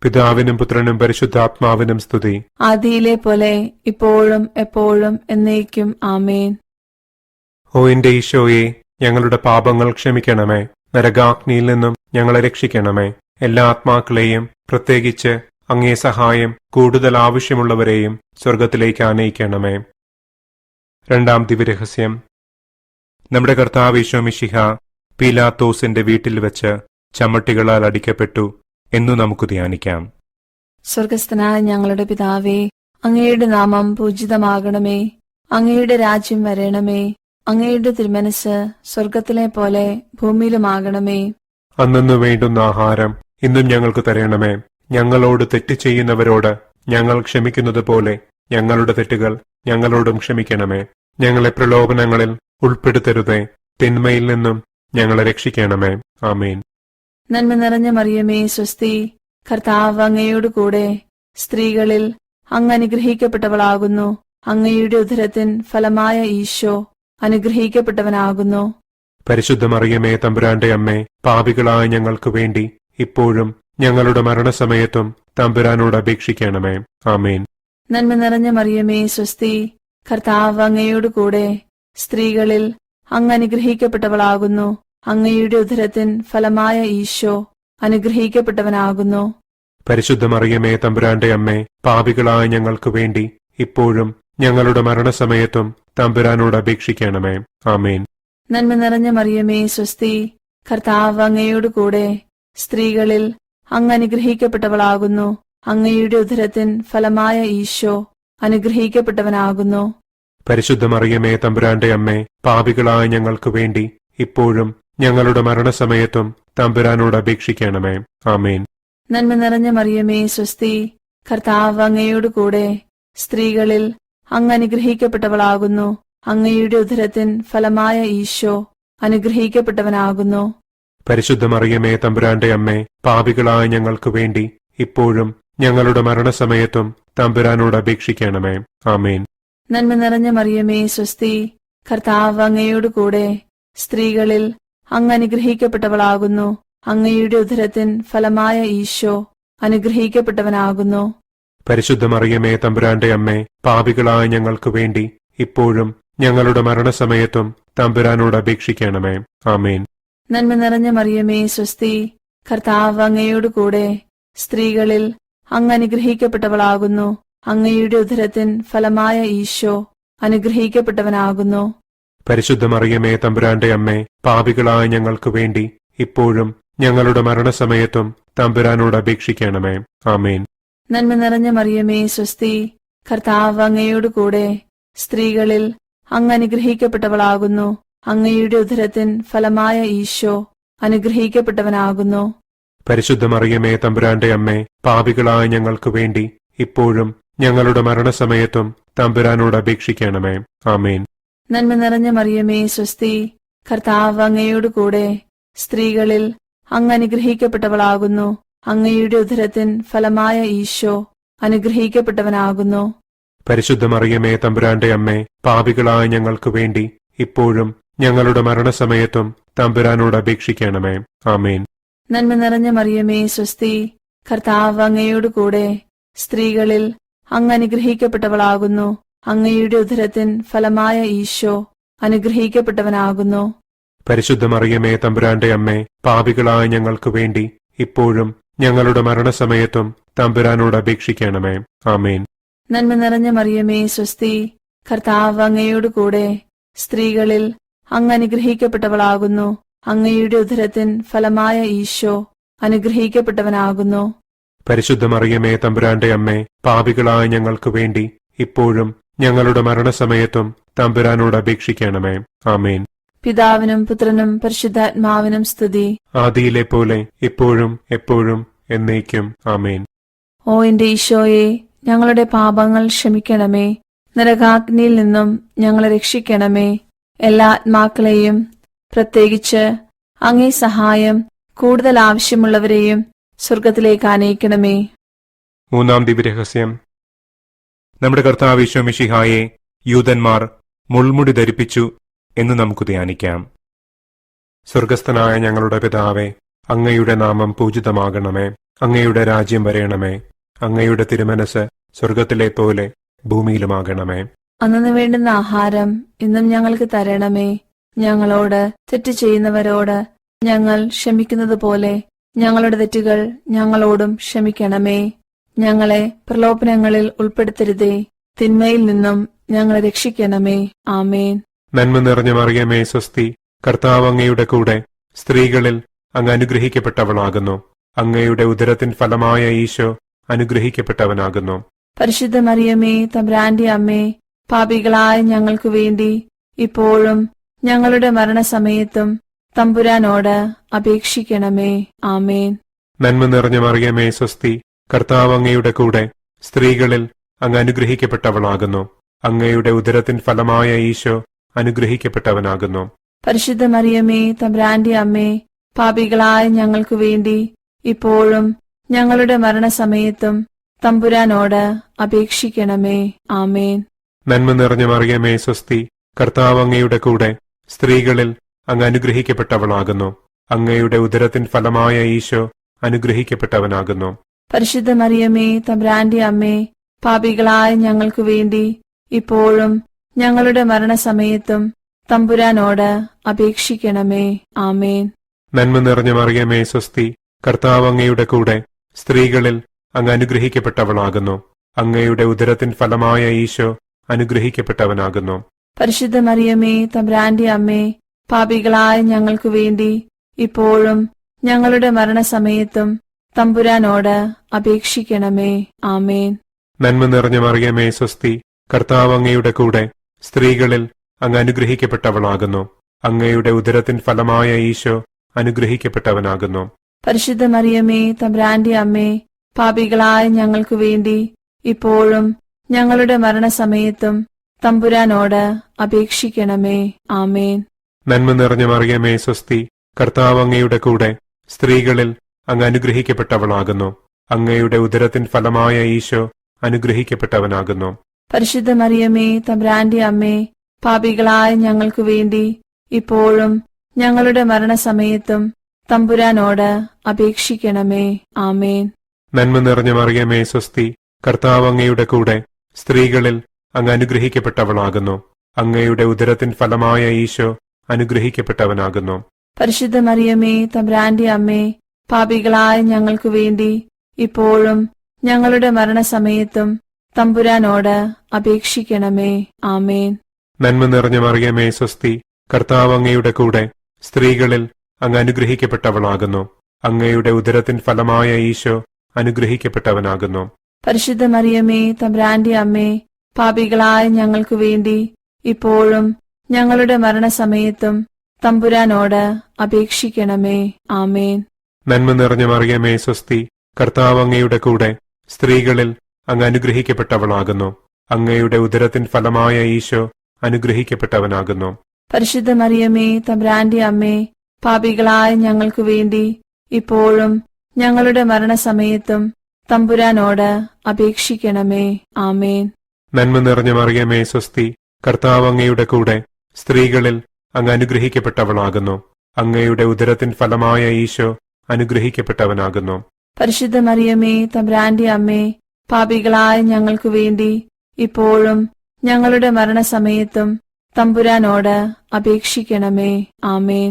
പിതാവിനും പുത്രനും പരിശുദ്ധാത്മാവിനും സ്തുതി. ആദിയിലെ പോലെ ഇപ്പോഴും എപ്പോഴും എന്നേക്കും. ആമേൻ. ഓ എന്റെ ഈശോയെ, ഞങ്ങളുടെ പാപങ്ങൾ ക്ഷമിക്കണമേ. നരകാഗ്നിയിൽ നിന്നും ഞങ്ങളെ രക്ഷിക്കണമേ. എല്ലാ ആത്മാക്കളെയും, പ്രത്യേകിച്ച് അങ്ങേ സഹായം കൂടുതൽ ആവശ്യമുള്ളവരെയും സ്വർഗത്തിലേക്ക് ആനയിക്കണമേ. രണ്ടാം ദിവ്യരഹസ്യം. നമ്മുടെ കർത്താവ് ഈശോ മിശിഹ പീലാത്തോസിന്റെ വീട്ടിൽ വെച്ച് ചമ്മട്ടികളാൽ അടിക്കപ്പെട്ടു എന്നു നമുക്ക് ധ്യാനിക്കാം. സ്വർഗസ്ഥനായ ഞങ്ങളുടെ പിതാവേ, അങ്ങയുടെ നാമം പൂജിതമാകണമേ. അങ്ങയുടെ രാജ്യം വരണമേ. അങ്ങയുടെ തിരുമനസ് സ്വർഗത്തിലെ പോലെ ഭൂമിയിലുമാകണമേ. അന്നു വേണ്ടുന്ന ആഹാരം ഇന്നും ഞങ്ങൾക്ക് തരണമേ. ഞങ്ങളോട് തെറ്റ് ചെയ്യുന്നവരോട് ഞങ്ങൾ ക്ഷമിക്കുന്നത് പോലെ ഞങ്ങളുടെ തെറ്റുകൾ ഞങ്ങളോടും ക്ഷമിക്കണമേ. ഞങ്ങളെ പ്രലോഭനങ്ങളിൽ ഉൾപ്പെടുത്തരുതേ, തിന്മയിൽ നിന്നും ഞങ്ങളെ രക്ഷിക്കണമേ. ആമീൻ. നന്മ നിറഞ്ഞ മറിയമേ, സ്വസ്തി. കർത്താവ് അങ്ങയോട് കൂടെ സ്ത്രീകളിൽ അങ്ങ് അനുഗ്രഹിക്കപ്പെട്ടവളാകുന്നു. അങ്ങയുടെ ഉദരത്തിൻ ഫലമായ ഈശോ അനുഗ്രഹിക്കപ്പെട്ടവനാകുന്നു. പരിശുദ്ധ മറിയമേ, തമ്പുരാന്റെ അമ്മേ, പാപികളായ ഞങ്ങൾക്ക് വേണ്ടി ഇപ്പോഴും ഞങ്ങളുടെ മരണസമയത്തും തമ്പുരാനോട് അപേക്ഷിക്കണമേ. ആമീൻ. നന്മ നിറഞ്ഞ മറിയമേ, സ്വസ്തി. കർത്താവ് അങ്ങയോട് കൂടെ സ്ത്രീകളിൽ അങ്ങ് അനുഗ്രഹിക്കപ്പെട്ടവളാകുന്നു. അങ്ങയുടെ ഉദരത്തിൻ ഫലമായ ഈശോ അനുഗ്രഹിക്കപ്പെട്ടവനാകുന്നു. പരിശുദ്ധ മറിയമേ, തമ്പുരാന്റെ അമ്മേ, പാപികളായ ഞങ്ങൾക്ക് വേണ്ടി ഇപ്പോഴും ഞങ്ങളുടെ മരണസമയത്തും തമ്പുരാനോട് അപേക്ഷിക്കണമേ. ആമീൻ. നന്മ നിറഞ്ഞ മറിയമേ, സ്വസ്തി. കർത്താവ് അങ്ങയോട് കൂടെ സ്ത്രീകളിൽ അങ്ങ് അനുഗ്രഹിക്കപ്പെട്ടവളാകുന്നു. അങ്ങയുടെ ഉദരത്തിൻ ഫലമായ ഈശോ അനുഗ്രഹിക്കപ്പെട്ടവനാകുന്നു. പരിശുദ്ധ മറിയമേ, തമ്പുരാന്റെ അമ്മേ, പാപികളായ ഞങ്ങൾക്ക് വേണ്ടി ഇപ്പോഴും ഞങ്ങളുടെ മരണസമയത്തും തമ്പുരാനോട് അപേക്ഷിക്കണമേ. ആമീൻ. നന്മ നിറഞ്ഞ മറിയമേ, സ്വസ്തി. കർത്താവ് അങ്ങയോട് കൂടെ സ്ത്രീകളിൽ അങ്ങ് അനുഗ്രഹിക്കപ്പെട്ടവളാകുന്നു. അങ്ങയുടെ ഉദരത്തിൻ ഫലമായ ഈശോ അനുഗ്രഹിക്കപ്പെട്ടവനാകുന്നു. പരിശുദ്ധ മറിയമേ, തമ്പുരാന്റെ അമ്മേ, പാപികളായ ഞങ്ങൾക്ക് വേണ്ടി ഇപ്പോഴും ഞങ്ങളുടെ മരണസമയത്തും തമ്പുരാനോട് അപേക്ഷിക്കണമേ. ആമീൻ. നന്മ നിറഞ്ഞ മറിയമേ, സ്വസ്തി. കർത്താവ് അങ്ങയോട് കൂടെ സ്ത്രീകളിൽ അങ്ങ് അനുഗ്രഹിക്കപ്പെട്ടവളാകുന്നു. അങ്ങയുടെ ഉദരത്തിൻ ഫലമായ ഈശോ അനുഗ്രഹിക്കപ്പെട്ടവനാകുന്നു. പരിശുദ്ധ മറിയമേ, തമ്പുരാന്റെ അമ്മേ, പാപികളായ ഞങ്ങൾക്ക് വേണ്ടി ഇപ്പോഴും ഞങ്ങളുടെ മരണസമയത്തും തമ്പുരാനോട് അപേക്ഷിക്കണമേ. ആമീൻ. നന്മ നിറഞ്ഞ മറിയമേ, സ്വസ്തി. കർത്താവ് അങ്ങയോട് കൂടെ സ്ത്രീകളിൽ അങ്ങ് അനുഗ്രഹിക്കപ്പെട്ടവളാകുന്നു. അങ്ങയുടെ ഉദരത്തിൻ ഫലമായ ഈശോ അനുഗ്രഹിക്കപ്പെട്ടവനാകുന്നു. പരിശുദ്ധ മറിയമേ, തമ്പുരാന്റെ അമ്മേ, പാപികളായ ഞങ്ങൾക്ക് വേണ്ടി ഇപ്പോഴും ഞങ്ങളുടെ മരണസമയത്തും തമ്പുരാനോട് അപേക്ഷിക്കണമേ. ആമീൻ. നന്മ നിറഞ്ഞ മറിയമേ, സ്വസ്തി. കർത്താവ് അങ്ങയോട് കൂടെ സ്ത്രീകളിൽ അങ്ങ് അനുഗ്രഹിക്കപ്പെട്ടവളാകുന്നു. അങ്ങയുടെ ഉദരത്തിൻ ഫലമായ ഈശോ അനുഗ്രഹിക്കപ്പെട്ടവനാകുന്നു. പരിശുദ്ധ മറിയമേ, തമ്പുരാന്റെ അമ്മേ, പാപികളായ ഞങ്ങൾക്ക് വേണ്ടി ഇപ്പോഴും ഞങ്ങളുടെ മരണസമയത്തും തമ്പുരാനോട് അപേക്ഷിക്കണമേ. ആമീൻ. നന്മ നിറഞ്ഞ മറിയമേ, സ്വസ്തി. കർത്താവ് അങ്ങയോട് കൂടെ സ്ത്രീകളിൽ അങ്ങ് അനുഗ്രഹിക്കപ്പെട്ടവളാകുന്നു. അങ്ങയുടെ ഉദരത്തിൻ ഫലമായ ഈശോ അനുഗ്രഹിക്കപ്പെട്ടവനാകുന്നു. പരിശുദ്ധ മറിയമേ, തമ്പുരാന്റെ അമ്മേ, പാപികളായ ഞങ്ങൾക്ക് വേണ്ടി ഇപ്പോഴും ഞങ്ങളുടെ മരണസമയത്തും തമ്പുരാനോട് അപേക്ഷിക്കണമേ. ആമീൻ. നന്മ നിറഞ്ഞ മറിയമേ, സ്വസ്തി. കർത്താവ് അങ്ങയോട് കൂടെ സ്ത്രീകളിൽ അങ്ങ് അനുഗ്രഹിക്കപ്പെട്ടവളാകുന്നു. അങ്ങയുടെ ഉദരത്തിൻ ഫലമായ ഈശോ അനുഗ്രഹിക്കപ്പെട്ടവനാകുന്നു. പരിശുദ്ധ മറിയമേ, തമ്പുരാന്റെ അമ്മേ, പാപികളായ ഞങ്ങൾക്ക് വേണ്ടി ഇപ്പോഴും ഞങ്ങളുടെ മരണസമയത്തും തമ്പുരാനോട് അപേക്ഷിക്കണമേ. ആമീൻ. നന്മ നിറഞ്ഞ മറിയമേ, സ്വസ്തി. കർത്താവ് അങ്ങയോട് കൂടെ സ്ത്രീകളിൽ അങ്ങ് അനുഗ്രഹിക്കപ്പെട്ടവളാകുന്നു. അങ്ങയുടെ ഉദരത്തിൻ ഫലമായ ഈശോ അനുഗ്രഹിക്കപ്പെട്ടവനാകുന്നു. പരിശുദ്ധ മറിയമേ, തമ്പുരാന്റെ അമ്മേ, പാപികളായ ഞങ്ങൾക്ക് വേണ്ടി ഇപ്പോഴും ഞങ്ങളുടെ മരണസമയത്തും തമ്പുരാനോട് അപേക്ഷിക്കണമേ. ആമീൻ. പിതാവിനും പുത്രനും പരിശുദ്ധാത്മാവിനും സ്തുതി. ആദിയിലെ പോലെ ഇപ്പോഴും എപ്പോഴും എന്നേക്കും. ആമീൻ. ഓ എന്റെ ഈശോയെ, ഞങ്ങളുടെ പാപങ്ങൾ ക്ഷമിക്കണമേ. നരകാഗ്നിയിൽ നിന്നും ഞങ്ങളെ രക്ഷിക്കണമേ. എല്ലാ ആത്മാക്കളെയും, പ്രത്യേകിച്ച് അങ്ങേ സഹായം കൂടുതൽ ആവശ്യമുള്ളവരെയും സ്വർഗത്തിലേക്ക് ആനയിക്കണമേ. മൂന്നാം ദിവ്യരഹസ്യം. നമ്മുടെ കർത്താവ് ഈശോ മിശിഹായെ യൂദന്മാർ മുൾമുടി ധരിപ്പിച്ചു എന്ന് നമുക്ക് ധ്യാനിക്കാം. സ്വർഗസ്ഥനായ ഞങ്ങളുടെ പിതാവേ, അങ്ങയുടെ നാമം പൂജിതമാകണമേ. അങ്ങയുടെ രാജ്യം വരേണമേ. അങ്ങയുടെ തിരുമനസ് സ്വർഗത്തിലെ പോലെ ഭൂമിയിലുമാകണമേ. അന്നു വേണ്ടുന്ന ആഹാരം ഇന്നും ഞങ്ങൾക്ക് തരണമേ. ഞങ്ങളോട് തെറ്റ് ചെയ്യുന്നവരോട് ഞങ്ങൾ ക്ഷമിക്കുന്നത് പോലെ ഞങ്ങളുടെ തെറ്റുകൾ ഞങ്ങളോടും ക്ഷമിക്കണമേ. ഞങ്ങളെ പ്രലോഭനങ്ങളിൽ ഉൾപ്പെടുത്തരുതേ. തിന്മയിൽ നിന്നും ഞങ്ങളെ രക്ഷിക്കണമേ. ആമേൻ. നന്മ നിറഞ്ഞ മറിയമേ സ്വസ്തി, കർത്താവ് അങ്ങയുടെ കൂടെ സ്ത്രീകളിൽ അങ്ങ് അനുഗ്രഹിക്കപ്പെട്ടവളാകുന്നു. അങ്ങയുടെ ഉദരത്തിൻ ഫലമായ ഈശോ അനുഗ്രഹിക്കപ്പെട്ടവനാകുന്നു. പരിശുദ്ധ മറിയമേ, തമ്പുരാന്റെ അമ്മേ, പാപികളായ ഞങ്ങൾക്കു വേണ്ടി ഇപ്പോഴും ഞങ്ങളുടെ മരണസമയത്തും തമ്പുരാനോട് അപേക്ഷിക്കണമേ. ആമേൻ. നന്മ നിറഞ്ഞ മറിയമേ സ്വസ്തി, കർത്താവ് അങ്ങയുടെ കൂടെ സ്ത്രീകളിൽ അങ്ങ് അനുഗ്രഹിക്കപ്പെട്ടവളാകുന്നു. അങ്ങയുടെ ഉദരത്തിൻ ഫലമായ ഈശോ അനുഗ്രഹിക്കപ്പെട്ടവനാകുന്നു. പരിശുദ്ധ മറിയമേ, തമ്പുരാന്റെ അമ്മേ, പാപികളായ ഞങ്ങൾക്കു വേണ്ടി ഇപ്പോഴും ഞങ്ങളുടെ മരണസമയത്തും തമ്പുരാനോട് അപേക്ഷിക്കണമേ. ആമേൻ. നന്മ നിറഞ്ഞ മറിയമേ സ്വസ്തി, കർത്താവ് അങ്ങയുടെ കൂടെ സ്ത്രീകളിൽ അങ്ങ് അനുഗ്രഹിക്കപ്പെട്ടവളാകുന്നു. അങ്ങയുടെ ഉദരത്തിൻ ഫലമായ ഈശോ അനുഗ്രഹിക്കപ്പെട്ടവനാകുന്നു. പരിശുദ്ധ മറിയമേ, തമ്പുരാന്റെ അമ്മേ, പാപികളായ ഞങ്ങൾക്കു വേണ്ടി ഇപ്പോഴും ഞങ്ങളുടെ മരണസമയത്തും തമ്പുരാനോട് അപേക്ഷിക്കണമേ. ആമേൻ. നന്മ നിറഞ്ഞ മറിയമേ സ്വസ്തി, കർത്താവ് അങ്ങയുടെ കൂടെ സ്ത്രീകളിൽ അങ്ങ് അനുഗ്രഹിക്കപ്പെട്ടവളാകുന്നു. അങ്ങയുടെ ഉദരത്തിൻ ഫലമായ ഈശോ അനുഗ്രഹിക്കപ്പെട്ടവനാകുന്നു. പരിശുദ്ധ മറിയമേ, തമ്പുരാന്റെ അമ്മേ, പാപികളായ ഞങ്ങൾക്കു വേണ്ടി ഇപ്പോഴും ഞങ്ങളുടെ മരണസമയത്തും തമ്പുരാനോട് അപേക്ഷിക്കണമേ. ആമേൻ. നന്മ നിറഞ്ഞ മറിയമേ സ്വസ്തി, കർത്താവ് അങ്ങയുടെ കൂടെ സ്ത്രീകളിൽ അങ്ങ് അനുഗ്രഹിക്കപ്പെട്ടവളാകുന്നു. അങ്ങയുടെ ഉദരത്തിൻ ഫലമായ ഈശോ അനുഗ്രഹിക്കപ്പെട്ടവനാകുന്നു. പരിശുദ്ധ മറിയമേ, തമ്പുരാന്റെ അമ്മേ, പാപികളായ ഞങ്ങൾക്കു വേണ്ടി ഇപ്പോഴും ഞങ്ങളുടെ മരണസമയത്തും തമ്പുരാനോട് അപേക്ഷിക്കണമേ. ആമേൻ. നന്മ നിറഞ്ഞ മറിയമേ സ്വസ്തി, കർത്താവ് അങ്ങയുടെ കൂടെ സ്ത്രീകളിൽ അങ്ങ് അനുഗ്രഹിക്കപ്പെട്ടവളാകുന്നു. അങ്ങയുടെ ഉദരത്തിൻ ഫലമായ ഈശോ അനുഗ്രഹിക്കപ്പെട്ടവനാകുന്നു. പരിശുദ്ധ മറിയമേ, തമ്പുരാന്റെ അമ്മേ, പാപികളായ ഞങ്ങൾക്കു വേണ്ടി ഇപ്പോഴും ഞങ്ങളുടെ മരണസമയത്തും തമ്പുരാനോട് അപേക്ഷിക്കണമേ. ആമേൻ. നന്മ നിറഞ്ഞ മറിയമേ സ്വസ്തി, കർത്താവ് അങ്ങയുടെ കൂടെ സ്ത്രീകളിൽ അങ്ങ് അനുഗ്രഹിക്കപ്പെട്ടവളാകുന്നു. അങ്ങയുടെ ഉദരത്തിൻ ഫലമായ ഈശോ അനുഗ്രഹിക്കപ്പെട്ടവനാകുന്നു. പരിശുദ്ധ മറിയമേ, തമ്പുരാന്റെ അമ്മേ, പാപികളായ ഞങ്ങൾക്കു വേണ്ടി ഇപ്പോഴും ഞങ്ങളുടെ മരണസമയത്തും തമ്പുരാനോട് അപേക്ഷിക്കണമേ. ആമേൻ. നന്മ നിറഞ്ഞ മറിയമേ സ്വസ്തി, കർത്താവ് അങ്ങയുടെ കൂടെ സ്ത്രീകളിൽ അങ്ങ് അനുഗ്രഹിക്കപ്പെട്ടവളാകുന്നു. അങ്ങയുടെ ഉദരത്തിൻ ഫലമായ ഈശോ അനുഗ്രഹിക്കപ്പെട്ടവനാകുന്നു. പരിശുദ്ധ മറിയമേ, തമ്പുരാന്റെ അമ്മേ, പാപികളായ ഞങ്ങൾക്കു വേണ്ടി ഇപ്പോഴും ഞങ്ങളുടെ മരണസമയത്തും തമ്പുരാനോട് അപേക്ഷിക്കണമേ. ആമേൻ. നന്മ നിറഞ്ഞ മറിയമേ സ്വസ്തി, കർത്താവ് അങ്ങയുടെ കൂടെ സ്ത്രീകളിൽ അങ്ങ് അനുഗ്രഹിക്കപ്പെട്ടവളാകുന്നു. അങ്ങയുടെ ഉദരത്തിൻ ഫലമായ ഈശോ അനുഗ്രഹിക്കപ്പെട്ടവനാകുന്നു. പരിശുദ്ധ മറിയമേ, തമ്പുരാന്റെ അമ്മേ, പാപികളായ ഞങ്ങൾക്കു വേണ്ടി ഇപ്പോഴും ഞങ്ങളുടെ മരണസമയത്തും തമ്പുരാനോട് അപേക്ഷിക്കണമേ. ആമേൻ. നന്മ നിറഞ്ഞ മറിയമേ സ്വസ്തി, കർത്താവ് അങ്ങയുടെ കൂടെ സ്ത്രീകളിൽ അങ്ങ് അനുഗ്രഹിക്കപ്പെട്ടവളാകുന്നു. അങ്ങയുടെ ഉദരത്തിൻ ഫലമായ ഈശോ അനുഗ്രഹിക്കപ്പെട്ടവനാകുന്നു. പരിശുദ്ധ മറിയമേ, തമ്പുരാന്റെ അമ്മേ, പാപികളായ ഞങ്ങൾക്കു വേണ്ടി ഇപ്പോഴും ഞങ്ങളുടെ മരണസമയത്തും തമ്പുരാനോട് അപേക്ഷിക്കണമേ. ആമേൻ.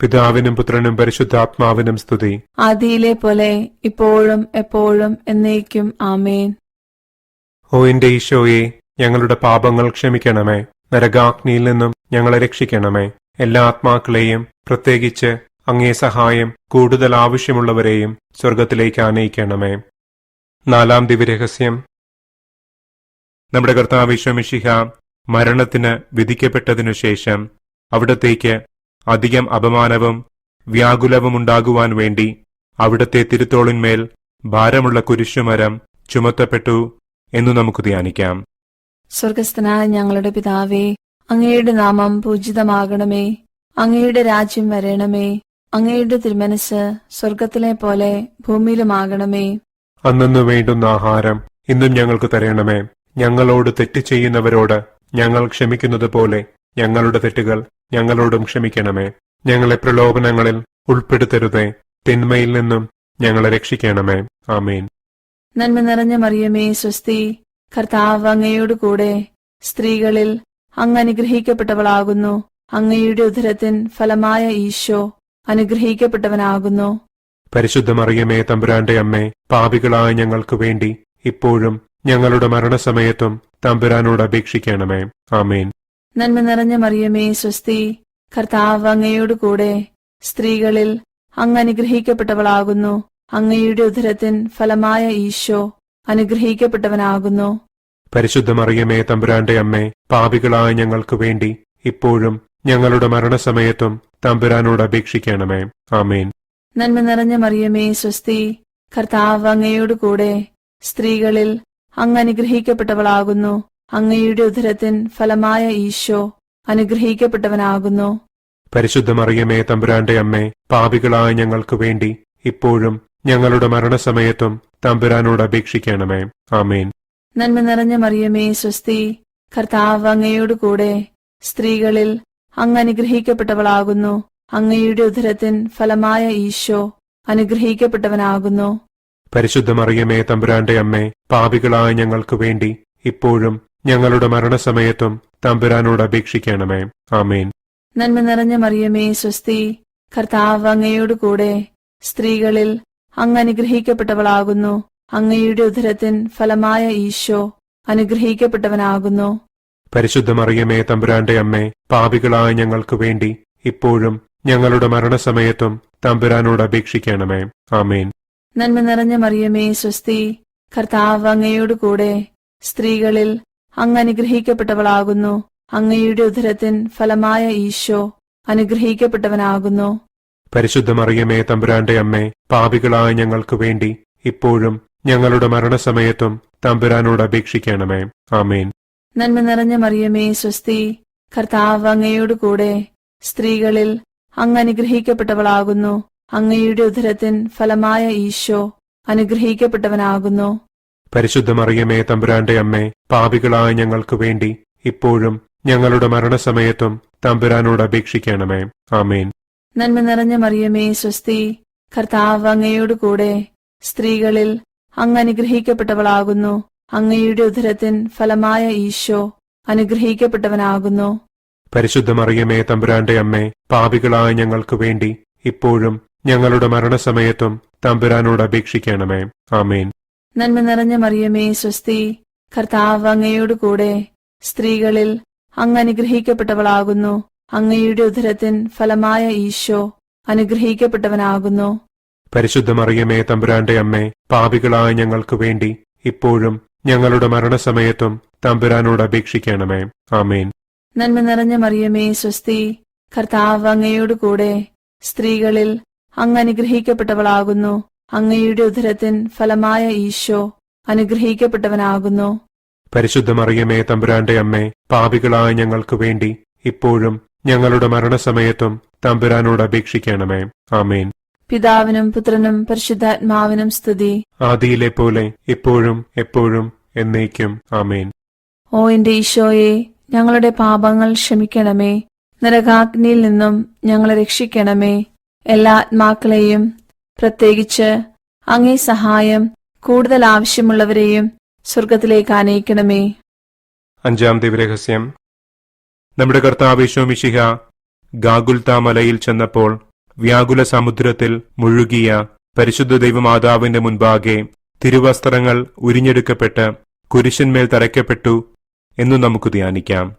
പിതാവിനും പുത്രനും പരിശുദ്ധാത്മാവിനും സ്തുതി. ആദിയിലെ പോലെ ഇപ്പോഴും എപ്പോഴും എന്നേക്കും. ആമേൻ. ഓ എന്റെ ഈശോയെ, ഞങ്ങളുടെ പാപങ്ങൾ ക്ഷമിക്കണമേ. നരകാഗ്നിയിൽ നിന്നും ഞങ്ങളെ രക്ഷിക്കണമേ. എല്ലാ ആത്മാക്കളെയും, പ്രത്യേകിച്ച് അങ്ങേ സഹായം കൂടുതൽ ആവശ്യമുള്ളവരെയും സ്വർഗത്തിലേക്ക് ആനയിക്കണമേ. 4-ാം ദിവ്യരഹസ്യം. നമ്മുടെ കർത്താവ് ഈശോ മിശിഹ മരണത്തിന് വിധിക്കപ്പെട്ടതിനു ശേഷം അവിടത്തേക്ക് അധികം അപമാനവും വ്യാകുലവും ഉണ്ടാകുവാൻ വേണ്ടി അവിടത്തെ തിരുത്തോളിന്മേൽ ഭാരമുള്ള കുരിശുമരം ചുമത്തപ്പെട്ടു എന്നു നമുക്ക് ധ്യാനിക്കാം. സ്വർഗസ്ഥനായ ഞങ്ങളുടെ പിതാവേ, അങ്ങയുടെ നാമം പൂജിതമാകണമേ. അങ്ങയുടെ രാജ്യം വരണമേ. അങ്ങയുടെ തിരുമനസ് സ്വർഗത്തിലെ പോലെ ഭൂമിയിലുമാകണമേ. അന്നന്നു വേണ്ടുന്ന ആഹാരം ഇന്നും ഞങ്ങൾക്ക് തരണമേ. ഞങ്ങളോട് തെറ്റ് ചെയ്യുന്നവരോട് ഞങ്ങൾ ക്ഷമിക്കുന്നത് പോലെ ഞങ്ങളുടെ തെറ്റുകൾ ഞങ്ങളോടും ക്ഷമിക്കണമേ. ഞങ്ങളെ പ്രലോഭനങ്ങളിൽ ഉൾപ്പെടുത്തരുതേ. തിന്മയിൽ നിന്നും ഞങ്ങളെ രക്ഷിക്കണമേ. ആമേൻ. നന്മ നിറഞ്ഞ മറിയമേ സ്വസ്തി, കർത്താവ് അങ്ങയോട് കൂടെ സ്ത്രീകളിൽ അങ്ങ് അനുഗ്രഹിക്കപ്പെട്ടവളാകുന്നു. അങ്ങയുടെ ഉദരത്തിൻ ഫലമായ ഈശോ അനുഗ്രഹിക്കപ്പെട്ടവനാകുന്നു. പരിശുദ്ധ മറിയമേ തമ്പുരാന്റെ അമ്മേ, പാപികളായ ഞങ്ങൾക്ക് വേണ്ടി ഇപ്പോഴും ഞങ്ങളുടെ മരണസമയത്തും തമ്പുരാനോട് അപേക്ഷിക്കണമേ. ആമേൻ. നന്മ നിറഞ്ഞ മറിയമേ സ്വസ്തി, കർത്താവ് അങ്ങയോട് കൂടെ സ്ത്രീകളിൽ അങ്ങ് അനുഗ്രഹിക്കപ്പെട്ടവളാകുന്നു. അങ്ങയുടെ ഉദരത്തിൻ ഫലമായ ഈശോ അനുഗ്രഹിക്കപ്പെട്ടവനാകുന്നു. പരിശുദ്ധ മറിയമേ തമ്പുരാന്റെ അമ്മേ, പാപികളായ ഞങ്ങൾക്ക് വേണ്ടി ഇപ്പോഴും ഞങ്ങളുടെ മരണസമയത്തും തമ്പുരാനോട് അപേക്ഷിക്കണമേ. ആമേൻ. നന്മ നിറഞ്ഞ മറിയമേ സ്വസ്തി, കർത്താവ് അങ്ങയോട് കൂടെ സ്ത്രീകളിൽ അങ്ങ് അനുഗ്രഹിക്കപ്പെട്ടവളാകുന്നു. അങ്ങയുടെ ഉദരത്തിൻ ഫലമായ ഈശോ അനുഗ്രഹിക്കപ്പെട്ടവനാകുന്നു. പരിശുദ്ധ മറിയമേ തമ്പുരാന്റെ അമ്മേ, പാപികളായ ഞങ്ങൾക്ക് വേണ്ടി ഇപ്പോഴും ഞങ്ങളുടെ മരണസമയത്തും തമ്പുരാനോട് അപേക്ഷിക്കണമേ. ആമേൻ. നന്മ നിറഞ്ഞ മറിയമേ സ്വസ്തി, കർത്താവ് അങ്ങയോട് കൂടെ സ്ത്രീകളിൽ അങ്ങ് അനുഗ്രഹിക്കപ്പെട്ടവളാകുന്നു. അങ്ങയുടെ ഉദരത്തിൻ ഫലമായ ഈശോ അനുഗ്രഹിക്കപ്പെട്ടവനാകുന്നു. പരിശുദ്ധ മറിയമേ തമ്പുരാന്റെ അമ്മേ, പാപികളായ ഞങ്ങൾക്ക് വേണ്ടി ഇപ്പോഴും ഞങ്ങളുടെ മരണസമയത്തും തമ്പുരാനോട് അപേക്ഷിക്കണമേ. ആമേൻ. നന്മ നിറഞ്ഞ മറിയമേ സ്വസ്തി, കർത്താവ് അങ്ങയോട് കൂടെ സ്ത്രീകളിൽ അങ്ങ് അനുഗ്രഹിക്കപ്പെട്ടവളാകുന്നു. അങ്ങയുടെ ഉദരത്തിൻ ഫലമായ ഈശോ അനുഗ്രഹിക്കപ്പെട്ടവനാകുന്നു. പരിശുദ്ധ മറിയമേ തമ്പുരാന്റെ അമ്മേ, പാപികളായ ഞങ്ങൾക്ക് വേണ്ടി ഇപ്പോഴും ഞങ്ങളുടെ മരണസമയത്തും തമ്പുരാനോട് അപേക്ഷിക്കണമേ. ആമേൻ. നന്മ നിറഞ്ഞ മറിയമേ സ്വസ്തി, കർത്താവ് അങ്ങയോട് കൂടെ സ്ത്രീകളിൽ അങ്ങ് അനുഗ്രഹിക്കപ്പെട്ടവളാകുന്നു. അങ്ങയുടെ ഉദരത്തിൻ ഫലമായ ഈശോ അനുഗ്രഹിക്കപ്പെട്ടവനാകുന്നു. പരിശുദ്ധ മറിയമേ തമ്പുരാന്റെ അമ്മേ, പാപികളായ ഞങ്ങൾക്ക് വേണ്ടി ഇപ്പോഴും ഞങ്ങളുടെ മരണസമയത്തും തമ്പുരാനോട് അപേക്ഷിക്കണമേ. ആമേൻ. നന്മ നിറഞ്ഞ മറിയമേ സ്വസ്തി, കർത്താവ് അങ്ങയോട് കൂടെ സ്ത്രീകളിൽ അങ്ങ് അനുഗ്രഹിക്കപ്പെട്ടവളാകുന്നു. അങ്ങയുടെ ഉദരത്തിൻ ഫലമായ ഈശോ അനുഗ്രഹിക്കപ്പെട്ടവനാകുന്നു. പരിശുദ്ധ മറിയമേ തമ്പുരാന്റെ അമ്മേ, പാപികളായ ഞങ്ങൾക്ക് വേണ്ടി ഇപ്പോഴും ഞങ്ങളുടെ മരണസമയത്തും തമ്പുരാനോട് അപേക്ഷിക്കണമേ. ആമേൻ. നന്മ നിറഞ്ഞ മറിയമേ സ്വസ്തി, കർത്താവ് അങ്ങയോട് കൂടെ സ്ത്രീകളിൽ അങ്ങ് അനുഗ്രഹിക്കപ്പെട്ടവളാകുന്നു. അങ്ങയുടെ ഉദരത്തിൻ ഫലമായ ഈശോ അനുഗ്രഹിക്കപ്പെട്ടവനാകുന്നു. പരിശുദ്ധ മറിയമേ തമ്പുരാന്റെ അമ്മേ, പാപികളായ ഞങ്ങൾക്ക് വേണ്ടി ഇപ്പോഴും ഞങ്ങളുടെ മരണസമയത്തും തമ്പുരാനോട് അപേക്ഷിക്കണമേ. ആമേൻ. നന്മ നിറഞ്ഞ മറിയമേ സ്വസ്തി, കർത്താവ് അങ്ങയോട് കൂടെ സ്ത്രീകളിൽ അങ്ങ് അനുഗ്രഹിക്കപ്പെട്ടവളാകുന്നു. അങ്ങയുടെ ഉദരത്തിൻ ഫലമായ ഈശോ അനുഗ്രഹിക്കപ്പെട്ടവനാകുന്നു. പരിശുദ്ധ മറിയമേ തമ്പുരാന്റെ അമ്മേ, പാപികളായ ഞങ്ങൾക്ക് വേണ്ടി ഇപ്പോഴും ഞങ്ങളുടെ മരണസമയത്തും തമ്പുരാനോട് അപേക്ഷിക്കണമേ. ആമേൻ. നന്മ നിറഞ്ഞ മറിയമേ സ്വസ്തി, കർത്താവ് അങ്ങയോട് കൂടെ സ്ത്രീകളിൽ അങ്ങ് അനുഗ്രഹിക്കപ്പെട്ടവളാകുന്നു. അങ്ങയുടെ ഉദരത്തിൻ ഫലമായ ഈശോ അനുഗ്രഹിക്കപ്പെട്ടവനാകുന്നു. പരിശുദ്ധ മറിയമേ തമ്പുരാന്റെ അമ്മേ, പാപികളായ ഞങ്ങൾക്ക് വേണ്ടി ഇപ്പോഴും ഞങ്ങളുടെ മരണസമയത്തും തമ്പുരാനോട് അപേക്ഷിക്കണമേ. ആമേൻ. പിതാവിനും പുത്രനും പരിശുദ്ധാത്മാവിനും സ്തുതി. ആദിയിലെ പോലെ ഇപ്പോഴും എപ്പോഴും എന്നേക്കും. ആമേൻ. ഓ എന്റെ ഈശോയെ, ഞങ്ങളുടെ പാപങ്ങൾ ക്ഷമിക്കണമേ. നരകാഗ്നിയിൽ നിന്നും ഞങ്ങളെ രക്ഷിക്കണമേ. എല്ലാ ആത്മാക്കളെയും, പ്രത്യേകിച്ച് അങ്ങേ സഹായം കൂടുതൽ ആവശ്യമുള്ളവരെയും സ്വർഗത്തിലേക്ക് ആനയിക്കണമേ. അഞ്ചാം ദിവരഹസ്യം. നമ്മുടെ കർത്താവ് യേശു മിശിഹ ഗാഗുൽത്താ മലയിൽ ചെന്നപ്പോൾ വ്യാകുല സമുദ്രത്തിൽ മുഴുകിയ പരിശുദ്ധ ദൈവമാതാവിന്റെ മുൻപാകെ തിരുവസ്ത്രങ്ങൾ ഉരിഞ്ഞെടുക്കപ്പെട്ട് കുരിശന്മേൽ തറയ്ക്കപ്പെട്ടു എന്നു നമുക്ക് ധ്യാനിക്കാം.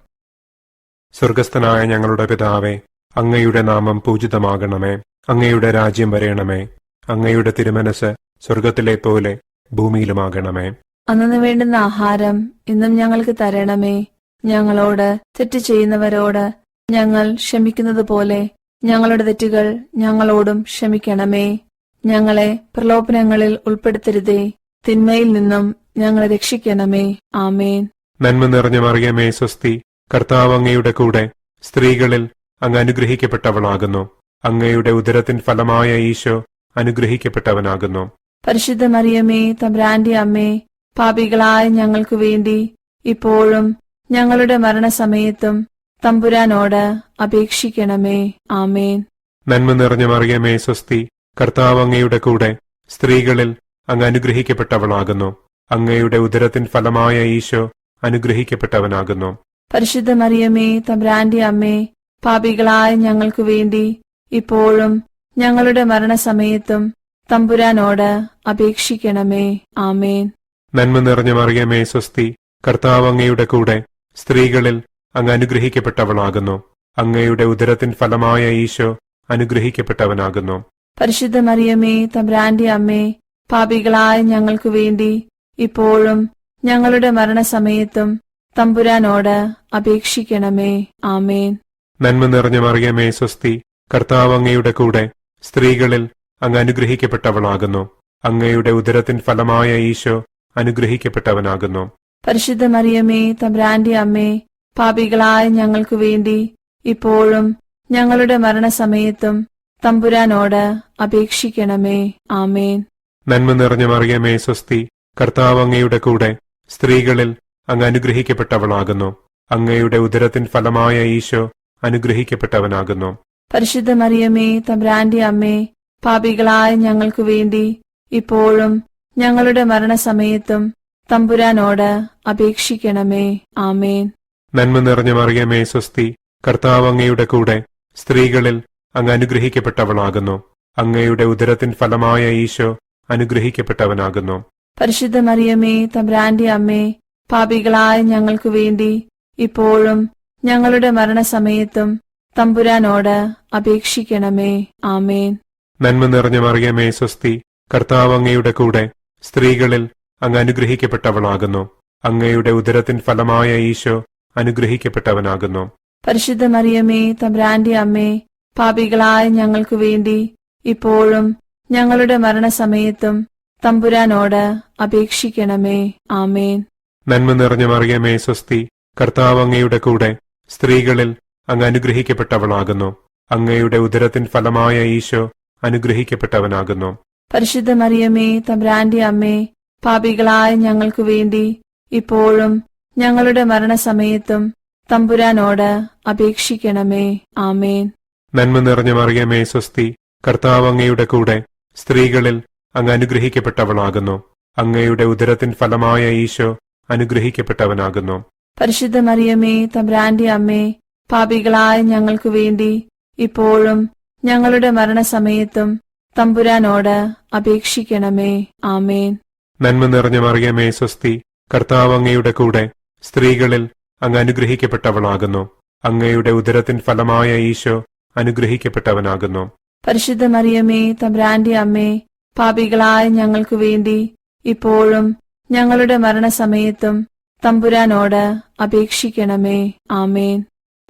സ്വർഗസ്ഥനായ ഞങ്ങളുടെ പിതാവേ, അങ്ങയുടെ നാമം പൂജിതമാകണമേ. അങ്ങയുടെ രാജ്യം വരേണമേ. അങ്ങയുടെ തിരുമനസ് സ്വർഗത്തിലെ പോലെ ഭൂമിയിലുമാകണമേ. അന്നു വേണ്ടുന്ന ആഹാരം ഇന്നും ഞങ്ങൾക്ക് തരണമേ. ഞങ്ങളോട് തെറ്റ് ചെയ്യുന്നവരോട് ഞങ്ങൾ ക്ഷമിക്കുന്നത് പോലെ ഞങ്ങളുടെ തെറ്റുകൾ ഞങ്ങളോടും ക്ഷമിക്കണമേ. ഞങ്ങളെ പ്രലോഭനങ്ങളിൽ ഉൾപ്പെടുത്തരുതേ. തിന്മയിൽ നിന്നും ഞങ്ങളെ രക്ഷിക്കണമേ. ആമേൻ. നന്മ നിറഞ്ഞ മറിയമേ സ്വസ്തി, കർത്താവ് അങ്ങയുടെ കൂടെ സ്ത്രീകളിൽ അങ്ങ് അനുഗ്രഹിക്കപ്പെട്ടവളാകുന്നു. അങ്ങയുടെ ഉദരത്തിൻ ഫലമായ ഈശോ അനുഗ്രഹിക്കപ്പെട്ടവനാകുന്നു. പരിശുദ്ധ മറിയമേ തമ്പുരാന്റെ അമ്മേ, പാപികളായ ഞങ്ങൾക്ക് വേണ്ടി ഇപ്പോഴും ഞങ്ങളുടെ മരണസമയത്തും തമ്പുരാനോട് അപേക്ഷിക്കണമേ. ആമേൻ. നന്മ നിറഞ്ഞ മറിയമേ സ്വസ്തി, കർത്താവ് അങ്ങയുടെ കൂടെ സ്ത്രീകളിൽ അങ്ങ് അനുഗ്രഹിക്കപ്പെട്ടവളാകുന്നു. അങ്ങയുടെ ഉദരത്തിൻ ഫലമായ ഈശോ അനുഗ്രഹിക്കപ്പെട്ടവനാകുന്നു. പരിശുദ്ധ മറിയമേ തമ്പുരാന്റെ അമ്മേ, പാപികളായ ഞങ്ങൾക്ക് വേണ്ടി ഇപ്പോഴും ഞങ്ങളുടെ മരണസമയത്തും തമ്പുരാനോട് അപേക്ഷിക്കണമേ. ആമേൻ. നന്മ നിറഞ്ഞ മറിയമേ സ്വസ്തി, കർത്താവ് അങ്ങയുടെ കൂടെ, സ്ത്രീകളിൽ അങ്ങ് അനുഗ്രഹിക്കപ്പെട്ടവളാകുന്നു. അങ്ങയുടെ ഉദരത്തിൻ ഫലമായ ഈശോ അനുഗ്രഹിക്കപ്പെട്ടവനാകുന്നു. പരിശുദ്ധ മറിയമേ, തമ്പുരാന്റെ അമ്മേ, പാപികളായ ഞങ്ങൾക്കു വേണ്ടി ഇപ്പോഴും ഞങ്ങളുടെ മരണസമയത്തും തമ്പുരാനോട് അപേക്ഷിക്കണമേ. ആമേൻ. നന്മ നിറഞ്ഞ മറിയമേ സ്വസ്തി, കർത്താവ് അങ്ങയുടെ കൂടെ, സ്ത്രീകളിൽ അങ്ങ് അനുഗ്രഹിക്കപ്പെട്ടവളാകുന്നു. അങ്ങയുടെ ഉദരത്തിൻ ഫലമായ ഈശോ അനുഗ്രഹിക്കപ്പെട്ടവനാകുന്നു. പരിശുദ്ധ മറിയമേ, തമ്പുരാന്റെ അമ്മേ, പാപികളായ ഞങ്ങൾക്കു വേണ്ടി ഇപ്പോഴും ഞങ്ങളുടെ മരണസമയത്തും തമ്പുരാനോട് അപേക്ഷിക്കണമേ. ആമേൻ. നന്മ നിറഞ്ഞ മറിയമേ സ്വസ്തി, കർത്താവ് അങ്ങയുടെ കൂടെ, സ്ത്രീകളിൽ അങ്ങ് അനുഗ്രഹിക്കപ്പെട്ടവളാകുന്നു. അങ്ങയുടെ ഉദരത്തിൻ ഫലമായ ഈശോ അനുഗ്രഹിക്കപ്പെട്ടവനാകുന്നു. പരിശുദ്ധ മറിയമേ, തമ്പുരാന്റെ അമ്മേ, പാപികളായ ഞങ്ങൾക്കു വേണ്ടി ഇപ്പോഴും ഞങ്ങളുടെ മരണസമയത്തും തമ്പുരാനോട് അപേക്ഷിക്കണമേ. ആമേൻ. നന്മ നിറഞ്ഞ മറിയമേ സ്വസ്തി, കർത്താവ് അങ്ങയുടെ കൂടെ, സ്ത്രീകളിൽ അങ്ങ് അനുഗ്രഹിക്കപ്പെട്ടവളാകുന്നു. അങ്ങയുടെ ഉദരത്തിൻ ഫലമായ ഈശോ അനുഗ്രഹിക്കപ്പെട്ടവനാകുന്നു. പരിശുദ്ധ മറിയമേ, തമ്പുരാന്റെ അമ്മേ, പാപികളായ ഞങ്ങൾക്കു വേണ്ടി ഇപ്പോഴും ഞങ്ങളുടെ മരണസമയത്തും തമ്പുരാനോട് അപേക്ഷിക്കണമേ. ആമേൻ. നന്മ നിറഞ്ഞ മറിയമേ സ്വസ്തി, കർത്താവ് അങ്ങയുടെ കൂടെ, സ്ത്രീകളിൽ അങ്ങ് അനുഗ്രഹിക്കപ്പെട്ടവളാകുന്നു. അങ്ങയുടെ ഉദരത്തിൻ ഫലമായ ഈശോ അനുഗ്രഹിക്കപ്പെട്ടവനാകുന്നു. പരിശുദ്ധ മറിയമേ, തമ്പുരാന്റെ അമ്മേ, പാപികളായ ഞങ്ങൾക്കു വേണ്ടി ഇപ്പോഴും ഞങ്ങളുടെ മരണസമയത്തും തമ്പുരാനോട് അപേക്ഷിക്കണമേ. ആമേൻ. നന്മ നിറഞ്ഞ മറിയമേ സ്വസ്തി, കർത്താവ് അങ്ങയുടെ കൂടെ, സ്ത്രീകളിൽ അങ്ങ് അനുഗ്രഹിക്കപ്പെട്ടവളാകുന്നു. അങ്ങയുടെ ഉദരത്തിൻ ഫലമായ ഈശോ അനുഗ്രഹിക്കപ്പെട്ടവനാകുന്നു. പരിശുദ്ധ മറിയമേ, തമ്പുരാന്റെ അമ്മേ, പാപികളായ ഞങ്ങൾക്കു വേണ്ടി ഇപ്പോഴും ഞങ്ങളുടെ മരണസമയത്തും തമ്പുരാനോട് അപേക്ഷിക്കണമേ. ആമേൻ. നന്മ നിറഞ്ഞ മറിയമേ സ്വസ്തി, കർത്താവ് അങ്ങയുടെ കൂടെ, സ്ത്രീകളിൽ അങ്ങ് അനുഗ്രഹിക്കപ്പെട്ടവളാകുന്നു. അങ്ങയുടെ ഉദരത്തിൻ ഫലമായ ഈശോ അനുഗ്രഹിക്കപ്പെട്ടവനാകുന്നു. പരിശുദ്ധ മറിയമേ, തമ്പുരാന്റെ അമ്മേ, പാപികളായ ഞങ്ങൾക്കു വേണ്ടി ഇപ്പോഴും ഞങ്ങളുടെ മരണസമയത്തും തമ്പുരാനോട് അപേക്ഷിക്കണമേ. ആമേൻ. നന്മ നിറഞ്ഞ മറിയമേ സ്വസ്തി, കർത്താവ് അങ്ങയുടെ കൂടെ, സ്ത്രീകളിൽ അങ്ങ് അനുഗ്രഹിക്കപ്പെട്ടവളാകുന്നു. അങ്ങയുടെ ഉദരത്തിൻ ഫലമായ ഈശോ അനുഗ്രഹിക്കപ്പെട്ടവനാകുന്നു. പരിശുദ്ധ മറിയമേ, തമ്പുരാന്റെ അമ്മേ, പാപികളായ ഞങ്ങൾക്കു വേണ്ടി ഇപ്പോഴും ഞങ്ങളുടെ മരണസമയത്തും തമ്പുരാനോട് അപേക്ഷിക്കണമേ. ആമേൻ.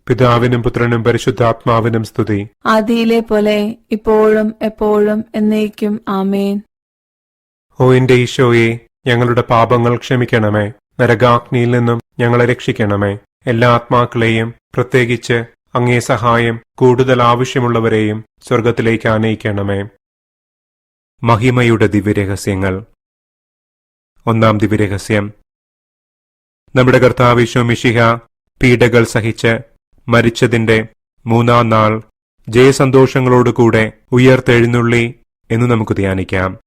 പിതാവിനും പുത്രനും പരിശുദ്ധാത്മാവിനും സ്തുതി. ആദിയിലെ പോലെ ഇപ്പോഴും എപ്പോഴും എന്നേക്കും. ആമേൻ. ഓ എന്റെ ഈശോയെ, ഞങ്ങളുടെ പാപങ്ങൾ ക്ഷമിക്കണമേ. നരകാഗ്നിയിൽ നിന്നും ഞങ്ങളെ രക്ഷിക്കണമേ. എല്ലാ ആത്മാക്കളെയും, പ്രത്യേകിച്ച് അങ്ങേ സഹായം കൂടുതൽ ആവശ്യമുള്ളവരെയും സ്വർഗത്തിലേക്ക് ആനയിക്കണമേ. മഹിമയുടെ ദിവ്യരഹസ്യങ്ങൾ. ഒന്നാം ദിവ്യരഹസ്യം. നമ്മുടെ കർത്താവ് ഈശോ മിശിഹ പീഡകൾ സഹിച്ച് മരിച്ചതിന്റെ മൂന്നാം നാൾ ജയസന്തോഷങ്ങളോടുകൂടെ ഉയർത്തെഴുന്നള്ളി എന്ന് നമുക്ക് ധ്യാനിക്കാം.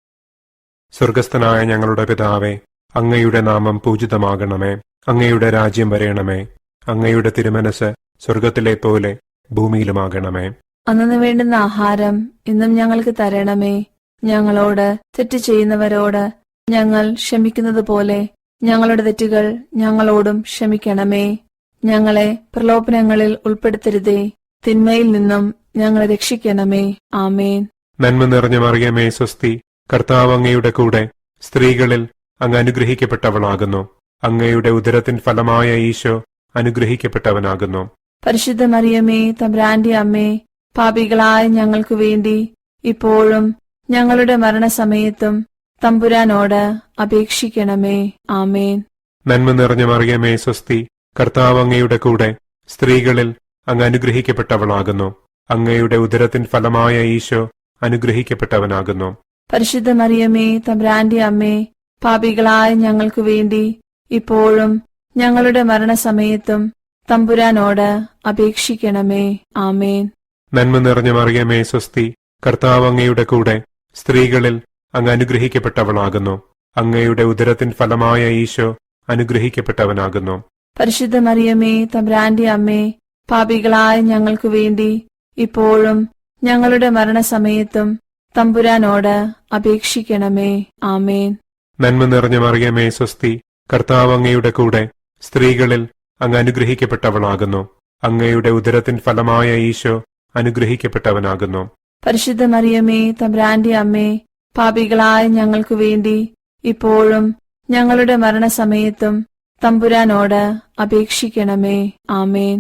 സ്വർഗസ്ഥനായ ഞങ്ങളുടെ പിതാവേ, അങ്ങയുടെ നാമം പൂജിതമാകണമേ. അങ്ങയുടെ രാജ്യം വരയണമേ. അങ്ങയുടെ തിരുമനസ് സ്വർഗത്തിലെ പോലെ ഭൂമിയിലുമാകണമേ. അന്നു വേണ്ടുന്ന ആഹാരം ഇന്നും ഞങ്ങൾക്ക് തരണമേ. ഞങ്ങളോട് തെറ്റ് ചെയ്യുന്നവരോട് ഞങ്ങൾ ക്ഷമിക്കുന്നത് പോലെ ഞങ്ങളുടെ തെറ്റുകൾ ഞങ്ങളോടും ക്ഷമിക്കണമേ. ഞങ്ങളെ പ്രലോഭനങ്ങളിൽ ഉൾപ്പെടുത്തരുതേ, തിന്മയിൽ നിന്നും ഞങ്ങളെ രക്ഷിക്കണമേ. ആമേൻ. നന്മ നിറഞ്ഞ മറിയമേ സ്വസ്തി, കർത്താവ് അങ്ങയുടെ കൂടെ, സ്ത്രീകളിൽ അങ്ങ് അനുഗ്രഹിക്കപ്പെട്ടവളാകുന്നു. അങ്ങയുടെ ഉദരത്തിൻ ഫലമായ ഈശോ അനുഗ്രഹിക്കപ്പെട്ടവനാകുന്നു. പരിശുദ്ധ മറിയമേ, തമ്പുരാന്റെ അമ്മേ, പാപികളായ ഞങ്ങൾക്കു വേണ്ടി ഇപ്പോഴും ഞങ്ങളുടെ മരണസമയത്തും തമ്പുരാനോട് അപേക്ഷിക്കണമേ. ആമേൻ. നന്മ നിറഞ്ഞ മറിയമേ സ്വസ്തി, കർത്താവ് അങ്ങയുടെ കൂടെ, സ്ത്രീകളിൽ അങ്ങ് അനുഗ്രഹിക്കപ്പെട്ടവളാകുന്നു. അങ്ങയുടെ ഉദരത്തിൻ ഫലമായ ഈശോ അനുഗ്രഹിക്കപ്പെട്ടവനാകുന്നു. പരിശുദ്ധ മറിയമേ, തമ്പുരാന്റെ അമ്മേ, പാപികളായ ഞങ്ങൾക്കു വേണ്ടി ഇപ്പോഴും ഞങ്ങളുടെ മരണസമയത്തും തമ്പുരാനോട് അപേക്ഷിക്കണമേ. ആമേൻ. നന്മ നിറഞ്ഞ മറിയമേ സ്വസ്തി, കർത്താവ് അങ്ങയുടെ കൂടെ, സ്ത്രീകളിൽ അങ്ങ് അനുഗ്രഹിക്കപ്പെട്ടവളാകുന്നു. അങ്ങയുടെ ഉദരത്തിൻ ഫലമായ ഈശോ അനുഗ്രഹിക്കപ്പെട്ടവനാകുന്നു. പരിശുദ്ധ മറിയമേ, തമ്പുരാന്റെ അമ്മേ, പാപികളായ ഞങ്ങൾക്കു വേണ്ടി ഇപ്പോഴും ഞങ്ങളുടെ മരണസമയത്തും തമ്പുരാനോട് അപേക്ഷിക്കണമേ. ആമേൻ. നന്മ നിറഞ്ഞ മറിയമേ സ്വസ്തി, കർത്താവ് അങ്ങയുടെ കൂടെ, സ്ത്രീകളിൽ അങ്ങ് അനുഗ്രഹിക്കപ്പെട്ടവളാകുന്നു. അങ്ങയുടെ ഉദരത്തിൻ ഫലമായ ഈശോ അനുഗ്രഹിക്കപ്പെട്ടവനാകുന്നു. പരിശുദ്ധ മറിയമേ, തമ്പുരാന്റെ അമ്മേ, പാപികളായ ഞങ്ങൾക്കു വേണ്ടി ഇപ്പോഴും ഞങ്ങളുടെ മരണസമയത്തും തമ്പുരാനോട് അപേക്ഷിക്കണമേ. ആമേൻ.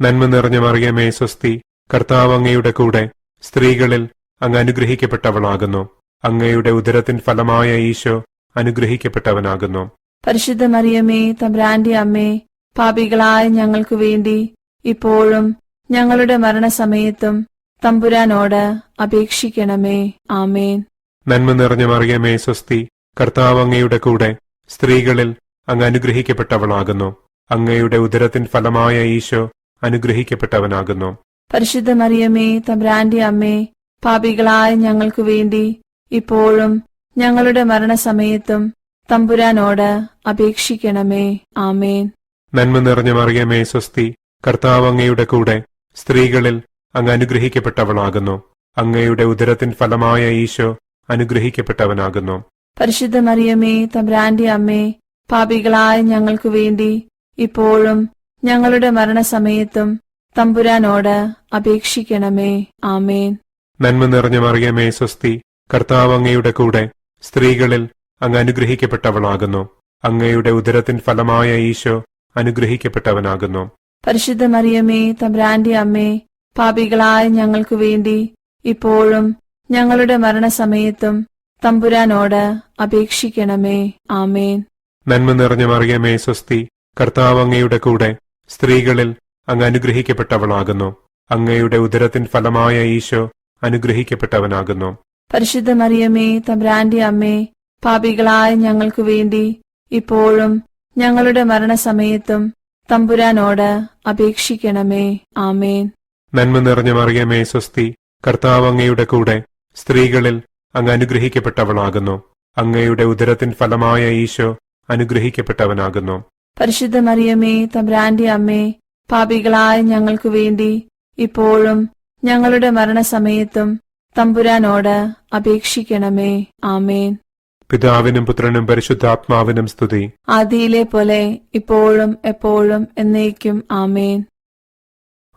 നന്മ നിറഞ്ഞ മറിയമേ സ്വസ്തി, കർത്താവ് അങ്ങയുടെ കൂടെ, സ്ത്രീകളിൽ അങ്ങ് അനുഗ്രഹിക്കപ്പെട്ടവളാകുന്നു. അങ്ങയുടെ ഉദരത്തിൻ ഫലമായ ഈശോ അനുഗ്രഹിക്കപ്പെട്ടവനാകുന്നു. പരിശുദ്ധ മറിയമേ, തമ്പുരാന്റെ അമ്മേ, പാപികളായ ഞങ്ങൾക്കു വേണ്ടി ഇപ്പോഴും ഞങ്ങളുടെ മരണസമയത്തും തമ്പുരാനോട് അപേക്ഷിക്കണമേ. ആമേൻ. നന്മ നിറഞ്ഞ മറിയമേ സ്വസ്തി, കർത്താവ് അങ്ങയുടെ കൂടെ, സ്ത്രീകളിൽ അങ്ങ് അനുഗ്രഹിക്കപ്പെട്ടവളാകുന്നു. അങ്ങയുടെ ഉദരത്തിൻ ഫലമായ ഈശോ അനുഗ്രഹിക്കപ്പെട്ടവനാകുന്നു. പരിശുദ്ധ മറിയമേ, തമ്പുരാന്റെ അമ്മേ, പാപികളായ ഞങ്ങൾക്കു വേണ്ടി ഇപ്പോഴും ഞങ്ങളുടെ മരണസമയത്തും തമ്പുരാനോട് അപേക്ഷിക്കണമേ. ആമേൻ. നന്മ നിറഞ്ഞ മറിയമേ സ്വസ്തി, കർത്താവ് അങ്ങയുടെ കൂടെ, സ്ത്രീകളിൽ അങ്ങ് അനുഗ്രഹിക്കപ്പെട്ടവളാകുന്നു. അങ്ങയുടെ ഉദരത്തിൻ ഫലമായ ഈശോ അനുഗ്രഹിക്കപ്പെട്ടവനാകുന്നു. പരിശുദ്ധ മറിയമേ, തമ്പുരാന്റെ അമ്മേ, പാപികളായ ഞങ്ങൾക്കു വേണ്ടി ഇപ്പോഴും ഞങ്ങളുടെ മരണസമയത്തും തമ്പുരാനോട് അപേക്ഷിക്കണമേ. ആമേൻ. നന്മ നിറഞ്ഞ മറിയമേ സ്വസ്തി, കർത്താവ് അങ്ങയുടെ കൂടെ, സ്ത്രീകളിൽ അങ്ങ് അനുഗ്രഹിക്കപ്പെട്ടവളാകുന്നു. അങ്ങയുടെ ഉദരത്തിൻ ഫലമായ ഈശോ അനുഗ്രഹിക്കപ്പെട്ടവനാകുന്നു. പരിശുദ്ധ മറിയമേ, തമ്പുരാന്റെ അമ്മേ, പാപികളായ ഞങ്ങൾക്കു വേണ്ടി ഇപ്പോഴും ഞങ്ങളുടെ മരണസമയത്തും തമ്പുരാനോട് അപേക്ഷിക്കണമേ. ആമേൻ. നന്മ നിറഞ്ഞ മറിയമേ സ്വസ്തി, കർത്താവ് അങ്ങയുടെ കൂടെ, സ്ത്രീകളിൽ അങ്ങ് അനുഗ്രഹിക്കപ്പെട്ടവളാകുന്നു. അങ്ങയുടെ ഉദരത്തിൻ ഫലമായ ഈശോ അനുഗ്രഹിക്കപ്പെട്ടവനാകുന്നു. പരിശുദ്ധ മറിയമേ, തമ്പുരാന്റെ അമ്മേ, പാപികളായ ഞങ്ങൾക്കു വേണ്ടി ഇപ്പോഴും ഞങ്ങളുടെ മരണസമയത്തും തമ്പുരാനോട് അപേക്ഷിക്കണമേ. ആമേൻ. നന്മ നിറഞ്ഞ മറിയമേ സ്വസ്തി, കർത്താവ് അങ്ങയുടെ കൂടെ, സ്ത്രീകളിൽ അങ്ങ് അനുഗ്രഹിക്കപ്പെട്ടവളാകുന്നു. അങ്ങയുടെ ഉദരത്തിൻ ഫലമായ ഈശോ അനുഗ്രഹിക്കപ്പെട്ടവനാകുന്നു. പരിശുദ്ധ മറിയമേ, തമ്പുരാന്റെ അമ്മേ, പാപികളായ ഞങ്ങൾക്കു വേണ്ടി ഇപ്പോഴും ഞങ്ങളുടെ മരണസമയത്തും തമ്പുരാനോട് അപേക്ഷിക്കണമേ. ആമേൻ. പിതാവിനും പുത്രനും പരിശുദ്ധാത്മാവിനും സ്തുതി. ആദിയിലെ പോലെ ഇപ്പോഴും എപ്പോഴും എന്നേക്കും. ആമേൻ.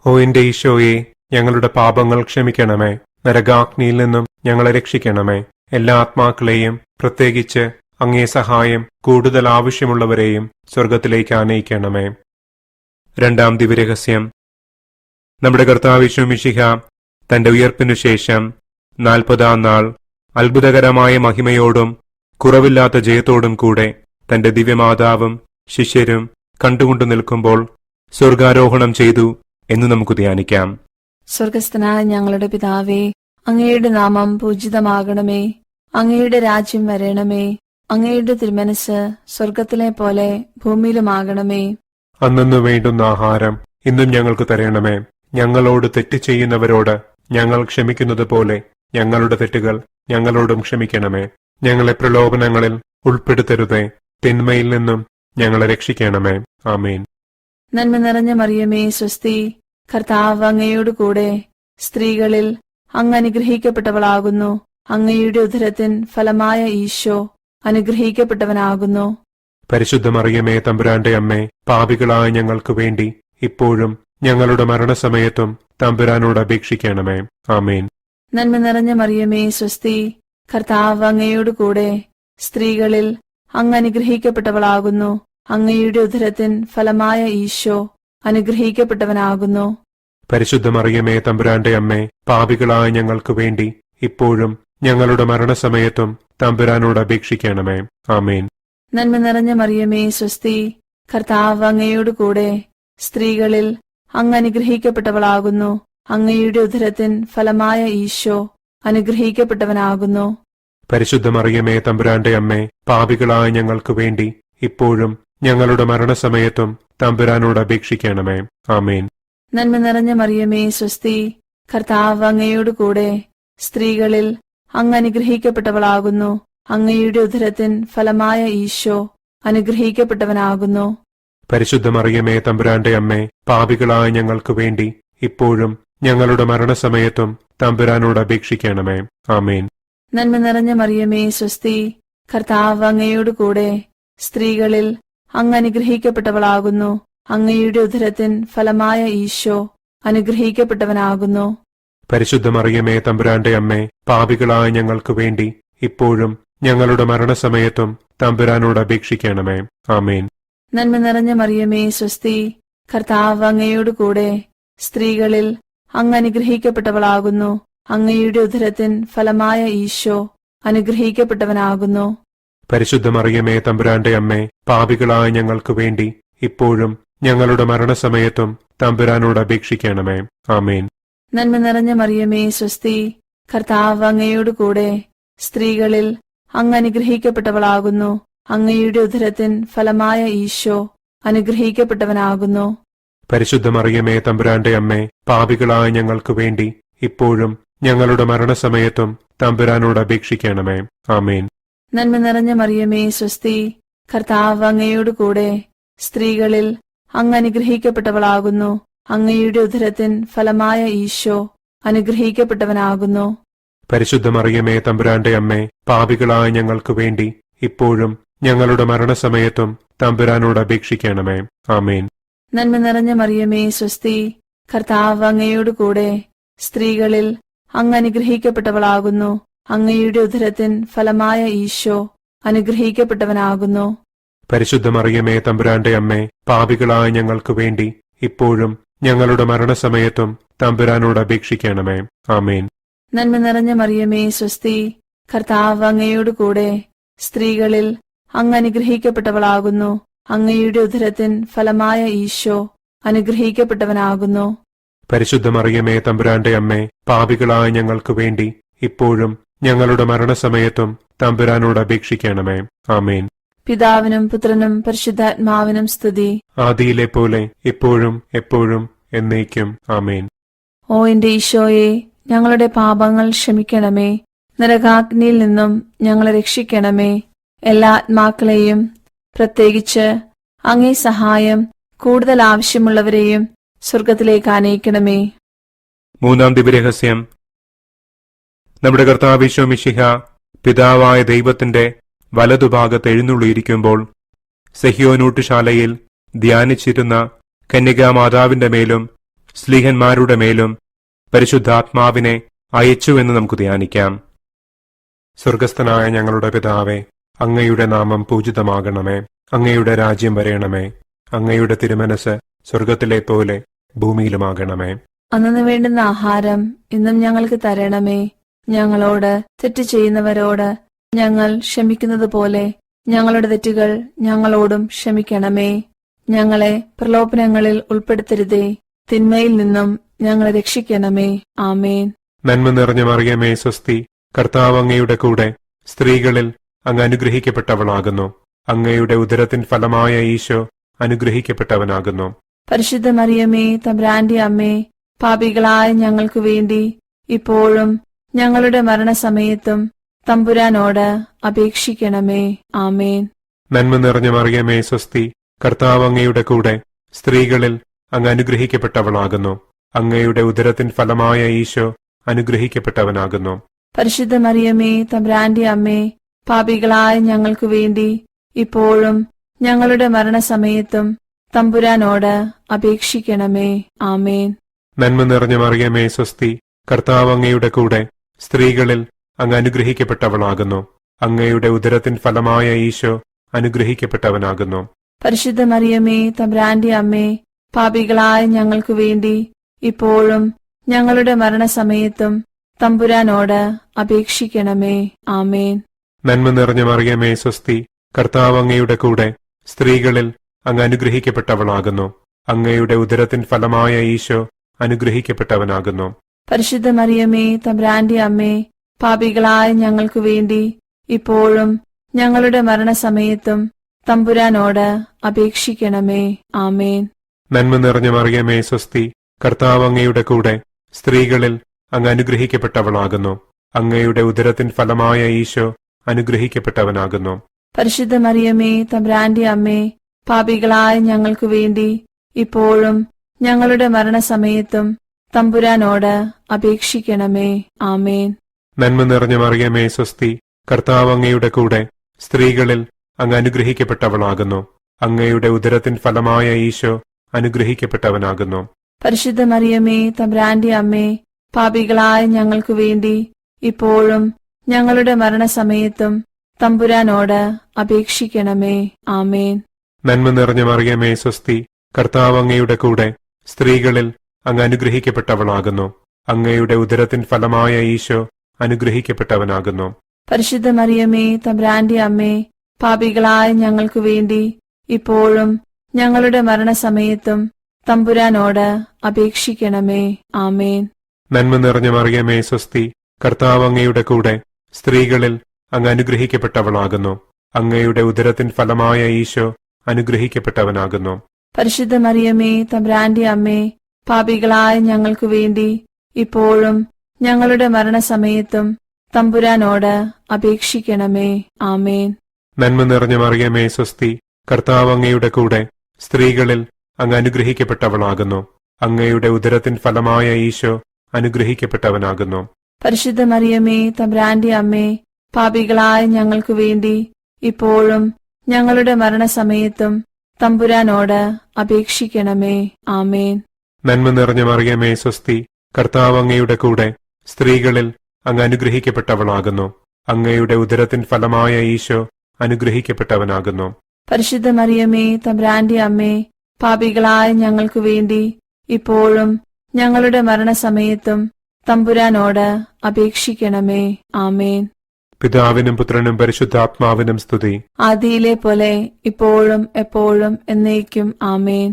ഓ എന്റെ ഈശോയെ, ഞങ്ങളുടെ പാപങ്ങൾ ക്ഷമിക്കണമേ. നരകാഗ്നിയിൽ നിന്നും ഞങ്ങളെ രക്ഷിക്കണമേ. എല്ലാ ആത്മാക്കളെയും, പ്രത്യേകിച്ച് അങ്ങേ സഹായം കൂടുതൽ ആവശ്യമുള്ളവരെയും സ്വർഗത്തിലേക്ക് ആനയിക്കണമേ. രണ്ടാം ദിവ്യരഹസ്യം. നമ്മുടെ കർത്താവ് യേശു മിശിഹ തന്റെ ഉയർപ്പിനു ശേഷം 40-ാം നാൾ അത്ഭുതകരമായ മഹിമയോടും കുറവില്ലാത്ത ജയത്തോടും കൂടെ തന്റെ ദിവ്യമാതാവും ശിഷ്യരും കണ്ടുകൊണ്ടു നിൽക്കുമ്പോൾ സ്വർഗാരോഹണം ചെയ്തു എന്ന് നമുക്ക് ധ്യാനിക്കാം. സ്വർഗസ്ഥനായ ഞങ്ങളുടെ പിതാവേ, അങ്ങയുടെ നാമം പൂജിതമാകണമേ. അങ്ങയുടെ രാജ്യം വരണമേ. അങ്ങയുടെ തിരുമനസ് സ്വർഗത്തിലെ പോലെ ഭൂമിയിലുമാകണമേ. അന്നു വേണ്ടുന്ന ആഹാരം ഇന്നും ഞങ്ങൾക്ക് തരണമേ. ഞങ്ങളോട് തെറ്റ് ചെയ്യുന്നവരോട് ഞങ്ങൾ ക്ഷമിക്കുന്നത് പോലെ ഞങ്ങളുടെ തെറ്റുകൾ ഞങ്ങളോടും ക്ഷമിക്കണമേ. ഞങ്ങളെ പ്രലോഭനങ്ങളിൽ ഉൾപ്പെടുത്തരുതേ, തിന്മയിൽ നിന്നും ഞങ്ങളെ രക്ഷിക്കണമേ. ആമേൻ. നന്മ നിറഞ്ഞ മറിയമേ സ്വസ്തി, കർത്താവ് അങ്ങയോട് കൂടെ, സ്ത്രീകളിൽ അങ്ങ് അനുഗ്രഹിക്കപ്പെട്ടവളാകുന്നു. അങ്ങയുടെ ഉദരത്തിൻ ഫലമായ ഈശോ അനുഗ്രഹിക്കപ്പെട്ടവനാകുന്നു. പരിശുദ്ധ മറിയമേ, തമ്പുരാന്റെ അമ്മേ, പാപികളായ ഞങ്ങൾക്ക് വേണ്ടി ഇപ്പോഴും ഞങ്ങളുടെ മരണസമയത്തും തമ്പുരാനോട് അപേക്ഷിക്കണമേ. ആമേൻ. നന്മ നിറഞ്ഞ മറിയമേ സ്വസ്തി, കർത്താവ് അങ്ങയോട് കൂടെ, സ്ത്രീകളിൽ അങ്ങ് അനുഗ്രഹിക്കപ്പെട്ടവളാകുന്നു. അങ്ങയുടെ ഉദരത്തിൻ ഫലമായ ഈശോ അനുഗ്രഹിക്കപ്പെട്ടവനാകുന്നു. പരിശുദ്ധ മറിയമേ, തമ്പുരാന്റെ അമ്മേ, പാപികളായ ഞങ്ങൾക്ക് വേണ്ടി ഇപ്പോഴും ഞങ്ങളുടെ മരണസമയത്തും തമ്പുരാനോട് അപേക്ഷിക്കണമേ. ആമേൻ. നന്മ നിറഞ്ഞ മറിയമേ സ്വസ്തി, കർത്താവ് അങ്ങയോട് കൂടെ, സ്ത്രീകളിൽ അങ്ങ് അനുഗ്രഹിക്കപ്പെട്ടവളാകുന്നു. അങ്ങയുടെ ഉദരത്തിൻ ഫലമായ ഈശോ അനുഗ്രഹിക്കപ്പെട്ടവനാകുന്നു. പരിശുദ്ധ മറിയമേ, തമ്പുരാന്റെ അമ്മേ, പാപികളായ ഞങ്ങൾക്ക് വേണ്ടി ഇപ്പോഴും ഞങ്ങളുടെ മരണസമയത്തും തമ്പുരാനോട് അപേക്ഷിക്കണമേ. ആമേൻ. നന്മ നിറഞ്ഞ മറിയമേ സ്വസ്തി, കർത്താവ് അങ്ങയോട് കൂടെ, സ്ത്രീകളിൽ അങ്ങ് അനുഗ്രഹിക്കപ്പെട്ടവളാകുന്നു. അങ്ങയുടെ ഉദരത്തിൻ ഫലമായ ഈശോ അനുഗ്രഹിക്കപ്പെട്ടവനാകുന്നു. പരിശുദ്ധ മറിയമേ, തമ്പുരാന്റെ അമ്മേ, പാപികളായ ഞങ്ങൾക്ക് വേണ്ടി ഇപ്പോഴും ഞങ്ങളുടെ മരണസമയത്തും തമ്പുരാനോട് അപേക്ഷിക്കണമേ. ആമേൻ. നന്മ നിറഞ്ഞ മറിയമേ സ്വസ്തി, കർത്താവ് അങ്ങയോട് കൂടെ സ്ത്രീകളിൽ അങ്ങ് അനുഗ്രഹിക്കപ്പെട്ടവളാകുന്നു. അങ്ങയുടെ ഉദരത്തിൻ ഫലമായ ഈശോ അനുഗ്രഹിക്കപ്പെട്ടവനാകുന്നു. പരിശുദ്ധ മറിയമേ തമ്പുരാന്റെ അമ്മേ, പാപികളായ ഞങ്ങൾക്ക് വേണ്ടി ഇപ്പോഴും ഞങ്ങളുടെ മരണസമയത്തും തമ്പുരാനോട് അപേക്ഷിക്കണമേ. ആമേൻ. നന്മ നിറഞ്ഞ മറിയമേ സ്വസ്തി, കർത്താവ് അങ്ങയോട് കൂടെ സ്ത്രീകളിൽ അങ്ങ് അനുഗ്രഹിക്കപ്പെട്ടവളാകുന്നു. അങ്ങയുടെ ഉദരത്തിൻ ഫലമായ ഈശോ അനുഗ്രഹിക്കപ്പെട്ടവനാകുന്നു. പരിശുദ്ധ മറിയമേ തമ്പുരാന്റെ അമ്മേ, പാപികളായ ഞങ്ങൾക്ക് വേണ്ടി ഇപ്പോഴും ഞങ്ങളുടെ മരണസമയത്തും തമ്പുരാനോട് അപേക്ഷിക്കണമേ. ആമേൻ. നന്മ നിറഞ്ഞ മറിയമേ സ്വസ്തി, കർത്താവ് അങ്ങയോട് കൂടെ സ്ത്രീകളിൽ അങ്ങ് അനുഗ്രഹിക്കപ്പെട്ടവളാകുന്നു. അങ്ങയുടെ ഉദരത്തിൻ ഫലമായ ഈശോ അനുഗ്രഹിക്കപ്പെട്ടവനാകുന്നു. പരിശുദ്ധ മറിയമേ തമ്പുരാന്റെ അമ്മേ, പാപികളായ ഞങ്ങൾക്ക് വേണ്ടി ഇപ്പോഴും ഞങ്ങളുടെ മരണസമയത്തും തമ്പുരാനോട് അപേക്ഷിക്കണമേ. ആമേൻ. നന്മ നിറഞ്ഞ മറിയമേ സ്വസ്തി, കർത്താവ് അങ്ങയോട് കൂടെ സ്ത്രീകളിൽ അങ്ങ് അനുഗ്രഹിക്കപ്പെട്ടവളാകുന്നു. അങ്ങയുടെ ഉദരത്തിൻ ഫലമായ ഈശോ അനുഗ്രഹിക്കപ്പെട്ടവനാകുന്നു. പരിശുദ്ധ മറിയമേ തമ്പുരാന്റെ അമ്മേ, പാപികളായ ഞങ്ങൾക്ക് വേണ്ടി ഇപ്പോഴും ഞങ്ങളുടെ മരണസമയത്തും തമ്പുരാനോട് അപേക്ഷിക്കണമേ. ആമേൻ. നന്മ നിറഞ്ഞ മറിയമേ സ്വസ്തി, കർത്താവ് അങ്ങയോട് കൂടെ സ്ത്രീകളിൽ അങ്ങ് അനുഗ്രഹിക്കപ്പെട്ടവളാകുന്നു. അങ്ങയുടെ ഉദരത്തിൻ ഫലമായ ഈശോ അനുഗ്രഹിക്കപ്പെട്ടവനാകുന്നു. പരിശുദ്ധ മറിയമേ തമ്പുരാന്റെ അമ്മേ, പാപികളായ ഞങ്ങൾക്ക് വേണ്ടി ഇപ്പോഴും ഞങ്ങളുടെ മരണസമയത്തും തമ്പുരാനോട് അപേക്ഷിക്കണമേ. ആമേൻ. നന്മ നിറഞ്ഞ മറിയമേ സ്വസ്തി, കർത്താവ് അങ്ങയോട് കൂടെ സ്ത്രീകളിൽ അങ്ങ് അനുഗ്രഹിക്കപ്പെട്ടവളാകുന്നു. അങ്ങയുടെ ഉദരത്തിൻ ഫലമായ ഈശോ അനുഗ്രഹിക്കപ്പെട്ടവനാകുന്നു. പരിശുദ്ധ മറിയമേ തമ്പുരാന്റെ അമ്മേ, പാപികളായ ഞങ്ങൾക്ക് വേണ്ടി ഇപ്പോഴും ഞങ്ങളുടെ മരണസമയത്തും തമ്പുരാനോട് അപേക്ഷിക്കണമേ. ആമേൻ. പിതാവിനും പുത്രനും പരിശുദ്ധാത്മാവിനും സ്തുതി. ആദിയിലെ പോലെ ഇപ്പോഴും എപ്പോഴും എന്നേക്കും. ആമേൻ. ഓ എന്റെ ഈശോയെ, ഞങ്ങളുടെ പാപങ്ങൾ ക്ഷമിക്കണമേ. നരകാഗ്നിയിൽ നിന്നും ഞങ്ങളെ രക്ഷിക്കണമേ. എല്ലാ ആത്മാക്കളെയും, പ്രത്യേകിച്ച് അങ്ങേ സഹായം കൂടുതൽ ആവശ്യമുള്ളവരെയും സ്വർഗത്തിലേക്ക് ആനയിക്കണമേ. മൂന്നാം ദിവ്യരഹസ്യം. നമ്മുടെ കർത്താവ് ഈശോ മിശിഹ പിതാവായ ദൈവത്തിന്റെ വലതുഭാഗത്ത് എഴുന്നള്ളിയിരിക്കുമ്പോൾ സെഹ്യോനൂട്ടുശാലയിൽ ധ്യാനിച്ചിരുന്ന കന്യകാമാതാവിന്റെ മേലും സ്ലീഹന്മാരുടെ മേലും പരിശുദ്ധാത്മാവിനെ അയച്ചുവെന്ന് നമുക്ക് ധ്യാനിക്കാം. സ്വർഗസ്ഥനായ ഞങ്ങളുടെ പിതാവേ, അങ്ങയുടെ നാമം പൂജിതമാകണമേ. അങ്ങയുടെ രാജ്യം വരേണമേ. അങ്ങയുടെ തിരുമനസ് സ്വർഗത്തിലെ പോലെ ഭൂമിയിലുമാകണമേ. അന്നു വേണ്ടുന്ന ആഹാരം ഇന്നും ഞങ്ങൾക്ക് തരണമേ. ഞങ്ങളോട് തെറ്റ് ചെയ്യുന്നവരോട് ഞങ്ങൾ ക്ഷമിക്കുന്നത് പോലെ ഞങ്ങളുടെ തെറ്റുകൾ ഞങ്ങളോടും ക്ഷമിക്കണമേ. ഞങ്ങളെ പ്രലോഭനങ്ങളിൽ ഉൾപ്പെടുത്തരുതേ, തിന്മയിൽ നിന്നും ഞങ്ങളെ രക്ഷിക്കണമേ. ആമേൻ. നന്മ നിറഞ്ഞ മറിയമേ സ്വസ്തി, കർത്താവ് അങ്ങയുടെ കൂടെ സ്ത്രീകളിൽ അങ്ങ് അനുഗ്രഹിക്കപ്പെട്ടവളാകുന്നു. അങ്ങയുടെ ഉദരത്തിൻ ഫലമായ ഈശോ അനുഗ്രഹിക്കപ്പെട്ടവനാകുന്നു. പരിശുദ്ധ മറിയമേ തമ്പുരാന്റെ അമ്മേ, പാപികളായ ഞങ്ങൾക്ക് വേണ്ടി ഇപ്പോഴും ഞങ്ങളുടെ മരണസമയത്തും തമ്പുരാനോട് അപേക്ഷിക്കണമേ. ആമേൻ. നന്മ നിറഞ്ഞ മറിയമേ സ്വസ്തി, കർത്താവ് അങ്ങയുടെ കൂടെ സ്ത്രീകളിൽ അങ്ങ് അനുഗ്രഹിക്കപ്പെട്ടവളാകുന്നു. അങ്ങയുടെ ഉദരത്തിൻ ഫലമായ ഈശോ അനുഗ്രഹിക്കപ്പെട്ടവനാകുന്നു. പരിശുദ്ധ മറിയമേ തമ്പുരാന്റെ അമ്മേ, പാപികളായ ഞങ്ങൾക്ക് വേണ്ടി ഇപ്പോഴും ഞങ്ങളുടെ മരണസമയത്തും തമ്പുരാനോട് അപേക്ഷിക്കണമേ. ആമേൻ. നന്മ നിറഞ്ഞ മറിയമേ സ്വസ്തി, കർത്താവ് അങ്ങയുടെ കൂടെ സ്ത്രീകളിൽ അങ്ങ് അനുഗ്രഹിക്കപ്പെട്ടവളാകുന്നു. അങ്ങയുടെ ഉദരത്തിൻ ഫലമായ ഈശോ അനുഗ്രഹിക്കപ്പെട്ടവനാകുന്നു. പരിശുദ്ധ മറിയമേ തമ്പുരാന്റെ അമ്മേ, പാപികളായ ഞങ്ങൾക്ക് വേണ്ടി ഇപ്പോഴും ഞങ്ങളുടെ മരണസമയത്തും തമ്പുരാനോട് അപേക്ഷിക്കണമേ. ആമേൻ. നന്മ നിറഞ്ഞ മറിയമേ സ്വസ്തി, കർത്താവ് അങ്ങയുടെ കൂടെ സ്ത്രീകളിൽ അങ്ങ് അനുഗ്രഹിക്കപ്പെട്ടവളാകുന്നു. അങ്ങയുടെ ഉദരത്തിൻ ഫലമായ ഈശോ അനുഗ്രഹിക്കപ്പെട്ടവനാകുന്നു. പരിശുദ്ധ മറിയമേ തമ്പുരാന്റെ അമ്മേ, പാപികളായ ഞങ്ങൾക്ക് വേണ്ടി ഇപ്പോഴും ഞങ്ങളുടെ മരണസമയത്തും തമ്പുരാനോട് അപേക്ഷിക്കണമേ. ആമേൻ. നന്മ നിറഞ്ഞ മറിയമേ സ്വസ്തി, കർത്താവ് അങ്ങയുടെ കൂടെ സ്ത്രീകളിൽ അങ്ങ് അനുഗ്രഹിക്കപ്പെട്ടവളാകുന്നു. അങ്ങയുടെ ഉദരത്തിൻ ഫലമായ ഈശോ അനുഗ്രഹിക്കപ്പെട്ടവനാകുന്നു. പരിശുദ്ധ മറിയമേ തമ്പുരാന്റെ അമ്മേ, പാപികളായ ഞങ്ങൾക്ക് വേണ്ടി ഇപ്പോഴും ഞങ്ങളുടെ മരണസമയത്തും തമ്പുരാനോട് അപേക്ഷിക്കണമേ. ആമേൻ. നന്മ നിറഞ്ഞ മറിയമേ സ്വസ്തി, കർത്താവ് അങ്ങയുടെ കൂടെ, സ്ത്രീകളിൽ അങ്ങ് അനുഗ്രഹിക്കപ്പെട്ടവളാകുന്നു. അങ്ങയുടെ ഉദരത്തിൻ ഫലമായ ഈശോ അനുഗ്രഹിക്കപ്പെട്ടവനാകുന്നു. പരിശുദ്ധ മറിയമേ, തമ്പുരാന്റെ അമ്മേ, പാപികളായ ഞങ്ങൾക്ക് വേണ്ടി ഇപ്പോഴും ഞങ്ങളുടെ മരണസമയത്തും തമ്പുരാനോട് അപേക്ഷിക്കണമേ. ആമേൻ. നന്മ നിറഞ്ഞ മറിയമേ സ്വസ്തി, കർത്താവ് അങ്ങയുടെ കൂടെ, സ്ത്രീകളിൽ അങ്ങ് അനുഗ്രഹിക്കപ്പെട്ടവളാകുന്നു. അങ്ങയുടെ ഉദരത്തിൻ ഫലമായ ഈശോ അനുഗ്രഹിക്കപ്പെട്ടവനാകുന്നു. പരിശുദ്ധ മറിയമേ, തമ്പുരാന്റെ അമ്മേ, പാപികളായ ഞങ്ങൾക്ക് വേണ്ടി ഇപ്പോഴും ഞങ്ങളുടെ മരണസമയത്തും തമ്പുരാനോട് അപേക്ഷിക്കണമേ. ആമേൻ. നന്മ നിറഞ്ഞ മറിയമേ സ്വസ്തി, കർത്താവ് അങ്ങയുടെ കൂടെ, സ്ത്രീകളിൽ അങ്ങ് അനുഗ്രഹിക്കപ്പെട്ടവളാകുന്നു. അങ്ങയുടെ ഉദരത്തിൻ ഫലമായ ഈശോ അനുഗ്രഹിക്കപ്പെട്ടവനാകുന്നു. പരിശുദ്ധ മറിയമേ, തമ്പുരാന്റെ അമ്മേ, പാപികളായ ഞങ്ങൾക്ക് വേണ്ടി ഇപ്പോഴും ഞങ്ങളുടെ മരണസമയത്തും തമ്പുരാനോട് അപേക്ഷിക്കണമേ. ആമേൻ. നന്മ നിറഞ്ഞ മറിയമേ സ്വസ്തി, കർത്താവ് അങ്ങയുടെ കൂടെ, സ്ത്രീകളിൽ അങ്ങ് അനുഗ്രഹിക്കപ്പെട്ടവളാകുന്നു. അങ്ങയുടെ ഉദരത്തിൻ ഫലമായ ഈശോ അനുഗ്രഹിക്കപ്പെട്ടവനാകുന്നു. പരിശുദ്ധ മറിയമേ, തമ്പുരാന്റെ അമ്മേ, പാപികളായ ഞങ്ങൾക്ക് വേണ്ടി ഇപ്പോഴും ഞങ്ങളുടെ മരണസമയത്തും തമ്പുരാനോട് അപേക്ഷിക്കണമേ. ആമേൻ. നന്മ നിറഞ്ഞ മറിയമേ സ്വസ്തി, കർത്താവ് അങ്ങയുടെ കൂടെ, സ്ത്രീകളിൽ അങ്ങ് അനുഗ്രഹിക്കപ്പെട്ടവളാകുന്നു. അങ്ങയുടെ ഉദരത്തിൻ ഫലമായ ഈശോ അനുഗ്രഹിക്കപ്പെട്ടവനാകുന്നു. പരിശുദ്ധ മറിയമേ, തമ്പുരാന്റെ അമ്മേ, പാപികളായ ഞങ്ങൾക്ക് വേണ്ടി ഇപ്പോഴും ഞങ്ങളുടെ മരണസമയത്തും തമ്പുരാനോട് അപേക്ഷിക്കണമേ. ആമേൻ. പിതാവിനും പുത്രനും പരിശുദ്ധാത്മാവിനും സ്തുതി. ആദിയിലെ പോലെ ഇപ്പോഴും എപ്പോഴും എന്നേക്കും. ആമേൻ.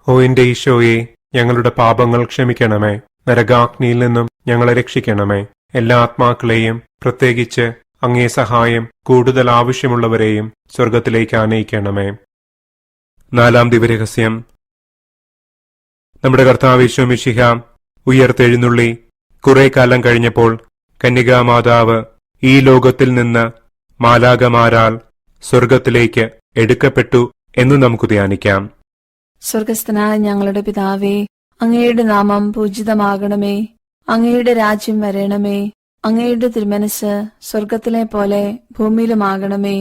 ഓ എന്റെ ഈശോയെ, ഞങ്ങളുടെ പാപങ്ങൾ ക്ഷമിക്കണമേ. നരകാഗ്നിയിൽ നിന്നും ഞങ്ങളെ രക്ഷിക്കണമേ. എല്ലാ ആത്മാക്കളെയും, പ്രത്യേകിച്ച് അങ്ങേ സഹായം കൂടുതൽ ആവശ്യമുള്ളവരെയും സ്വർഗത്തിലേക്ക് ആനയിക്കണമേ. 4-ാം ദിവ്യരഹസ്യം. നമ്മുടെ കർത്താവ് യേശു മിശിഹ ഉയർത്തെഴുന്നള്ളി കുറെ കാലം കഴിഞ്ഞപ്പോൾ കന്യകാമാതാവ് ഈ ലോകത്തിൽ നിന്ന് മാലാകമാരാൽ സ്വർഗത്തിലേക്ക് എടുക്കപ്പെട്ടു എന്ന് നമുക്ക് ധ്യാനിക്കാം. സ്വർഗസ്ഥനായ ഞങ്ങളുടെ പിതാവേ, അങ്ങയുടെ നാമം പൂജിതമാകണമേ. അങ്ങയുടെ രാജ്യം വരണമേ. അങ്ങയുടെ തിരുമനസ് സ്വർഗത്തിലെ പോലെ ഭൂമിയിലുമാകണമേ.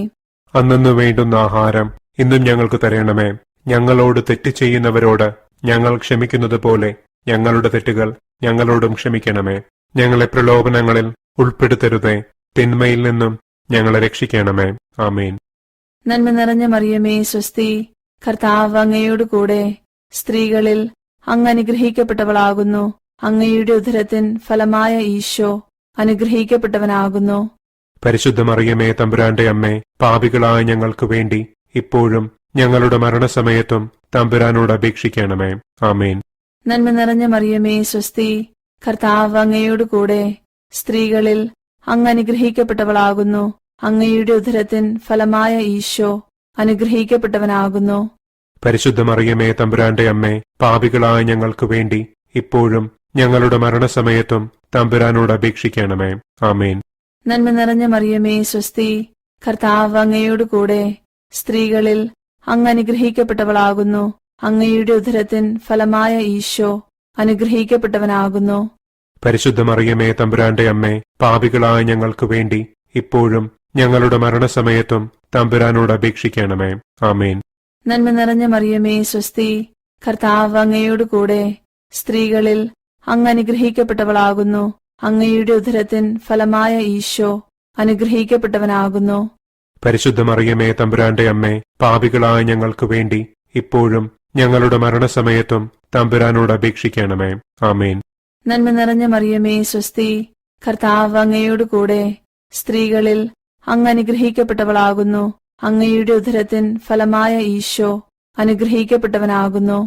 അന്നു വേണ്ടുന്ന ആഹാരം ഇന്നും ഞങ്ങൾക്ക് തരണമേ. ഞങ്ങളോട് തെറ്റ് ചെയ്യുന്നവരോട് ഞങ്ങൾ ക്ഷമിക്കുന്നത് പോലെ ഞങ്ങളുടെ തെറ്റുകൾ ഞങ്ങളോടും ക്ഷമിക്കണമേ. ഞങ്ങളെ പ്രലോഭനങ്ങളിൽ ഉൾപ്പെടുത്തരുതേ, തിന്മയിൽ നിന്നും ഞങ്ങളെ രക്ഷിക്കണമേ. ആമേൻ. നന്മ നിറഞ്ഞ മറിയമേ സ്വസ്തി, കർത്താവ് അങ്ങയോട് കൂടെ, സ്ത്രീകളിൽ അങ്ങ് അനുഗ്രഹിക്കപ്പെട്ടവളാകുന്നു. അങ്ങയുടെ ഉദരത്തിൻ ഫലമായ ഈശോ അനുഗ്രഹിക്കപ്പെട്ടവനാകുന്നു. പരിശുദ്ധ മറിയമേ, തമ്പുരാന്റെ അമ്മേ, പാപികളായ ഞങ്ങൾക്ക് വേണ്ടി ഇപ്പോഴും ഞങ്ങളുടെ മരണസമയത്തും തമ്പുരാനോട് അപേക്ഷിക്കണമേ. ആമേൻ. നന്മ നിറഞ്ഞ മറിയമേ സ്വസ്തി, കർത്താവ് അങ്ങയോട് കൂടെ, സ്ത്രീകളിൽ അങ്ങ് അനുഗ്രഹിക്കപ്പെട്ടവളാകുന്നു. അങ്ങയുടെ ഉദരത്തിൻ ഫലമായ ഈശോ അനുഗ്രഹിക്കപ്പെട്ടവനാകുന്നു. പരിശുദ്ധ മറിയമേ, തമ്പുരാന്റെ അമ്മേ, പാപികളായ ഞങ്ങൾക്ക് വേണ്ടി ഇപ്പോഴും ഞങ്ങളുടെ മരണസമയത്തും തമ്പുരാനോട് അപേക്ഷിക്കണമേ. ആമേൻ. നന്മ നിറഞ്ഞ മറിയമേ സ്വസ്തി, കർത്താവ് അങ്ങയോട് കൂടെ, സ്ത്രീകളിൽ അങ്ങ് അനുഗ്രഹിക്കപ്പെട്ടവളാകുന്നു. അങ്ങയുടെ ഉദരത്തിൻ ഫലമായ ഈശോ അനുഗ്രഹിക്കപ്പെട്ടവനാകുന്നു. പരിശുദ്ധ മറിയമേ, തമ്പുരാന്റെ അമ്മേ, പാപികളായ ഞങ്ങൾക്ക് വേണ്ടി ഇപ്പോഴും ഞങ്ങളുടെ മരണസമയത്തും തമ്പുരാനോട് അപേക്ഷിക്കണമേ. ആമേൻ. നന്മ നിറഞ്ഞ മറിയമേ സ്വസ്തി, കർത്താവ് അങ്ങയോട് കൂടെ, സ്ത്രീകളിൽ അങ്ങ് അനുഗ്രഹിക്കപ്പെട്ടവളാകുന്നു. അങ്ങയുടെ ഉദരത്തിൻ ഫലമായ ഈശോ അനുഗ്രഹിക്കപ്പെട്ടവനാകുന്നു. പരിശുദ്ധ മറിയമേ, തമ്പുരാന്റെ അമ്മേ, പാപികളായ ഞങ്ങൾക്ക് വേണ്ടി ഇപ്പോഴും ഞങ്ങളുടെ മരണസമയത്തും തമ്പുരാനോട് അപേക്ഷിക്കണമേ. ആമേൻ. നന്മ നിറഞ്ഞ മറിയമേ സ്വസ്തി, കർത്താവ് അങ്ങയോട് കൂടെ, സ്ത്രീകളിൽ അങ്ങ് അനുഗ്രഹിക്കപ്പെട്ടവളാകുന്നു. അങ്ങയുടെ ഉദരത്തിൻ ഫലമായ ഈശോ അനുഗ്രഹിക്കപ്പെട്ടവനാകുന്നു.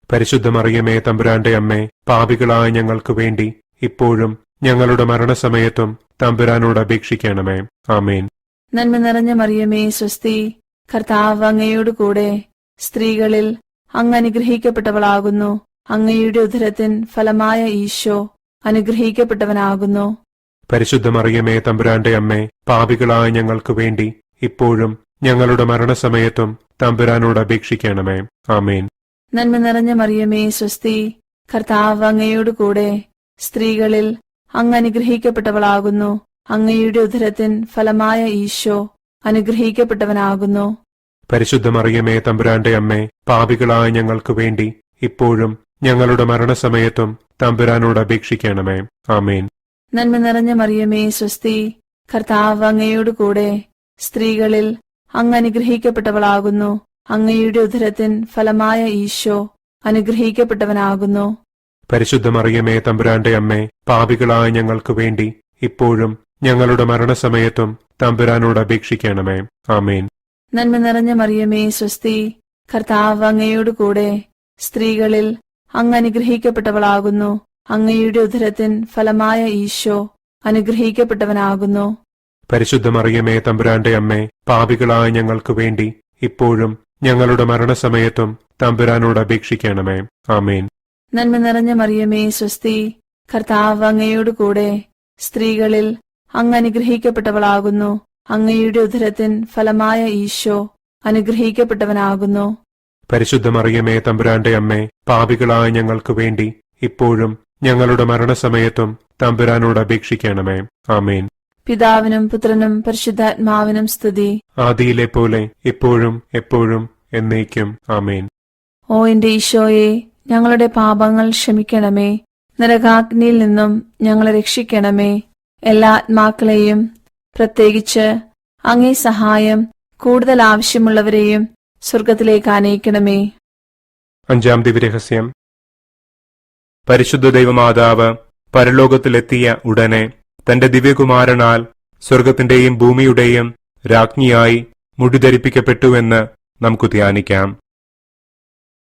പരിശുദ്ധ മറിയമേ, തമ്പുരാന്റെ അമ്മേ, പാപികളായ ഞങ്ങൾക്ക് വേണ്ടി ഇപ്പോഴും ഞങ്ങളുടെ മരണസമയത്തും തമ്പുരാനോട് അപേക്ഷിക്കണമേ. ആമേൻ. നന്മ നിറഞ്ഞ മറിയമേ സ്വസ്തി, കർത്താവ് അങ്ങയോട് കൂടെ, സ്ത്രീകളിൽ അങ്ങ് അനുഗ്രഹിക്കപ്പെട്ടവളാകുന്നു. അങ്ങയുടെ ഉദരത്തിൻ ഫലമായ ഈശോ അനുഗ്രഹിക്കപ്പെട്ടവനാകുന്നു. പരിശുദ്ധ മറിയമേ, തമ്പുരാന്റെ അമ്മേ, പാപികളായ ഞങ്ങൾക്ക് വേണ്ടി ഇപ്പോഴും ഞങ്ങളുടെ മരണസമയത്തും തമ്പുരാനോട് അപേക്ഷിക്കണമേ. ആമേൻ. നന്മ നിറഞ്ഞ മറിയമേ സ്വസ്തി, കർത്താവ് അങ്ങയോട് കൂടെ, സ്ത്രീകളിൽ അങ്ങ് അനുഗ്രഹിക്കപ്പെട്ടവളാകുന്നു. അങ്ങയുടെ ഉദരത്തിൻ ഫലമായ ഈശോ അനുഗ്രഹിക്കപ്പെട്ടവനാകുന്നു. പരിശുദ്ധ മറിയമേ, തമ്പുരാന്റെ അമ്മേ, പാപികളായ ഞങ്ങൾക്ക് വേണ്ടി ഇപ്പോഴും ഞങ്ങളുടെ മരണസമയത്തും തമ്പുരാനോട് അപേക്ഷിക്കണമേ. ആമേൻ. നന്മ നിറഞ്ഞ മറിയമേ, സ്വസ്തി, കർത്താവ് അങ്ങയോട് കൂടെ സ്ത്രീകളിൽ അങ്ങ് അനുഗ്രഹിക്കപ്പെട്ടവളാകുന്നു. അങ്ങയുടെ ഉദരത്തിൻ ഫലമായ ഈശോ അനുഗ്രഹിക്കപ്പെട്ടവനാകുന്നു. പരിശുദ്ധ മറിയമേ, തമ്പുരാന്റെ അമ്മേ, പാപികളായ ഞങ്ങൾക്ക് വേണ്ടി ഇപ്പോഴും ഞങ്ങളുടെ മരണസമയത്തും തമ്പുരാനോട് അപേക്ഷിക്കണമേ. ആമേൻ. നന്മ നിറഞ്ഞ മറിയമേ, സ്വസ്തി, കർത്താവ് അങ്ങയോട് കൂടെ സ്ത്രീകളിൽ അങ്ങ് അനുഗ്രഹിക്കപ്പെട്ടവളാകുന്നു. അങ്ങയുടെ ഉദരത്തിൻ ഫലമായ ഈശോ അനുഗ്രഹിക്കപ്പെട്ടവനാകുന്നു. പരിശുദ്ധ മറിയമേ, തമ്പുരാന്റെ അമ്മേ, പാപികളായ ഞങ്ങൾക്ക് വേണ്ടി ഇപ്പോഴും ഞങ്ങളുടെ മരണസമയത്തും തമ്പുരാനോട് അപേക്ഷിക്കണമേ. ആമേൻ. നന്മ നിറഞ്ഞ മറിയമേ, സ്വസ്തി, കർത്താവ് അങ്ങയോട് കൂടെ സ്ത്രീകളിൽ അങ്ങ് അനുഗ്രഹിക്കപ്പെട്ടവളാകുന്നു. അങ്ങയുടെ ഉദരത്തിൻ ഫലമായ ഈശോ അനുഗ്രഹിക്കപ്പെട്ടവനാകുന്നു. പരിശുദ്ധ മറിയമേ, തമ്പുരാന്റെ അമ്മേ, പാപികളായ ഞങ്ങൾക്ക് വേണ്ടി ഇപ്പോഴും ഞങ്ങളുടെ മരണസമയത്തും തമ്പുരാനോട് അപേക്ഷിക്കണമേ. ആമേൻ. പിതാവിനും പുത്രനും പരിശുദ്ധാത്മാവിനും സ്തുതി. ആദിയിലെ പോലെ ഇപ്പോഴും എപ്പോഴും എന്നേക്കും. ആമേൻ. ഓ എന്റെ ഈശോയെ, ഞങ്ങളുടെ പാപങ്ങൾ ക്ഷമിക്കണമേ. നരകാഗ്നിയിൽ നിന്നും ഞങ്ങളെ രക്ഷിക്കണമേ. എല്ലാ ആത്മാക്കളെയും, പ്രത്യേകിച്ച് അങ്ങേ സഹായം കൂടുതൽ ആവശ്യമുള്ളവരെയും സ്വർഗത്തിലേക്ക് ആനയിക്കണമേ. അഞ്ചാം ദിവ്യരഹസ്യം. പരിശുദ്ധ ദൈവമാതാവ് പരലോകത്തിലെത്തിയ ഉടനെ തന്റെ ദിവ്യകുമാരനാൽ സ്വർഗത്തിന്റെയും ഭൂമിയുടെയും രാജ്ഞിയായി മുടിധരിപ്പിക്കപ്പെട്ടുവെന്ന് നമുക്ക് ധ്യാനിക്കാം.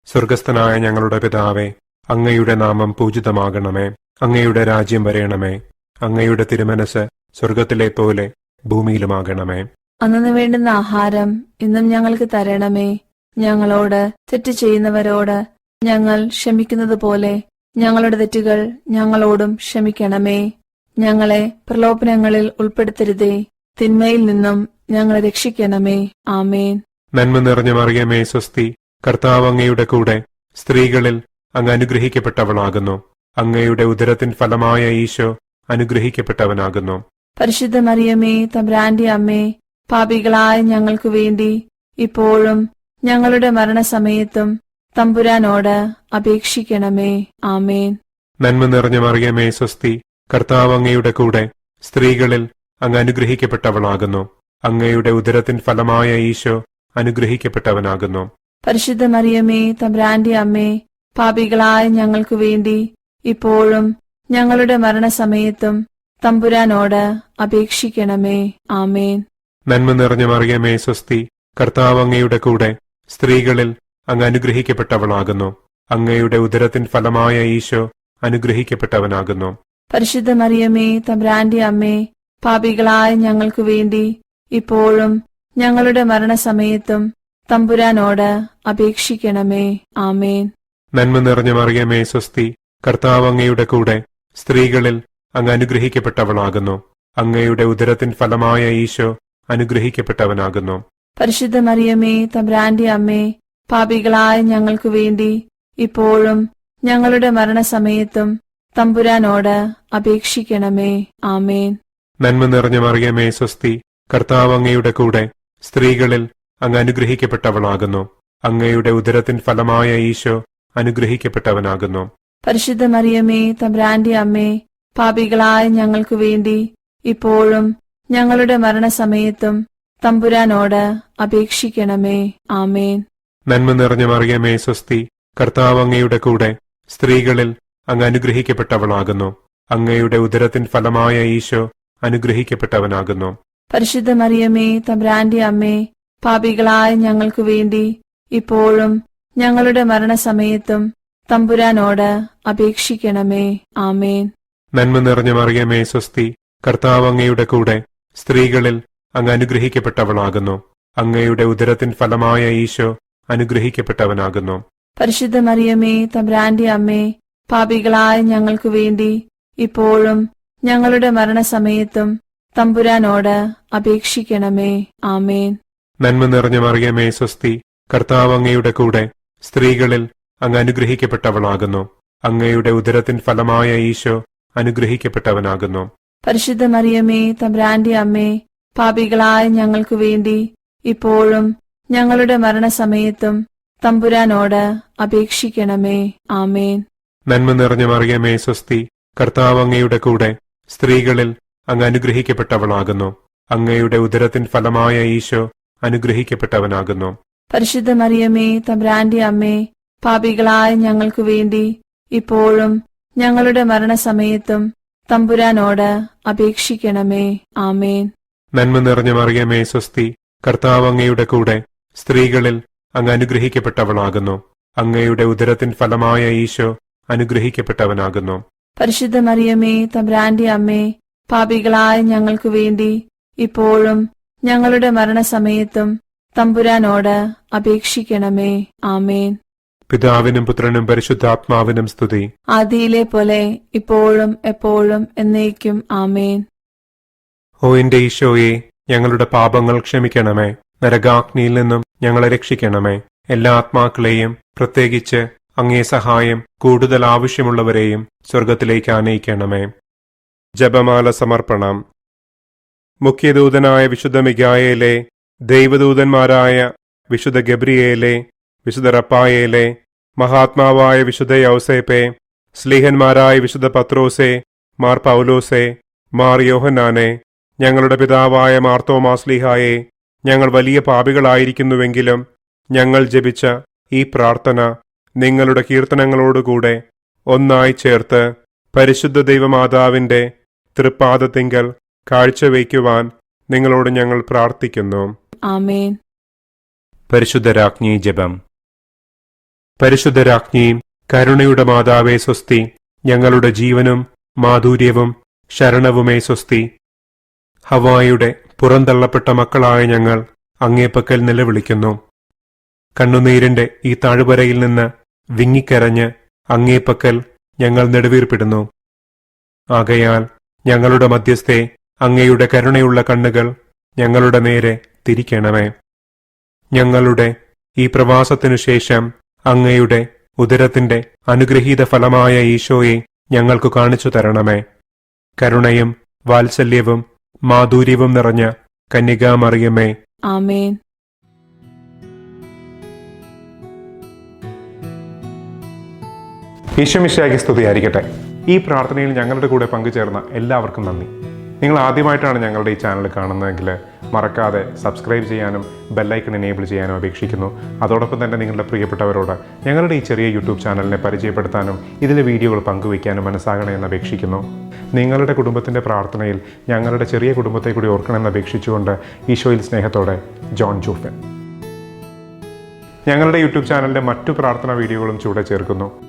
സ്വർഗസ്ഥനായ ഞങ്ങളുടെ പിതാവേ, അങ്ങയുടെ നാമം പൂജിതമാകണമേ. അങ്ങയുടെ രാജ്യം വരയണമേ. അങ്ങയുടെ തിരുമനസ് സ്വർഗത്തിലെ പോലെ ഭൂമിയിലുമാകണമേ. അന്നു വേണ്ടുന്ന ആഹാരം ഇന്നും ഞങ്ങൾക്ക് തരണമേ. ഞങ്ങളോട് തെറ്റ് ചെയ്യുന്നവരോട് ഞങ്ങൾ ക്ഷമിക്കുന്നത് പോലെ ഞങ്ങളുടെ തെറ്റുകൾ ഞങ്ങളോടും ക്ഷമിക്കണമേ. ഞങ്ങളെ പ്രലോഭനങ്ങളിൽ ഉൾപ്പെടുത്തരുതേ. തിന്മയിൽ നിന്നും ഞങ്ങളെ രക്ഷിക്കണമേ. ആമേൻ. നന്മ നിറഞ്ഞ മറിയമേ, സ്വസ്തി, കർത്താവ് അങ്ങയുടെ കൂടെ സ്ത്രീകളിൽ അങ്ങ് അനുഗ്രഹിക്കപ്പെട്ടവളാകുന്നു. അങ്ങയുടെ ഉദരത്തിൻ ഫലമായ ഈശോ അനുഗ്രഹിക്കപ്പെട്ടവനാകുന്നു. പരിശുദ്ധ മറിയമേ, തമ്പുരാന്റെ അമ്മേ, പാപികളായ ഞങ്ങൾക്ക് വേണ്ടി ഇപ്പോഴും ഞങ്ങളുടെ മരണസമയത്തും തമ്പുരാനോട് അപേക്ഷിക്കണമേ. ആമേൻ. നന്മ നിറഞ്ഞ മറിയമേ, സ്വസ്തി, കർത്താവ് അങ്ങയുടെ കൂടെ സ്ത്രീകളിൽ അങ്ങ് അനുഗ്രഹിക്കപ്പെട്ടവളാകുന്നു. അങ്ങയുടെ ഉദരത്തിൻ ഫലമായ ഈശോ അനുഗ്രഹിക്കപ്പെട്ടവനാകുന്നു. പരിശുദ്ധ മറിയമേ, തമ്പുരാന്റെ അമ്മേ, പാപികളായ ഞങ്ങൾക്ക് വേണ്ടി ഇപ്പോഴും ഞങ്ങളുടെ മരണസമയത്തും തമ്പുരാനോട് അപേക്ഷിക്കണമേ. ആമേൻ. നന്മ നിറഞ്ഞ മറിയമേ, സ്വസ്തി, കർത്താവ് അങ്ങയുടെ കൂടെ സ്ത്രീകളിൽ അങ്ങ് അനുഗ്രഹിക്കപ്പെട്ടവളാകുന്നു. അങ്ങയുടെ ഉദരത്തിൻ ഫലമായ ഈശോ അനുഗ്രഹിക്കപ്പെട്ടവനാകുന്നു. പരിശുദ്ധ മറിയമേ, തമ്പുരാന്റെ അമ്മേ, പാപികളായ ഞങ്ങൾക്ക് വേണ്ടി ഇപ്പോഴും ഞങ്ങളുടെ മരണസമയത്തും തമ്പുരാനോട് അപേക്ഷിക്കണമേ. ആമേൻ. നന്മ നിറഞ്ഞ മറിയമേ, സ്വസ്തി, കർത്താവ് അങ്ങയുടെ കൂടെ സ്ത്രീകളിൽ അങ്ങ് അനുഗ്രഹിക്കപ്പെട്ടവളാകുന്നു. അങ്ങയുടെ ഉദരത്തിൻ ഫലമായ ഈശോ അനുഗ്രഹിക്കപ്പെട്ടവനാകുന്നു. പരിശുദ്ധ മറിയമേ, തമ്പുരാന്റെ അമ്മേ, പാപികളായ ഞങ്ങൾക്ക് വേണ്ടി ഇപ്പോഴും ഞങ്ങളുടെ മരണസമയത്തും തമ്പുരാനോട് അപേക്ഷിക്കണമേ. ആമേൻ. നന്മ നിറഞ്ഞ മറിയമേ, സ്വസ്തി, കർത്താവ് അങ്ങയുടെ കൂടെ സ്ത്രീകളിൽ അങ്ങ് അനുഗ്രഹിക്കപ്പെട്ടവളാകുന്നു. അങ്ങയുടെ ഉദരത്തിൻ ഫലമായ ഈശോ അനുഗ്രഹിക്കപ്പെട്ടവനാകുന്നു. പരിശുദ്ധ മറിയമേ, തമ്പുരാന്റെ അമ്മേ, പാപികളായ ഞങ്ങൾക്ക് വേണ്ടി ഇപ്പോഴും ഞങ്ങളുടെ മരണസമയത്തും തമ്പുരാനോട് അപേക്ഷിക്കണമേ. ആമേൻ. നന്മ നിറഞ്ഞ മറിയമേ, സ്വസ്തി, കർത്താവ് അങ്ങയുടെ കൂടെ സ്ത്രീകളിൽ അങ്ങ് അനുഗ്രഹിക്കപ്പെട്ടവളാകുന്നു. അങ്ങയുടെ ഉദരത്തിൻ ഫലമായ ഈശോ അനുഗ്രഹിക്കപ്പെട്ടവനാകുന്നു. പരിശുദ്ധ മറിയമേ, തമ്പുരാന്റെ അമ്മേ, പാപികളായ ഞങ്ങൾക്ക് വേണ്ടി ഇപ്പോഴും ഞങ്ങളുടെ മരണസമയത്തും തമ്പുരാനോട് അപേക്ഷിക്കണമേ. ആമേൻ. നന്മ നിറഞ്ഞ മറിയമേ, സ്വസ്തി, കർത്താവ് അങ്ങയുടെ കൂടെ സ്ത്രീകളിൽ അങ്ങ് അനുഗ്രഹിക്കപ്പെട്ടവളാകുന്നു. അങ്ങയുടെ ഉദരത്തിൻ ഫലമായ ഈശോ അനുഗ്രഹിക്കപ്പെട്ടവനാകുന്നു. പരിശുദ്ധ മറിയമേ, തമ്പുരാന്റെ അമ്മേ, പാപികളായ ഞങ്ങൾക്ക് വേണ്ടി ഇപ്പോഴും ഞങ്ങളുടെ മരണസമയത്തും തമ്പുരാനോട് അപേക്ഷിക്കണമേ. ആമേൻ. നന്മ നിറഞ്ഞ മറിയമേ, സ്വസ്തി, കർത്താവ് അങ്ങയുടെ കൂടെ സ്ത്രീകളിൽ അങ്ങ് അനുഗ്രഹിക്കപ്പെട്ടവളാകുന്നു. അങ്ങയുടെ ഉദരത്തിൻ ഫലമായ ഈശോ അനുഗ്രഹിക്കപ്പെട്ടവനാകുന്നു. പരിശുദ്ധ മറിയമേ, തമ്പുരാന്റെ അമ്മേ, പാപികളായ ഞങ്ങൾക്ക് വേണ്ടി ഇപ്പോഴും ഞങ്ങളുടെ മരണസമയത്തും തമ്പുരാനോട് അപേക്ഷിക്കണമേ. ആമേൻ. നന്മ നിറഞ്ഞ മറിയമേ, സ്വസ്തി, കർത്താവ് അങ്ങയുടെ കൂടെ സ്ത്രീകളിൽ അങ്ങ് അനുഗ്രഹിക്കപ്പെട്ടവളാകുന്നു. അങ്ങയുടെ ഉദരത്തിൻ ഫലമായ ഈശോ അനുഗ്രഹിക്കപ്പെട്ടവനാകുന്നു. പരിശുദ്ധ മറിയമേ, തമ്പുരാന്റെ അമ്മേ, പാപികളായ ഞങ്ങൾക്ക് വേണ്ടി ഇപ്പോഴും ഞങ്ങളുടെ മരണസമയത്തും തമ്പുരാനോട് അപേക്ഷിക്കണമേ. ആമേൻ. നന്മ നിറഞ്ഞ മറിയമേ, സ്വസ്തി, കർത്താവ് അങ്ങയുടെ കൂടെ സ്ത്രീകളിൽ അങ്ങ് അനുഗ്രഹിക്കപ്പെട്ടവളാകുന്നു. അങ്ങയുടെ ഉദരത്തിൻ ഫലമായ ഈശോ അനുഗ്രഹിക്കപ്പെട്ടവനാകുന്നു. പരിശുദ്ധ മറിയമേ, തമ്പുരാന്റെ അമ്മേ, പാപികളായ ഞങ്ങൾക്ക് വേണ്ടി ഇപ്പോഴും ഞങ്ങളുടെ മരണസമയത്തും തമ്പുരാനോട് അപേക്ഷിക്കണമേ. ആമേൻ. പിതാവിനും പുത്രനും പരിശുദ്ധാത്മാവിനും സ്തുതി. ആദിയിലെ പോലെ ഇപ്പോഴും എപ്പോഴും എന്നേക്കും. ആമേൻ. ഓ എന്റെ ഈശോയെ, ഞങ്ങളുടെ പാപങ്ങൾ ക്ഷമിക്കണമേ. നരകാഗ്നിയിൽ നിന്നും ഞങ്ങളെ രക്ഷിക്കണമേ. എല്ലാ ആത്മാക്കളെയും, പ്രത്യേകിച്ച് അങ്ങേ സഹായം കൂടുതൽ ആവശ്യമുള്ളവരെയും സ്വർഗത്തിലേക്ക് ആനയിക്കണമേ. ജപമാല സമർപ്പണം. മുഖ്യദൂതനായ വിശുദ്ധ മിഖായേലേ, ദൈവദൂതന്മാരായ വിശുദ്ധ ഗബ്രിയേലേ, വിശുദ്ധ റപ്പായേലേ, മഹാത്മാവായ വിശുദ്ധ യൗസേപ്പേ, സ്ലീഹന്മാരായ വിശുദ്ധ പത്രോസേ, മാർ പൗലോസേ, മാർ യോഹന്നാനെ, ഞങ്ങളുടെ പിതാവായ മാർത്തോമാസ്ലീഹായെ, ഞങ്ങൾ വലിയ പാപികളായിരിക്കുന്നുവെങ്കിലും ഞങ്ങൾ ജപിച്ച ഈ പ്രാർത്ഥന നിങ്ങളുടെ കീർത്തനങ്ങളോടുകൂടെ ഒന്നായി ചേർത്ത് പരിശുദ്ധ ദൈവമാതാവിന്റെ തൃപ്പാദത്തിങ്കൽ കാഴ്ചവയ്ക്കുവാൻ നിങ്ങളോട് ഞങ്ങൾ പ്രാർത്ഥിക്കുന്നു. ആമേൻ. പരിശുദ്ധരാജ്ഞി ജപം. പരിശുദ്ധരാജ്ഞിയും കരുണയുടെ മാതാവേ സ്വസ്തി, ഞങ്ങളുടെ ജീവനും മാധുര്യവും ശരണവുമേ സ്വസ്തി. ഹവായുടെ പുറന്തള്ളപ്പെട്ട മക്കളായ ഞങ്ങൾ അങ്ങേപ്പക്കൽ നിലവിളിക്കുന്നു. കണ്ണുനീരിന്റെ ഈ താഴ്വരയിൽ നിന്ന് വിങ്ങിക്കരഞ്ഞ് അങ്ങേപ്പക്കൽ ഞങ്ങൾ നെടുവീർപ്പിടുന്നു. ആകയാൽ ഞങ്ങളുടെ മധ്യസ്ഥെ, അങ്ങയുടെ കരുണയുള്ള കണ്ണുകൾ ഞങ്ങളുടെ നേരെ തിരിക്കണമേ. ഞങ്ങളുടെ ഈ പ്രവാസത്തിനു ശേഷം അങ്ങയുടെ ഉദരത്തിന്റെ അനുഗ്രഹീത ഫലമായ ഈശോയെ ഞങ്ങൾക്ക് കാണിച്ചു തരണമേ. കരുണയും വാത്സല്യവും മാധുര്യവും നിറഞ്ഞ കന്യകാമറിയമേ. ആമേൻ. ഈശോമിശിഹായ്ക്ക് സ്തുതിയായിരിക്കട്ടെ. ഈ പ്രാർത്ഥനയിൽ ഞങ്ങളുടെ കൂടെ പങ്കുചേർന്ന എല്ലാവർക്കും നന്ദി. നിങ്ങൾ ആദ്യമായിട്ടാണ് ഞങ്ങളുടെ ഈ ചാനൽ കാണുന്നതെങ്കിൽ മറക്കാതെ സബ്സ്ക്രൈബ് ചെയ്യാനും ബെല്ലൈക്കൺ എനേബിൾ ചെയ്യാനും അപേക്ഷിക്കുന്നു. അതോടൊപ്പം തന്നെ നിങ്ങളുടെ പ്രിയപ്പെട്ടവരോട് ഞങ്ങളുടെ ഈ ചെറിയ യൂട്യൂബ് ചാനലിനെ പരിചയപ്പെടുത്താനും ഇതിലെ വീഡിയോകൾ പങ്കുവയ്ക്കാനും മനസ്സാകണമെന്ന് അപേക്ഷിക്കുന്നു. നിങ്ങളുടെ കുടുംബത്തിൻ്റെ പ്രാർത്ഥനയിൽ ഞങ്ങളുടെ ചെറിയ കുടുംബത്തെ കൂടി ഓർക്കണമെന്ന് അപേക്ഷിച്ചുകൊണ്ട് ഈശോയിൽ സ്നേഹത്തോടെ ജോൺ ജോഫൻ. ഞങ്ങളുടെ യൂട്യൂബ് ചാനലിൻ്റെ മറ്റു പ്രാർത്ഥനാ വീഡിയോകളും ചൂടെ ചേർക്കുന്നു.